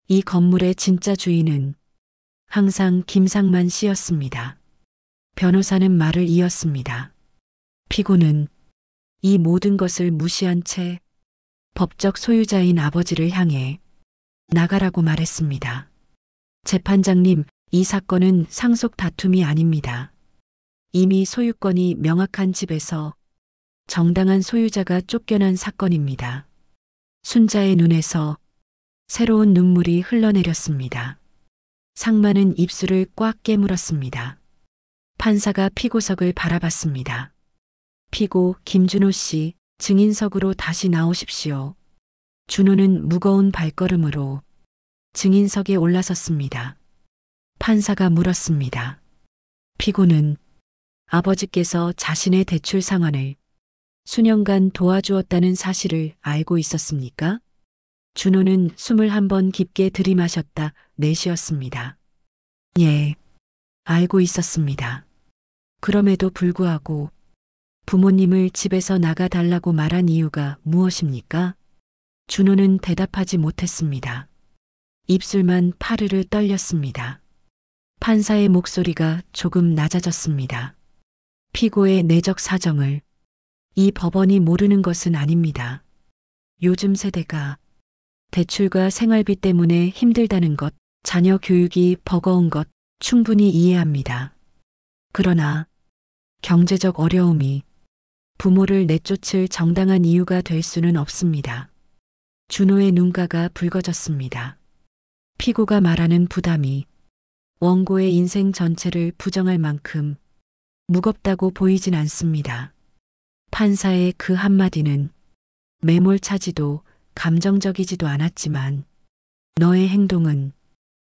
S1: 이 건물의 진짜 주인은 항상 김상만 씨였습니다. 변호사는 말을 이었습니다. 피고는 이 모든 것을 무시한 채 법적 소유자인 아버지를 향해 나가라고 말했습니다. 재판장님, 이 사건은 상속 다툼이 아닙니다. 이미 소유권이 명확한 집에서 정당한 소유자가 쫓겨난 사건입니다. 순자의 눈에서 새로운 눈물이 흘러내렸습니다. 상만은 입술을 꽉 깨물었습니다. 판사가 피고석을 바라봤습니다. 피고 김준호 씨, 증인석으로 다시 나오십시오. 준호는 무거운 발걸음으로 증인석에 올라섰습니다. 판사가 물었습니다. 피고는 아버지께서 자신의 대출 상환을 수년간 도와주었다는 사실을 알고 있었습니까? 준호는 숨을 한 번 깊게 들이마셨다 내쉬었습니다. 예, 알고 있었습니다. 그럼에도 불구하고 부모님을 집에서 나가달라고 말한 이유가 무엇입니까? 준호는 대답하지 못했습니다. 입술만 파르르 떨렸습니다. 판사의 목소리가 조금 낮아졌습니다. 피고의 내적 사정을 이 법원이 모르는 것은 아닙니다. 요즘 세대가 대출과 생활비 때문에 힘들다는 것, 자녀 교육이 버거운 것 충분히 이해합니다. 그러나 경제적 어려움이 부모를 내쫓을 정당한 이유가 될 수는 없습니다. 준호의 눈가가 붉어졌습니다. 피고가 말하는 부담이 원고의 인생 전체를 부정할 만큼 무겁다고 보이진 않습니다. 판사의 그 한마디는 매몰차지도 감정적이지도 않았지만 너의 행동은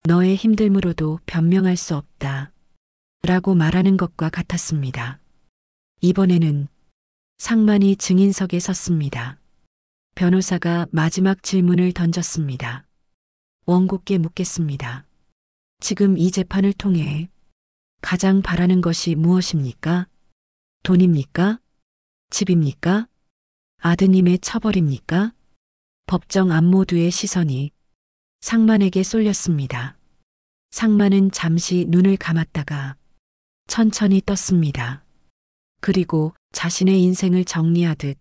S1: 너의 힘듦으로도 변명할 수 없다 라고 말하는 것과 같았습니다. 이번에는 상만이 증인석에 섰습니다. 변호사가 마지막 질문을 던졌습니다. 원고께 묻겠습니다. 지금 이 재판을 통해 가장 바라는 것이 무엇입니까? 돈입니까? 집입니까? 아드님의 처벌입니까? 법정 앞 모두의 시선이 상만에게 쏠렸습니다. 상만은 잠시 눈을 감았다가 천천히 떴습니다. 그리고 자신의 인생을 정리하듯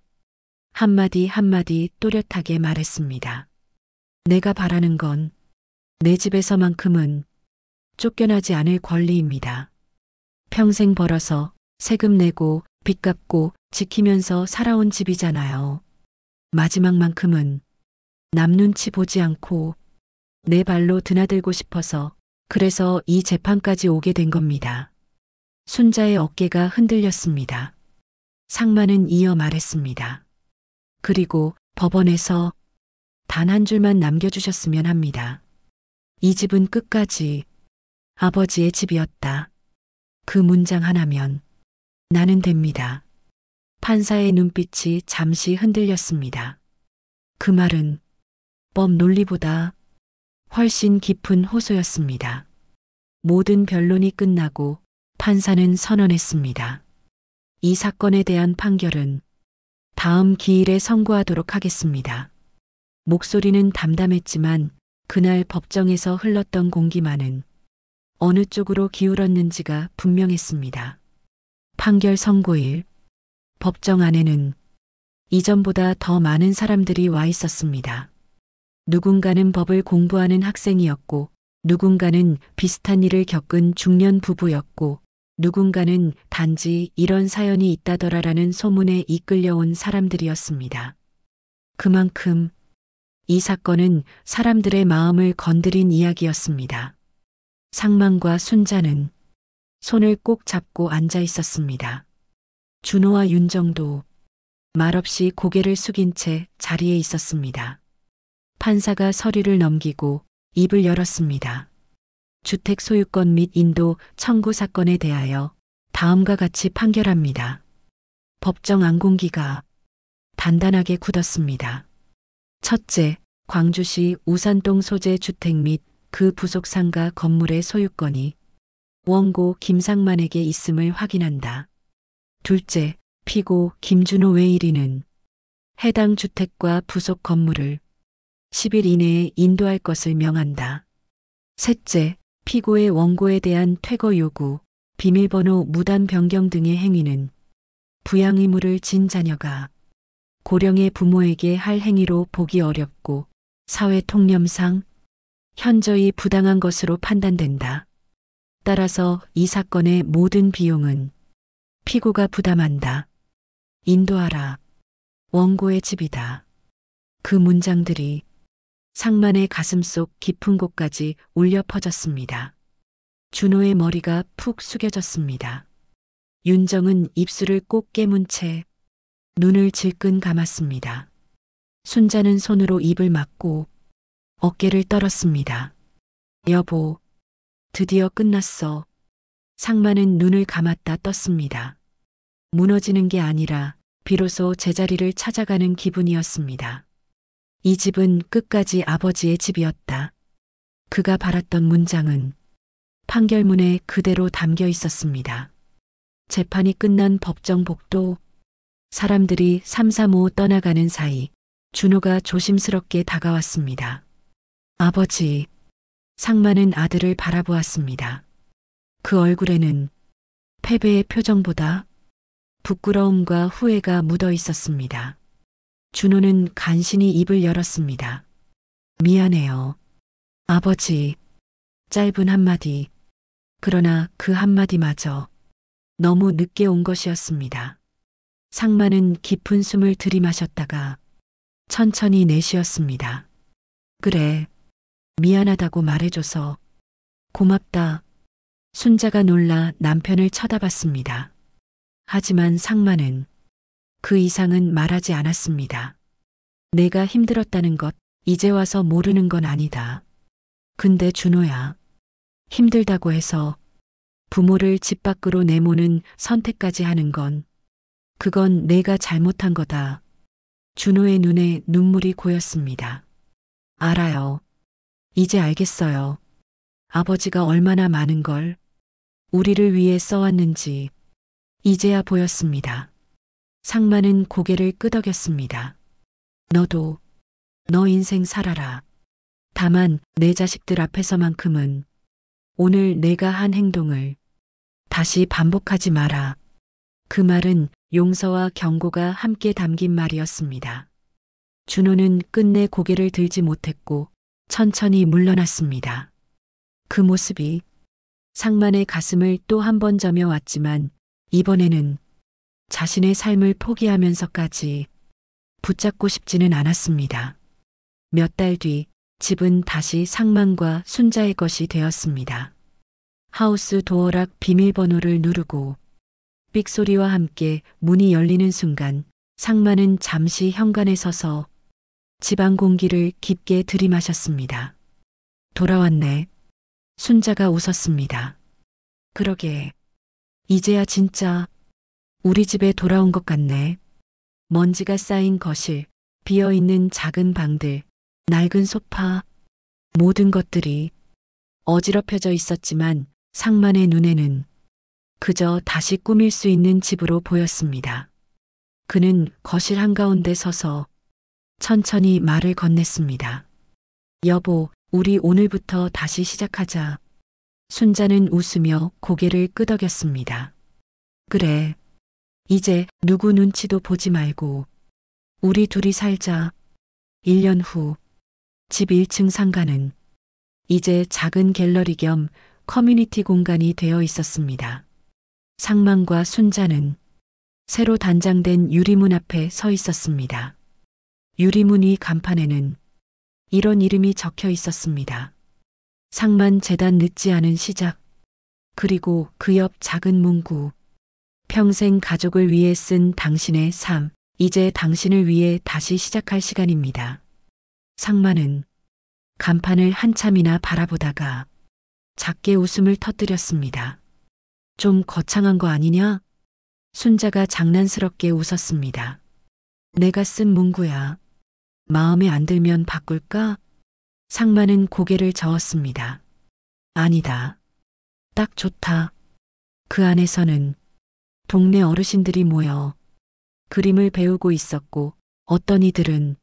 S1: 한마디 한마디 또렷하게 말했습니다. 내가 바라는 건 내 집에서만큼은 쫓겨나지 않을 권리입니다. 평생 벌어서 세금 내고 빚 갚고 지키면서 살아온 집이잖아요. 마지막만큼은 남 눈치 보지 않고 내 발로 드나들고 싶어서 그래서 이 재판까지 오게 된 겁니다. 순자의 어깨가 흔들렸습니다. 상만은 이어 말했습니다. 그리고 법원에서 단 한 줄만 남겨주셨으면 합니다. 이 집은 끝까지 아버지의 집이었다. 그 문장 하나면 나는 됩니다. 판사의 눈빛이 잠시 흔들렸습니다. 그 말은 법 논리보다 훨씬 깊은 호소였습니다. 모든 변론이 끝나고 판사는 선언했습니다. 이 사건에 대한 판결은 다음 기일에 선고하도록 하겠습니다. 목소리는 담담했지만 그날 법정에서 흘렀던 공기만은 어느 쪽으로 기울었는지가 분명했습니다. 판결 선고일, 법정 안에는 이전보다 더 많은 사람들이 와 있었습니다. 누군가는 법을 공부하는 학생이었고, 누군가는 비슷한 일을 겪은 중년 부부였고, 누군가는 단지 이런 사연이 있다더라라는 소문에 이끌려온 사람들이었습니다. 그만큼 이 사건은 사람들의 마음을 건드린 이야기였습니다. 상만과 순자는 손을 꼭 잡고 앉아 있었습니다. 준호와 윤정도 말없이 고개를 숙인 채 자리에 있었습니다. 판사가 서류를 넘기고 입을 열었습니다. 주택 소유권 및 인도 청구 사건에 대하여 다음과 같이 판결합니다. 법정 안공기가 단단하게 굳었습니다. 첫째, 광주시 우산동 소재 주택 및 그 부속 상가 건물의 소유권이 원고 김상만에게 있음을 확인한다. 둘째, 피고 김준호 외일이는 해당 주택과 부속 건물을 10일 이내에 인도할 것을 명한다. 셋째, 피고의 원고에 대한 퇴거 요구, 비밀번호 무단 변경 등의 행위는 부양 의무를 진 자녀가 고령의 부모에게 할 행위로 보기 어렵고 사회 통념상 현저히 부당한 것으로 판단된다. 따라서 이 사건의 모든 비용은 피고가 부담한다. 인도하라. 원고의 집이다. 그 문장들이 상만의 가슴속 깊은 곳까지 울려 퍼졌습니다. 준호의 머리가 푹 숙여졌습니다. 윤정은 입술을 꼭 깨문 채 눈을 질끈 감았습니다. 순자는 손으로 입을 막고 어깨를 떨었습니다. 여보, 드디어 끝났어. 상만은 눈을 감았다 떴습니다. 무너지는 게 아니라 비로소 제자리를 찾아가는 기분이었습니다. 이 집은 끝까지 아버지의 집이었다. 그가 바랐던 문장은 판결문에 그대로 담겨 있었습니다. 재판이 끝난 법정 복도, 사람들이 삼삼오오 떠나가는 사이 준호가 조심스럽게 다가왔습니다. 아버지, 상만은 아들을 바라보았습니다. 그 얼굴에는 패배의 표정보다 부끄러움과 후회가 묻어 있었습니다. 준호는 간신히 입을 열었습니다. 미안해요. 아버지, 짧은 한마디. 그러나 그 한마디마저 너무 늦게 온 것이었습니다. 상만은 깊은 숨을 들이마셨다가 천천히 내쉬었습니다. 그래, 미안하다고 말해줘서 고맙다. 순자가 놀라 남편을 쳐다봤습니다. 하지만 상만은 그 이상은 말하지 않았습니다. 내가 힘들었다는 것 이제 와서 모르는 건 아니다. 근데 준호야, 힘들다고 해서 부모를 집 밖으로 내모는 선택까지 하는 건 그건 내가 잘못한 거다. 준호의 눈에 눈물이 고였습니다. 알아요. 이제 알겠어요. 아버지가 얼마나 많은 걸 우리를 위해 써왔는지 이제야 보였습니다. 상만은 고개를 끄덕였습니다. 너도 너 인생 살아라. 다만 내 자식들 앞에서만큼은 오늘 내가 한 행동을 다시 반복하지 마라. 그 말은 용서와 경고가 함께 담긴 말이었습니다. 준호는 끝내 고개를 들지 못했고 천천히 물러났습니다. 그 모습이 상만의 가슴을 또 한 번 저며왔지만 이번에는 자신의 삶을 포기하면서까지 붙잡고 싶지는 않았습니다. 몇 달 뒤 집은 다시 상만과 순자의 것이 되었습니다. 하우스 도어락 비밀번호를 누르고 삑소리와 함께 문이 열리는 순간 상만은 잠시 현관에 서서 집안 공기를 깊게 들이마셨습니다. 돌아왔네. 순자가 웃었습니다. 그러게. 이제야 진짜 우리 집에 돌아온 것 같네. 먼지가 쌓인 거실, 비어있는 작은 방들, 낡은 소파, 모든 것들이 어지럽혀져 있었지만 상만의 눈에는 그저 다시 꾸밀 수 있는 집으로 보였습니다. 그는 거실 한가운데 서서 천천히 말을 건넸습니다. 여보, 우리 오늘부터 다시 시작하자. 순자는 웃으며 고개를 끄덕였습니다. 그래. 이제 누구 눈치도 보지 말고 우리 둘이 살자. 1년 후 집 1층 상가는 이제 작은 갤러리 겸 커뮤니티 공간이 되어 있었습니다. 상만과 순자는 새로 단장된 유리문 앞에 서 있었습니다. 유리문 위 간판에는 이런 이름이 적혀 있었습니다. 상만 재단 늦지 않은 시작. 그리고 그 옆 작은 문구. 평생 가족을 위해 쓴 당신의 삶. 이제 당신을 위해 다시 시작할 시간입니다. 상만은 간판을 한참이나 바라보다가 작게 웃음을 터뜨렸습니다. 좀 거창한 거 아니냐? 순자가 장난스럽게 웃었습니다. 내가 쓴 문구야. 마음에 안 들면 바꿀까? 상만은 고개를 저었습니다. 아니다. 딱 좋다. 그 안에서는 동네 어르신들이 모여 그림을 배우고 있었고 어떤 이들은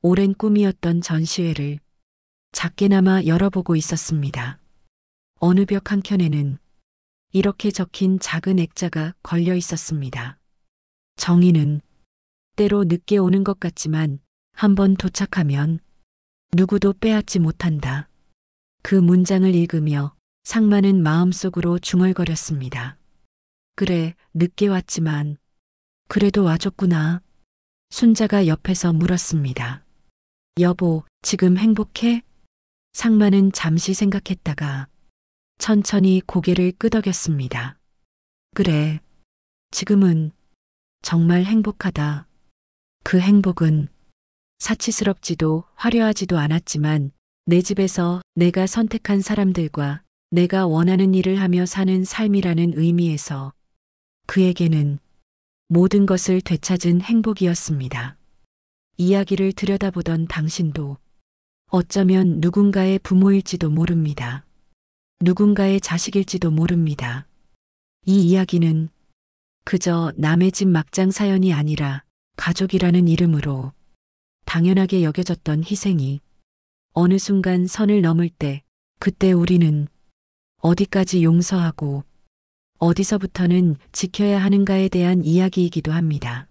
S1: 오랜 꿈이었던 전시회를 작게나마 열어보고 있었습니다. 어느 벽 한켠에는 이렇게 적힌 작은 액자가 걸려 있었습니다. 정의는 때로 늦게 오는 것 같지만 한번 도착하면 누구도 빼앗지 못한다. 그 문장을 읽으며 상만은 마음속으로 중얼거렸습니다. 그래, 늦게 왔지만 그래도 와줬구나. 순자가 옆에서 물었습니다. 여보, 지금 행복해? 상만은 잠시 생각했다가 천천히 고개를 끄덕였습니다. 그래, 지금은 정말 행복하다. 그 행복은 사치스럽지도 화려하지도 않았지만 내 집에서 내가 선택한 사람들과 내가 원하는 일을 하며 사는 삶이라는 의미에서 그에게는 모든 것을 되찾은 행복이었습니다. 이야기를 들여다보던 당신도 어쩌면 누군가의 부모일지도 모릅니다. 누군가의 자식일지도 모릅니다. 이 이야기는 그저 남의 집 막장 사연이 아니라 가족이라는 이름으로 당연하게 여겨졌던 희생이 어느 순간 선을 넘을 때 그때 우리는 어디까지 용서하고 어디서부터는 지켜야 하는가에 대한 이야기이기도 합니다.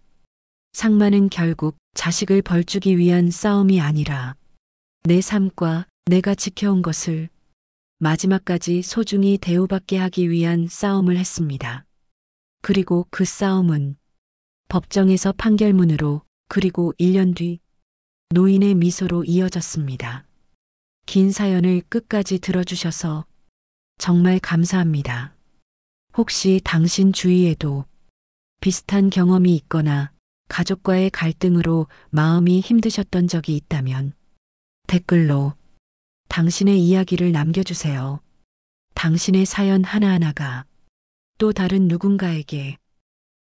S1: 상만은 결국 자식을 벌주기 위한 싸움이 아니라 내 삶과 내가 지켜온 것을 마지막까지 소중히 대우받게 하기 위한 싸움을 했습니다. 그리고 그 싸움은 법정에서 판결문으로 그리고 1년 뒤 노인의 미소로 이어졌습니다. 긴 사연을 끝까지 들어주셔서 정말 감사합니다. 혹시 당신 주위에도 비슷한 경험이 있거나 가족과의 갈등으로 마음이 힘드셨던 적이 있다면 댓글로 당신의 이야기를 남겨주세요. 당신의 사연 하나하나가 또 다른 누군가에게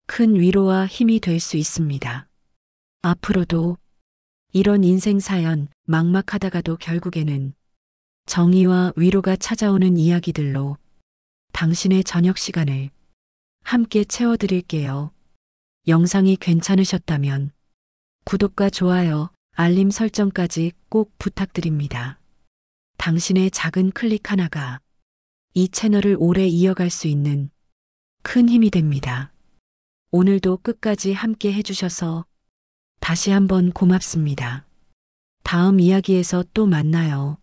S1: 큰 위로와 힘이 될 수 있습니다. 앞으로도 이런 인생 사연 막막하다가도 결국에는 정의와 위로가 찾아오는 이야기들로 당신의 저녁 시간을 함께 채워드릴게요. 영상이 괜찮으셨다면 구독과 좋아요, 알림 설정까지 꼭 부탁드립니다. 당신의 작은 클릭 하나가 이 채널을 오래 이어갈 수 있는 큰 힘이 됩니다. 오늘도 끝까지 함께 해주셔서 다시 한번 고맙습니다. 다음 이야기에서 또 만나요.